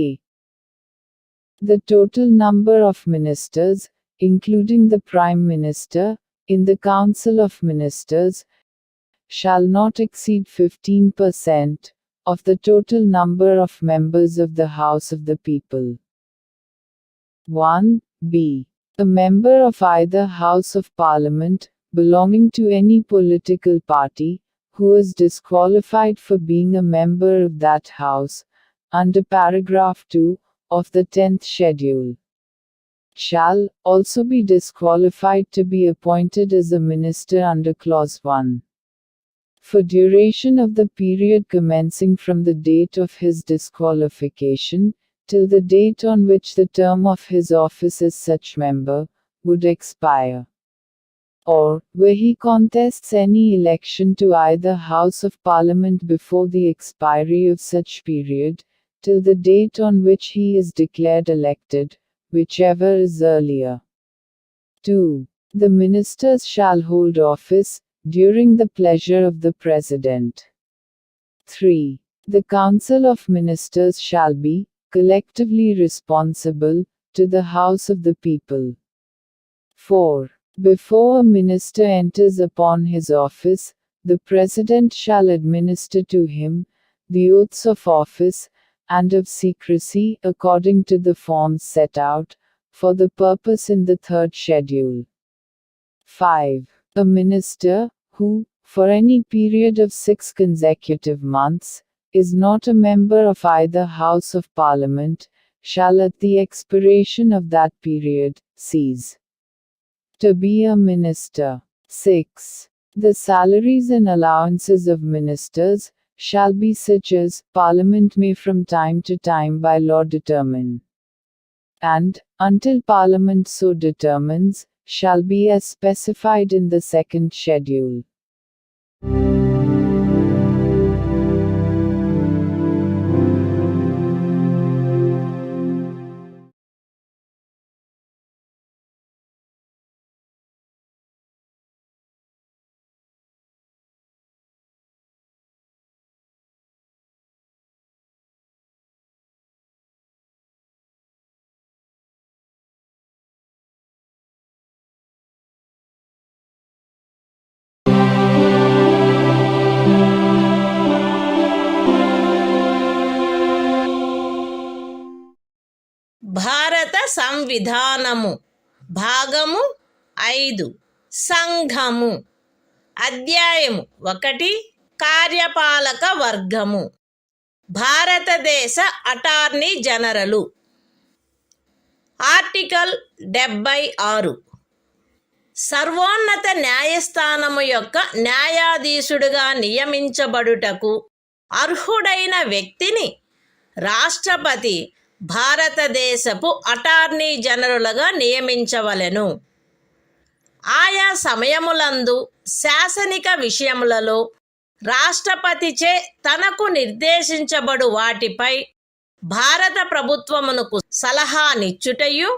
The total number of ministers, including the Prime Minister, in the Council of Ministers, shall not exceed 15% of the total number of members of the House of the People. 1b. A member of either House of Parliament, belonging to any political party, who is disqualified for being a member of that House, under paragraph 2 of the 10th schedule, shall also be disqualified to be appointed as a minister under clause 1. For duration of the period commencing from the date of his disqualification, till the date on which the term of his office as such member would expire, or where he contests any election to either House of Parliament before the expiry of such period, till the date on which he is declared elected, whichever is earlier. 2. The ministers shall hold office during the pleasure of the President. 3. The Council of Ministers shall be collectively responsible to the House of the People. 4. Before a minister enters upon his office, the President shall administer to him the oaths of office and of secrecy according to the forms set out for the purpose in the 3rd schedule. 5. A minister who, for any period of 6 consecutive months, is not a member of either House of Parliament, shall at the expiration of that period cease to be a minister. 6. The salaries and allowances of ministers shall be such as Parliament may from time to time by law determine, and, until Parliament so determines, shall be as specified in the 2nd schedule. భారత సంవిధానము భాగము 5 సంఘము అధ్యాయము 1 కార్యపాలక వర్గము భారతదేశ attorney general article 76 సర్వోన్నత న్యాయస్థానము యొక్క న్యాయాధీశుడిగా నియమించబడుటకు అర్హుడైన వ్యక్తిని రాష్ట్రపతి భారతదేశపు అటార్నీ జనరలుగా నియమించవలెను. ఆయా సమయములందు శాసనిక విషయములలో రాష్ట్రపతిచే తనకు నిర్దేశించబడు వాటిపై భారత ప్రభుత్వమునకు సలహానిచ్చుటయు,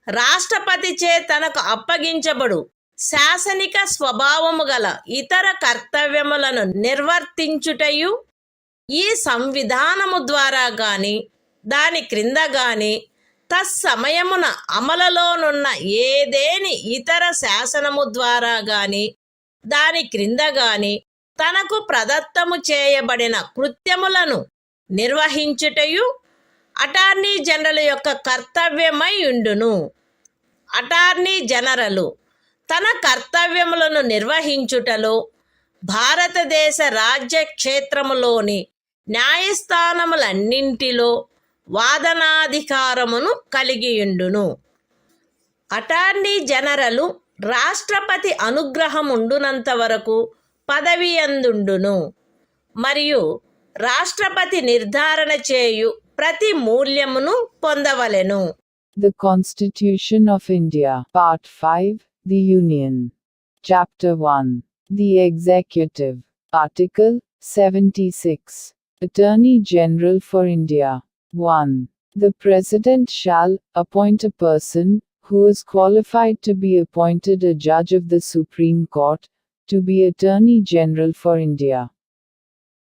రాష్ట్రపతిచే తనకు అప్పగించబడు శాసనిక స్వభావము గల ఇతర కర్తవ్యములను నిర్వర్తించుటయు ఈ సంవిధానము ద్వారా గాని దాని క్రింద గాని తత్సమయమున అమలులోనున్న ఏదేని ఇతర శాసనము ద్వారా గాని దాని క్రింద గాని తనకు ప్రదత్తము చేయబడిన కృత్యములను నిర్వహించుటయు అటార్నీ జనరల్ యొక్క కర్తవ్యమై ఉండును. అటార్నీ జనరలు తన కర్తవ్యములను నిర్వహించుటలో భారతదేశ రాజ్య క్షేత్రములోని న్యాయస్థానములన్నింటిలో వాదనాధికారమును కలిగియుండును. అటార్నీ జనరలు రాష్ట్రపతి అనుగ్రహముండునంత వరకు పదవియందుండును మరియు రాష్ట్రపతి నిర్ధారణ చేయు ప్రతి మూల్యమును పొందవలెను. The Constitution of India, Part 5, The Union. Chapter 1. The Executive. Article 76. Attorney General for India. 1. The President shall appoint a person who is qualified to be appointed a judge of the Supreme Court, to be Attorney General for India.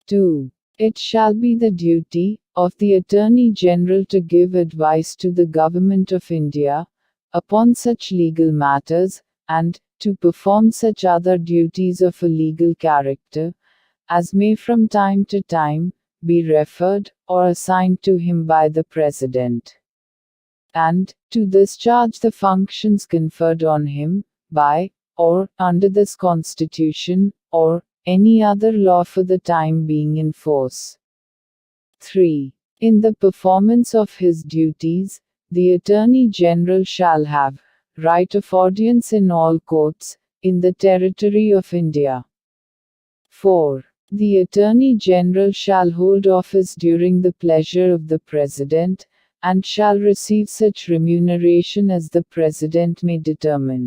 2. It shall be the duty of the Attorney General to give advice to the Government of India upon such legal matters, and to perform such other duties of a legal character as may from time to time be referred or assigned to him by the President, and to discharge the functions conferred on him by or under this Constitution or any other law for the time being in force. 3. In the performance of his duties, the Attorney General shall have right of audience in all courts in the territory of India. 4. The Attorney General shall hold office during the pleasure of the President, and shall receive such remuneration as the President may determine.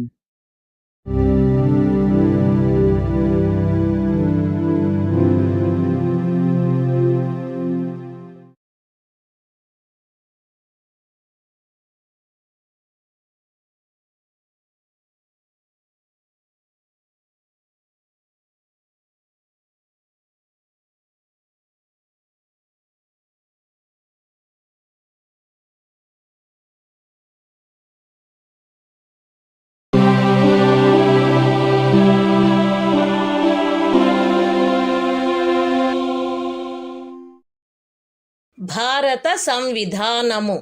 భారత సంవిధానము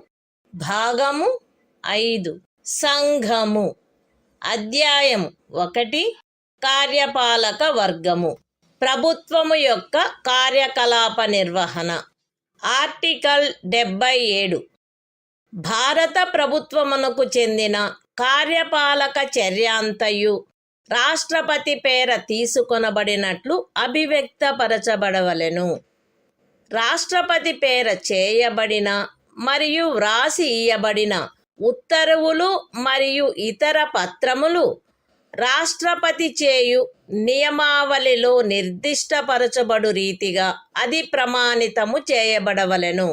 భాగము 5 సంఘము అధ్యాయం 1 కార్యపాలక వర్గము ప్రభుత్వము యొక్క కార్యకలాప నిర్వహణ article 77 భారత ప్రభుత్వమునకు చెందిన కార్యపాలక చర్యాంతయు రాష్ట్రపతి పేర తీసుకొనబడినట్లు అభివ్యక్తపరచబడవలెను. రాష్ట్రపతి పేర చేయబడిన మరియు వ్రాసి ఇయ్యబడిన ఉత్తర్వులు మరియు ఇతర పత్రములు రాష్ట్రపతి చేయు నియమావళిలో నిర్దిష్టపరచబడు రీతిగా అధిప్రమాణితము చేయబడవలెను.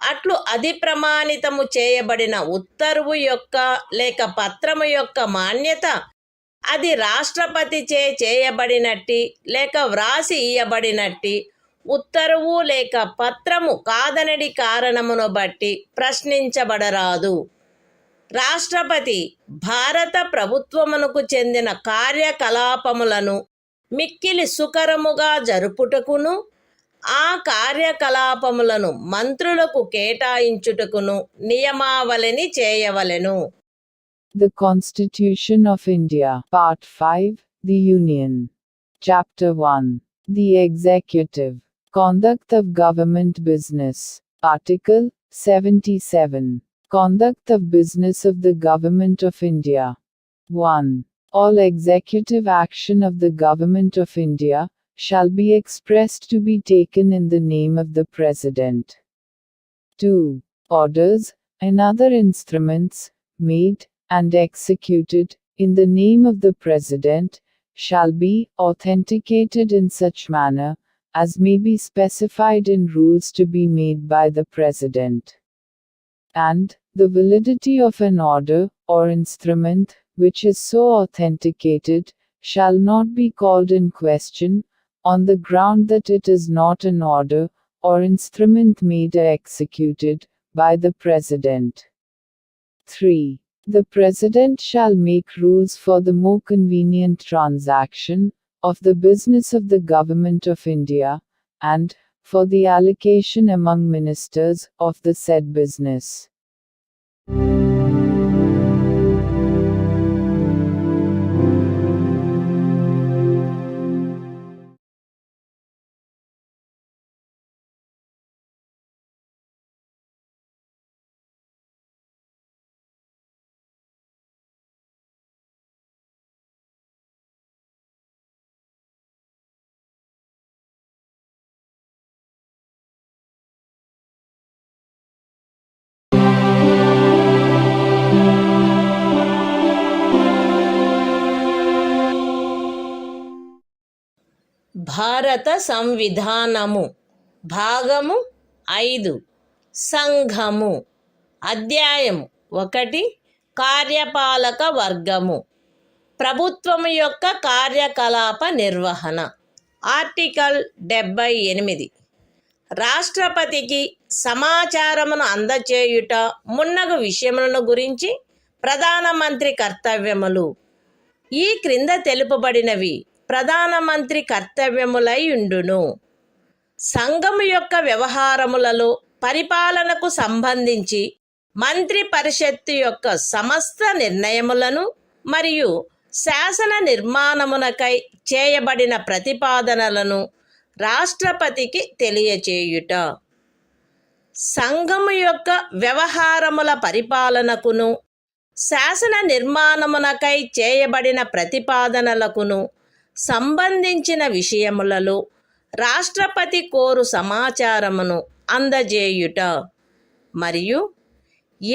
అట్లు అధిప్రమాణితము చేయబడిన ఉత్తర్వు యొక్క లేక పత్రము యొక్క మాన్యత అది రాష్ట్రపతిచే చేయబడినట్టి లేక వ్రాసి ఇయ్యబడినట్టి ఉత్తర్వు లేక పత్రము కాదనడి కారణమును బట్టి ప్రశ్నించబడరాదు. రాష్ట్రపతి భారత ప్రభుత్వమునకు చెందిన కార్యకలాపములను మిక్కిలి సుకరముగా జరుపుటకును ఆ కార్యకలాపములను మంత్రులకు కేటాయించుటకును నియమావళిని చేయవలెను. The Constitution of India, Part 5, The Union. Chapter 1. The Executive. Conduct of Government Business. Article 77. Conduct of Business of the Government of India. 1. All executive action of the Government of India shall be expressed to be taken in the name of the President. 2. Orders and other instruments made and executed in the name of the President shall be authenticated in such manner as may be specified in rules to be made by the President. And the validity of an order or instrument which is so authenticated shall not be called in question on the ground that it is not an order or instrument made or executed by the President. 3. The President shall make rules for the more convenient transaction of the business of the Government of India, and for the allocation among ministers of the said business. భారత సంవిధానము భాగము 5 సంఘము అధ్యాయం 1 కార్యపాలక వర్గము ప్రభుత్వము యొక్క కార్యకలాప నిర్వహణ article 78 రాష్ట్రపతికి సమాచారమును అందచేయుట మున్నగు విషయములను గురించి ప్రధానమంత్రి కర్తవ్యములు ఈ క్రింద తెలుపబడినవి ప్రధానమంత్రి కర్తవ్యములై ఉండును. సంఘము యొక్క వ్యవహారములలో పరిపాలనకు సంబంధించి మంత్రి పరిషత్తు యొక్క సమస్త నిర్ణయములను మరియు శాసన నిర్మాణమునకై చేయబడిన ప్రతిపాదనలను రాష్ట్రపతికి తెలియచేయుట. సంఘము యొక్క వ్యవహారముల పరిపాలనకును శాసన నిర్మాణమునకై చేయబడిన ప్రతిపాదనలకును సంబంధించిన విషయములలో రాష్ట్రపతి కోరు సమాచారమును అందజేయుట మరియు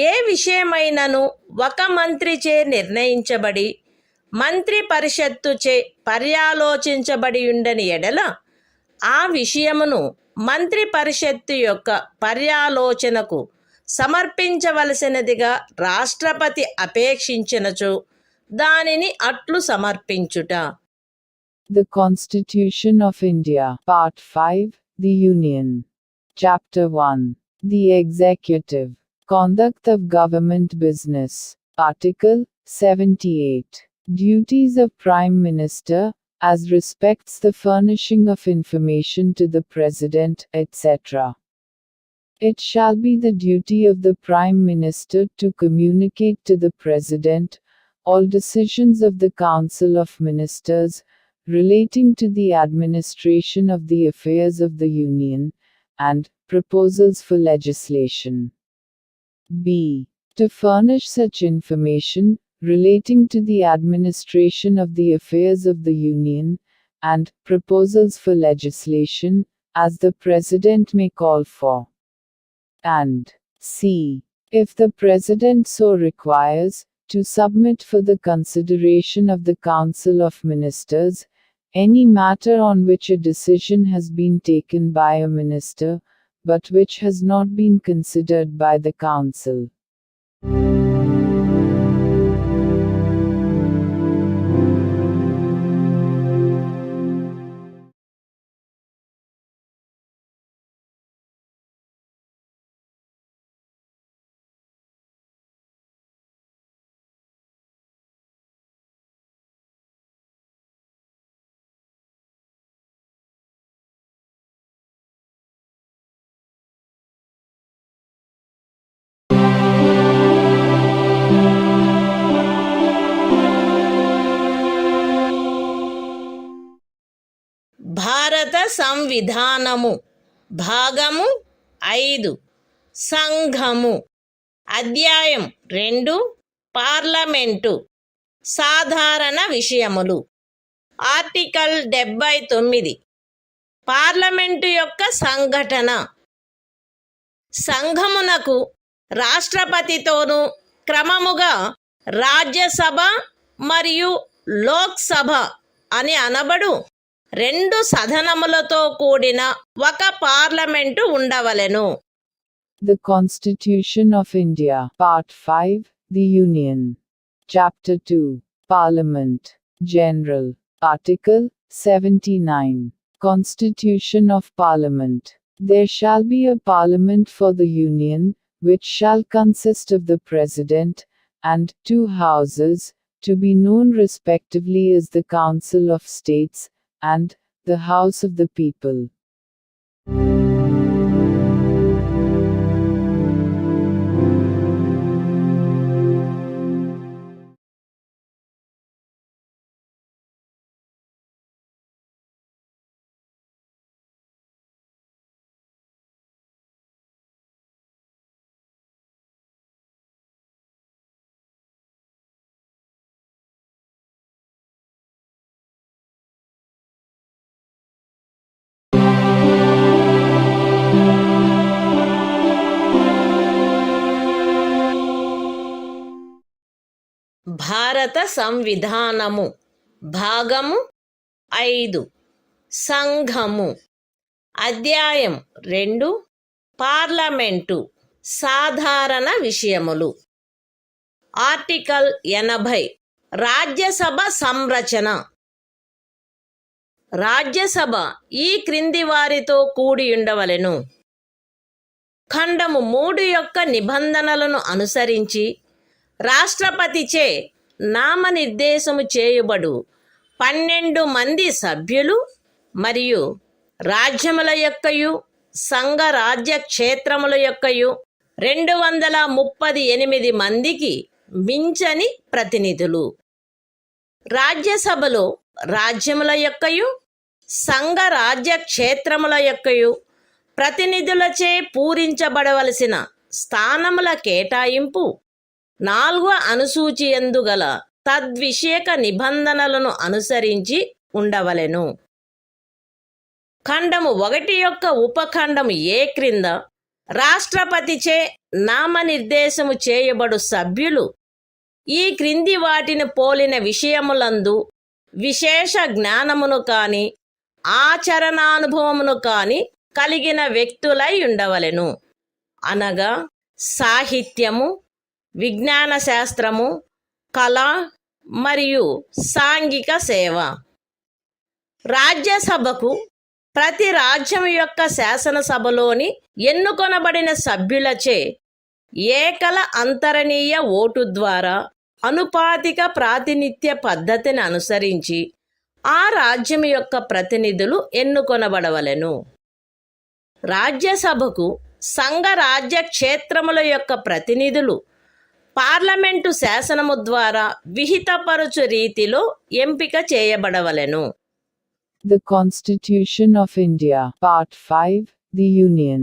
ఏ విషయమైనను ఒక మంత్రిచే నిర్ణయించబడి మంత్రి పరిషత్తుచే పర్యాలోచించబడి ఉండని ఎడల ఆ విషయమును మంత్రి పరిషత్తు యొక్క పర్యాలోచనకు సమర్పించవలసినదిగా రాష్ట్రపతి అపేక్షించినచో దానిని అట్లు సమర్పించుట. The Constitution of India, Part 5, The Union. Chapter 1. The Executive. Conduct of Government Business. Article 78. Duties of Prime Minister, as respects the furnishing of information to the President, etc. It shall be the duty of the Prime Minister to communicate to the President all decisions of the Council of Ministers relating to the administration of the affairs of the Union, and proposals for legislation. B. To furnish such information relating to the administration of the affairs of the Union, and proposals for legislation, as the President may call for. And C. If the President so requires, to submit for the consideration of the Council of Ministers any matter on which a decision has been taken by a minister, but which has not been considered by the Council. భారత సంవిధానము భాగము 5 సంఘము అధ్యాయం 2 parliament సాధారణ విషయములు article 79 parliament యొక్క సంఘటన సంఘమునకు రాష్ట్రపతితోనూ క్రమముగా రాజ్యసభ మరియు లోక్సభ అని అనబడు 2 సదనములతో కూడిన ఒక పార్లమెంటు ఉండవలెను. The Constitution of India, Part 5, The Union. Chapter 2. Parliament. General. Article 79. Constitution of Parliament. There shall be a Parliament for the Union, which shall consist of the President, and 2 houses, to be known respectively as the Council of States, and the House of the People. భారత సంవిధానము భాగము 5 సంఘము. అధ్యాయం 2 parliament సాధారణ విషయములు. Article 80 Rajya Sabha సంరచన. Rajya Sabha ఈ క్రింది వారితో కూడి ఉండవలెను. ఖండము 3 యొక్క నిబంధనలను అనుసరించి రాష్ట్రపతిచే నామనిర్దేశము చేయబడు 12 మంది సభ్యులు మరియు రాజ్యముల యొక్కయు సంఘ రాజ్య క్షేత్రముల యొక్కయు 238 మందికి మించని ప్రతినిధులు. రాజ్యసభలో రాజ్యముల యొక్కయు సంఘ రాజ్య క్షేత్రముల యొక్కయు ప్రతినిధులచే పూరించబడవలసిన స్థానముల కేటాయింపు 4వ అనుసూచియందు గల తద్విషయక నిబంధనలను అనుసరించి ఉండవలెను. ఖండము 1 యొక్క ఉపఖండము ఏ క్రింద రాష్ట్రపతిచే నామనిర్దేశము చేయబడు సభ్యులు ఈ క్రింది వాటిని పోలిన విషయములందు విశేష జ్ఞానమును కాని ఆచరణానుభవమును కాని కలిగిన వ్యక్తులై ఉండవలెను. అనగా సాహిత్యము, విజ్ఞాన శాస్త్రము, కళ మరియు సాంఘిక సేవ. రాజ్యసభకు ప్రతి రాజ్యం యొక్క శాసనసభలోని ఎన్నుకొనబడిన సభ్యులచే ఏకల అంతరణీయ ఓటు ద్వారా అనుపాతిక ప్రాతినిధ్య పద్ధతిని అనుసరించి ఆ రాజ్యం యొక్క ప్రతినిధులు ఎన్నుకొనబడవలెను. రాజ్యసభకు సంఘ రాజ్య క్షేత్రముల యొక్క ప్రతినిధులు పార్లమెంటు శాసనము ద్వారా విహితపరచు రీతిలో ఎంపిక చేయబడవలెను. The Constitution of India, Part 5, The Union.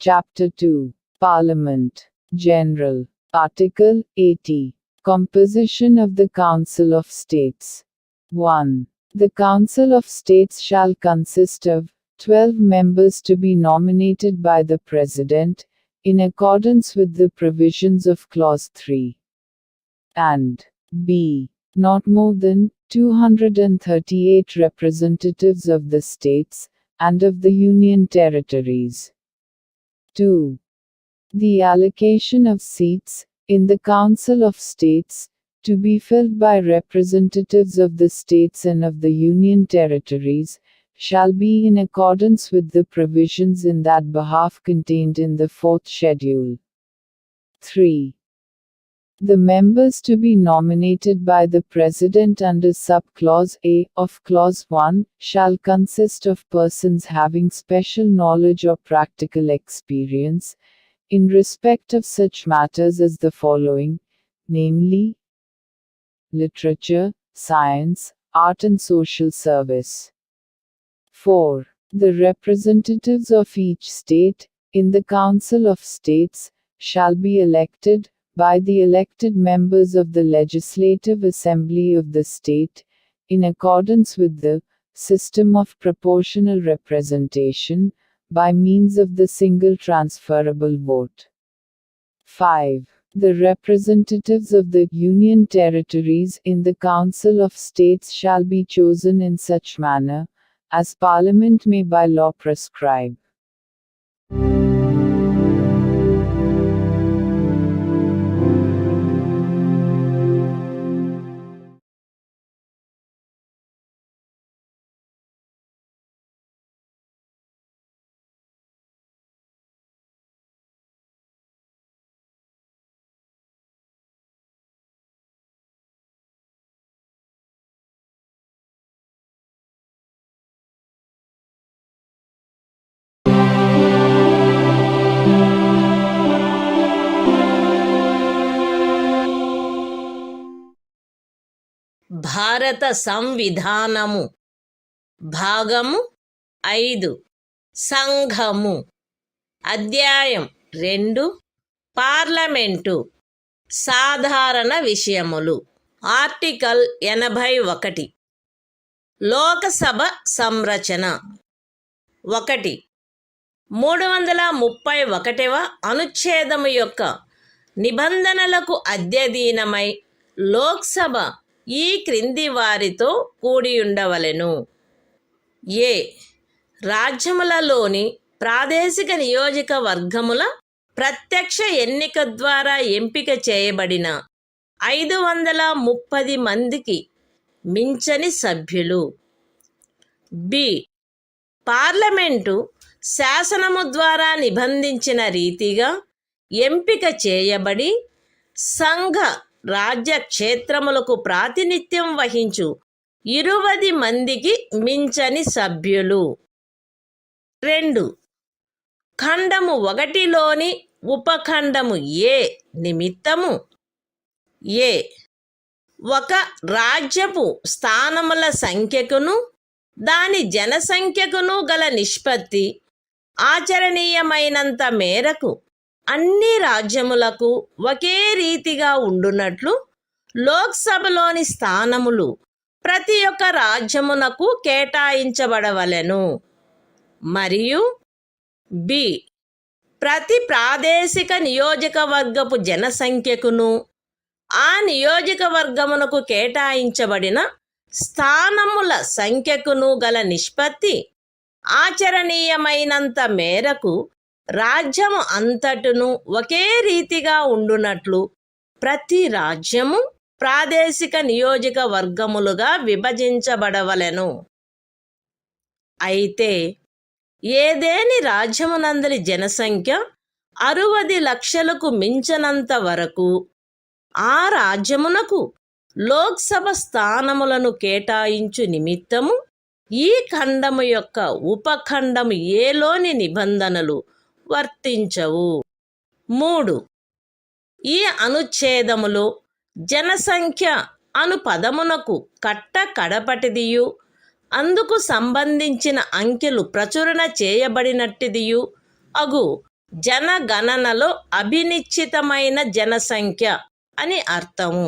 Chapter 2, Parliament, General. Article 80. Composition of the Council of States. 1. The Council of States shall consist of 12 members to be nominated by the President, in accordance with the provisions of Clause 3. And b. Not more than 238 representatives of the states, and of the Union territories. 2. The allocation of seats, in the Council of States, to be filled by representatives of the states and of the Union territories, shall be in accordance with the provisions in that behalf contained in the 4th schedule. 3. The members to be nominated by the President under Sub-Clause A of Clause 1 shall consist of persons having special knowledge or practical experience in respect of such matters as the following, namely: literature, science, art and social service. 4. The representatives of each state, in the Council of States, shall be elected, by the elected members of the Legislative Assembly of the state, in accordance with the system of proportional representation, by means of the single transferable vote. 5. The representatives of the Union territories in the Council of States shall be chosen in such manner, as Parliament may by law prescribe. భారత సంవిధానము. భాగము 5 సంఘము. అధ్యాయం 2 parliament సాధారణ విషయములు. Article 81 Lok Sabha సంరచన. 1. 331వ అనుచ్ఛేదము యొక్క నిబంధనలకు అధ్యయనమై లోక్సభ ఈ క్రింది వారితో కూడి ఉండవలెను. ఏ రాజ్యములలోని ప్రాదేశిక నియోజకవర్గముల ప్రత్యక్ష ఎన్నిక ద్వారా ఎంపిక చేయబడిన 530 మందికి మించని సభ్యులు. బి పార్లమెంటు శాసనము ద్వారా నిబంధించిన రీతిగా ఎంపిక చేయబడి సంఘ రాజ్య క్షేత్రములకు ప్రాతినిధ్యం వహించు 20 మందికి మించని సభ్యులు. 2 ఖండము 1లోని ఉపఖండము ఏ నిమిత్తము ఏ ఒక రాజ్యపు స్థానముల సంఖ్యకును దాని జనసంఖ్యకును గల నిష్పత్తి ఆచరణీయమైనంత మేరకు అన్ని రాజ్యములకు ఒకే రీతిగా ఉండునట్లు లోక్సభలోని స్థానములు ప్రతి ఒక్క రాజ్యమునకు కేటాయించబడవలెను. మరియు బి ప్రతి ప్రాదేశిక నియోజకవర్గపు జనసంఖ్యకును ఆ నియోజకవర్గమునకు కేటాయించబడిన స్థానముల సంఖ్యకును గల నిష్పత్తి ఆచరణీయమైనంత మేరకు రాజ్యము అంతటను ఒకే రీతిగా ఉండునట్లు ప్రతి రాజ్యము ప్రాదేశిక నియోజకవర్గములుగా విభజించబడవలెను. అయితే ఏదేని రాజ్యమునందలి జనసంఖ్య 60 లక్షలకు మించనంత వరకు ఆ రాజ్యమునకు లోక్సభ స్థానములను కేటాయించు నిమిత్తము ఈ ఖండము యొక్క ఉపఖండము ఏలోని నిబంధనలు వర్తించవు. 3 ఈ అనుచ్ఛేదములో జనసంఖ్య అను పదమునకు కడపటిదియు అందుకు సంబంధించిన అంకెలు ప్రచురణ చేయబడినట్టిదియు అగు జనగణనలో అభినిశ్చితమైన జనసంఖ్య అని అర్థము.